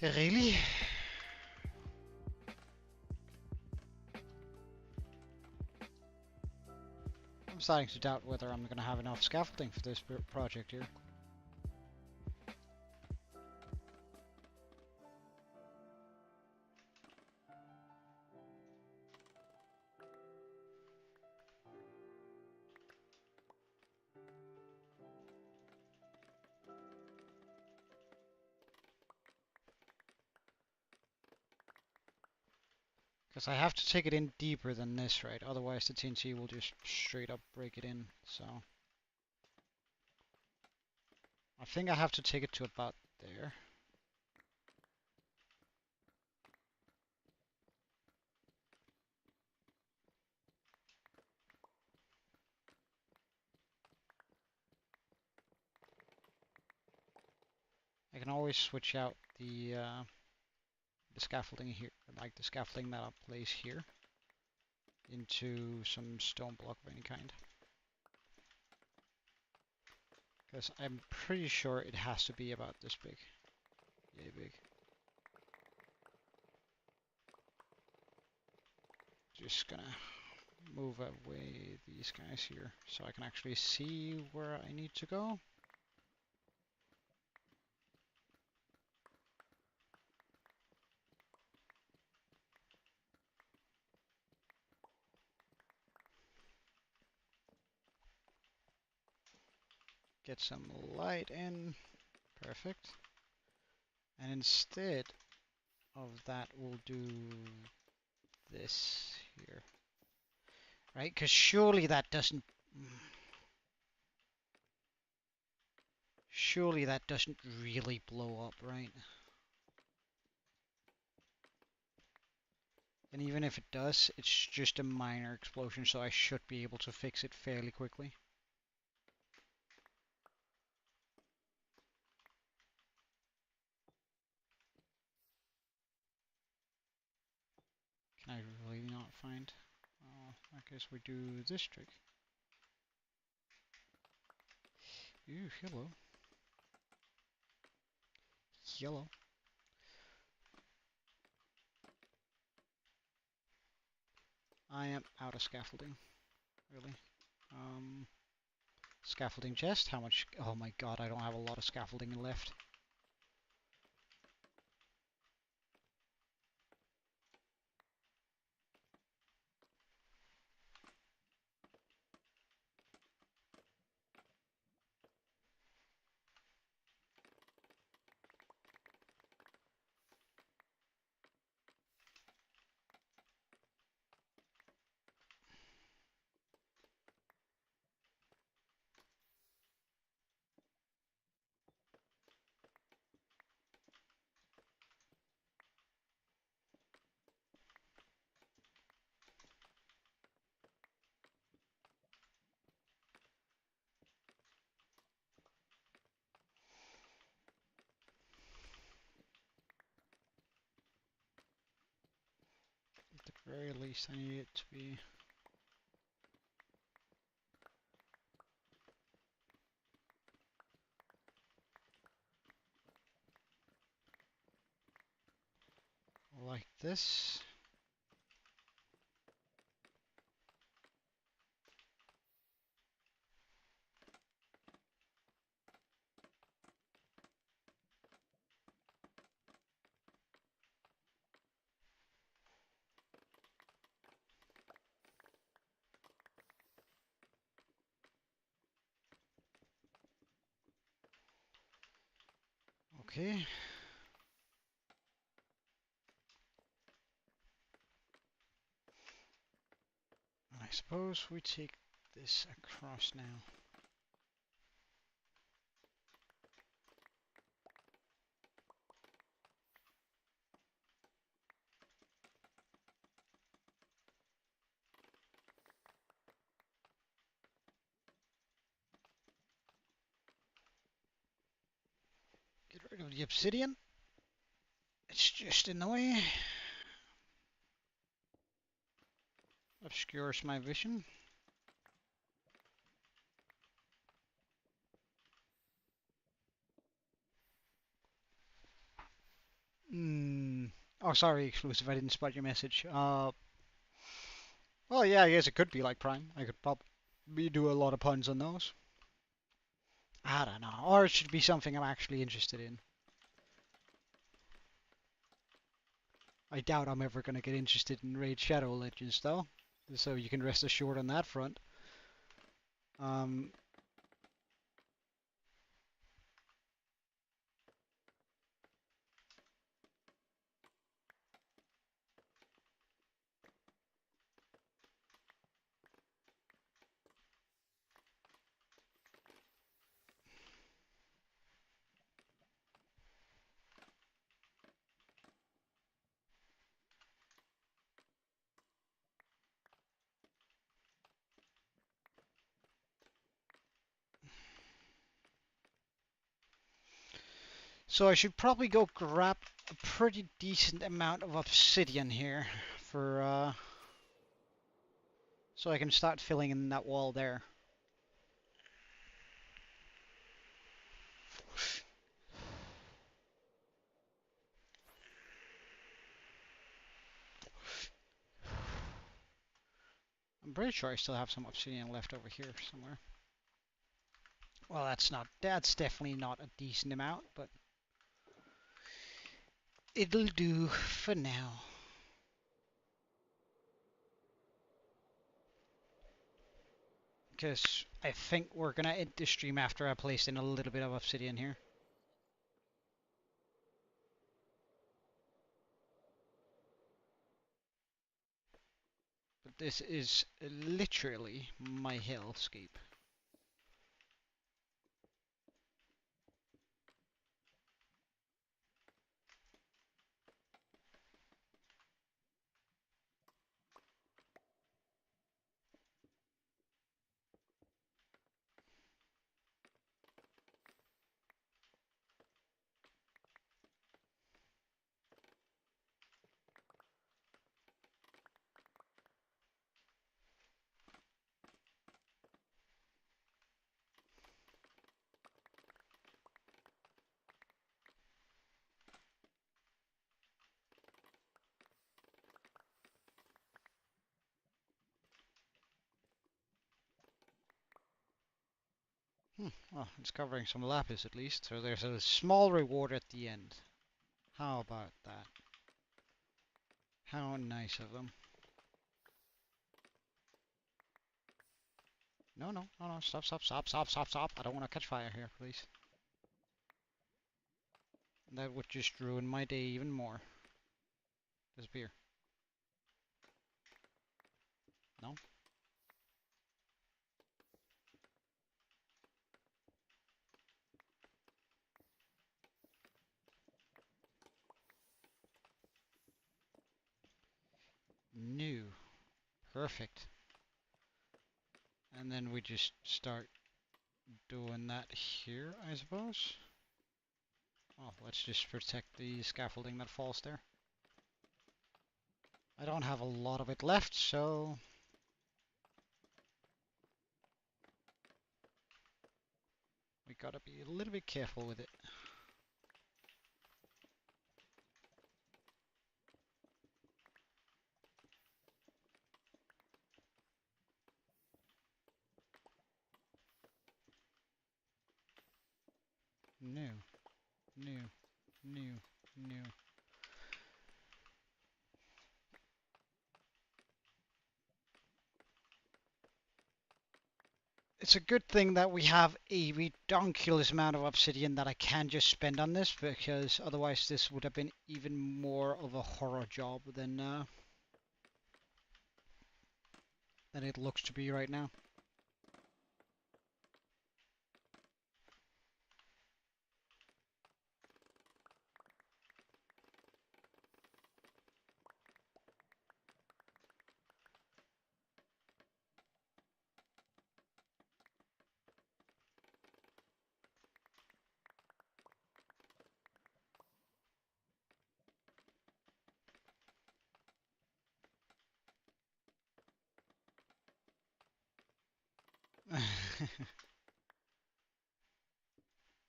Really? I'm starting to doubt whether I'm going to have enough scaffolding for this project here. Because I have to take it in deeper than this, right? Otherwise the TNT will just straight up break it in, so... I think I have to take it to about there. I can always switch out the scaffolding here, like the scaffolding that I'll place here, into some stone block of any kind. Because I'm pretty sure it has to be about this big. Yay big. Just gonna move away these guys here so I can actually see where I need to go. Get some light in. Perfect. And instead of that, we'll do this here. Right? Because surely that doesn't... Surely that doesn't really blow up, right? And even if it does, it's just a minor explosion, so I should be able to fix it fairly quickly. Can I really not find? I guess we do this trick. Ooh, hello. Yellow. I am out of scaffolding, really. Scaffolding chest, how much? Oh my god, I don't have a lot of scaffolding left. At the very least, I need it to be... like this. Okay. I suppose we take this across now. Get rid of the obsidian. It's just in the way. Obscures my vision. Oh, sorry, exclusive. I didn't spot your message. Well, yeah, I guess it could be like Prime. I could probably do a lot of puns on those. I don't know. Or it should be something I'm actually interested in. I doubt I'm ever going to get interested in Raid Shadow Legends, though. So you can rest assured on that front. So I should probably go grab a pretty decent amount of obsidian here for so I can start filling in that wall there. I'm pretty sure I still have some obsidian left over here somewhere. Well, that's definitely not a decent amount, but it'll do for now. because I think we're gonna end the stream after I placed in a little bit of obsidian here. But this is literally my hellscape. Well, it's covering some lapis at least, so there's a small reward at the end. How about that? How nice of them. No, no, no, no, stop, stop, stop, stop, stop, stop. I don't want to catch fire here, please. That would just ruin my day even more. Disappear. No? New. Perfect. And then we just start doing that here, I suppose. Oh, let's just protect the scaffolding that falls there. I don't have a lot of it left, so... we gotta be a little bit careful with it. New. New. New. New. It's a good thing that we have a redonkulous amount of obsidian that I can just spend on this, because otherwise this would have been even more of a horror job than it looks to be right now.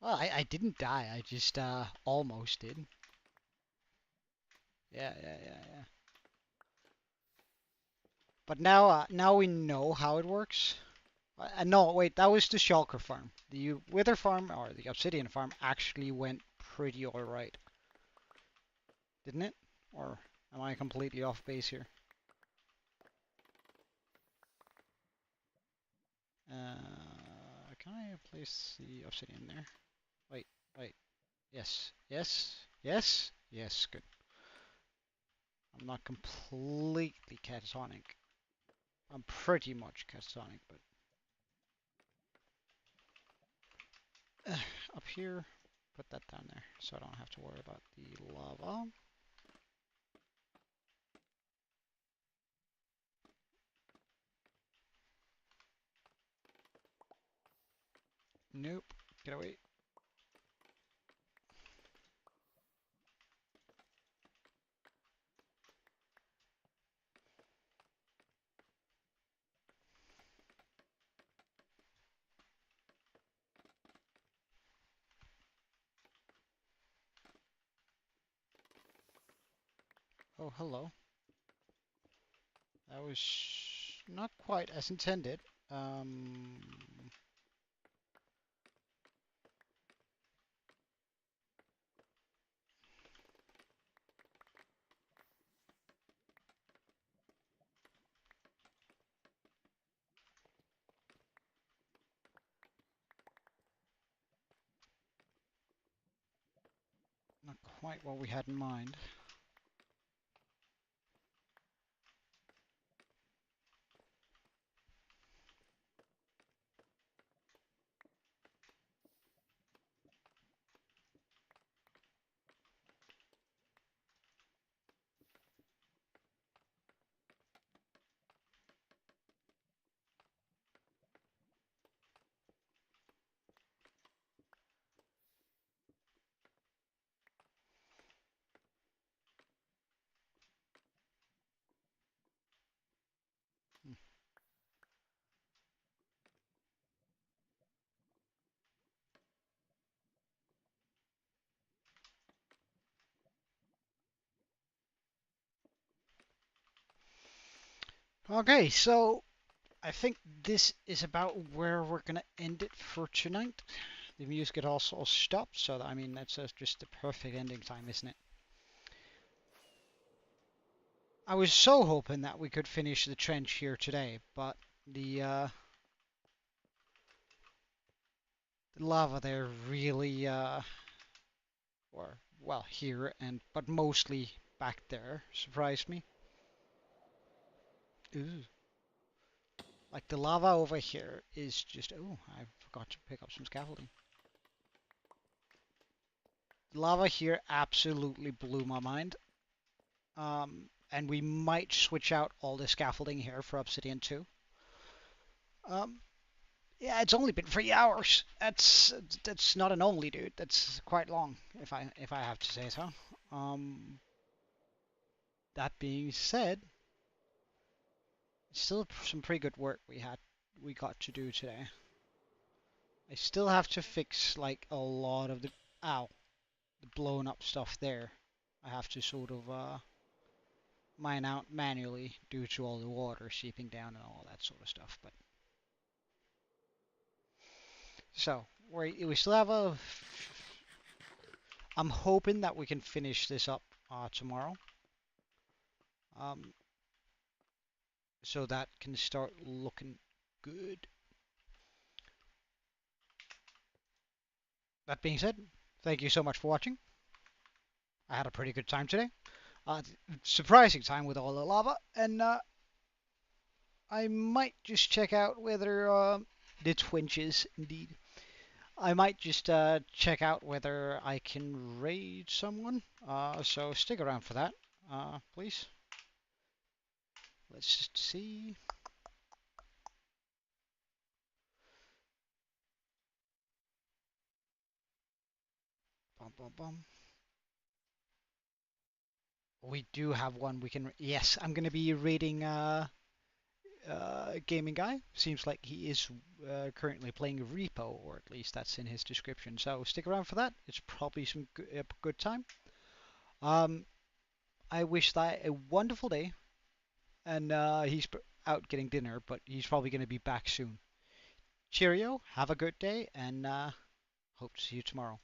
Well, I didn't die, I just almost did. Yeah, yeah, yeah, yeah. But now we know how it works. No, wait, that was the shulker farm. The wither farm, or the obsidian farm, actually went pretty alright. Didn't it? Or am I completely off base here? Can I place the obsidian there? Wait, wait. Yes, yes, yes, yes, good. I'm not completely catatonic. I'm pretty much catatonic, but... up here, put that down there, so I don't have to worry about the lava. Nope, get away. Oh, hello. That was not quite as intended. quite what we had in mind. Okay, so I think this is about where we're gonna end it for tonight. The music had also stopped, so I mean that's just the perfect ending time, isn't it? I was so hoping that we could finish the trench here today, but the lava there really, or well here and but mostly back there, surprised me. Ooh. Like the lava over here is just, oh, I forgot to pick up some scaffolding. The lava here absolutely blew my mind. And we might switch out all the scaffolding here for Obsidian 2. Um, yeah, it's only been 3 hours. That's not an only, dude. That's quite long, if I have to say so. Um, that being said, still some pretty good work we got to do today. I still have to fix like a lot of the blown up stuff there. I have to sort of mine out manually due to all the water seeping down and all that sort of stuff. But so we still have a. I'm hoping that we can finish this up tomorrow, um, so that can start looking good. That being said, thank you so much for watching. I had a pretty good time today. Surprising time with all the lava, and I might just check out whether the twinches indeed. I might just check out whether I can raid someone. So stick around for that, please. Let's just see. Bum, bum, bum. We do have one we can. Yes, I'm going to be raiding Gaming Guy. Seems like he is currently playing Repo, or at least that's in his description. So stick around for that. It's probably some good time. Um, I wish that a wonderful day, and he's out getting dinner, but he's probably going to be back soon. Cheerio, have a good day, and hope to see you tomorrow.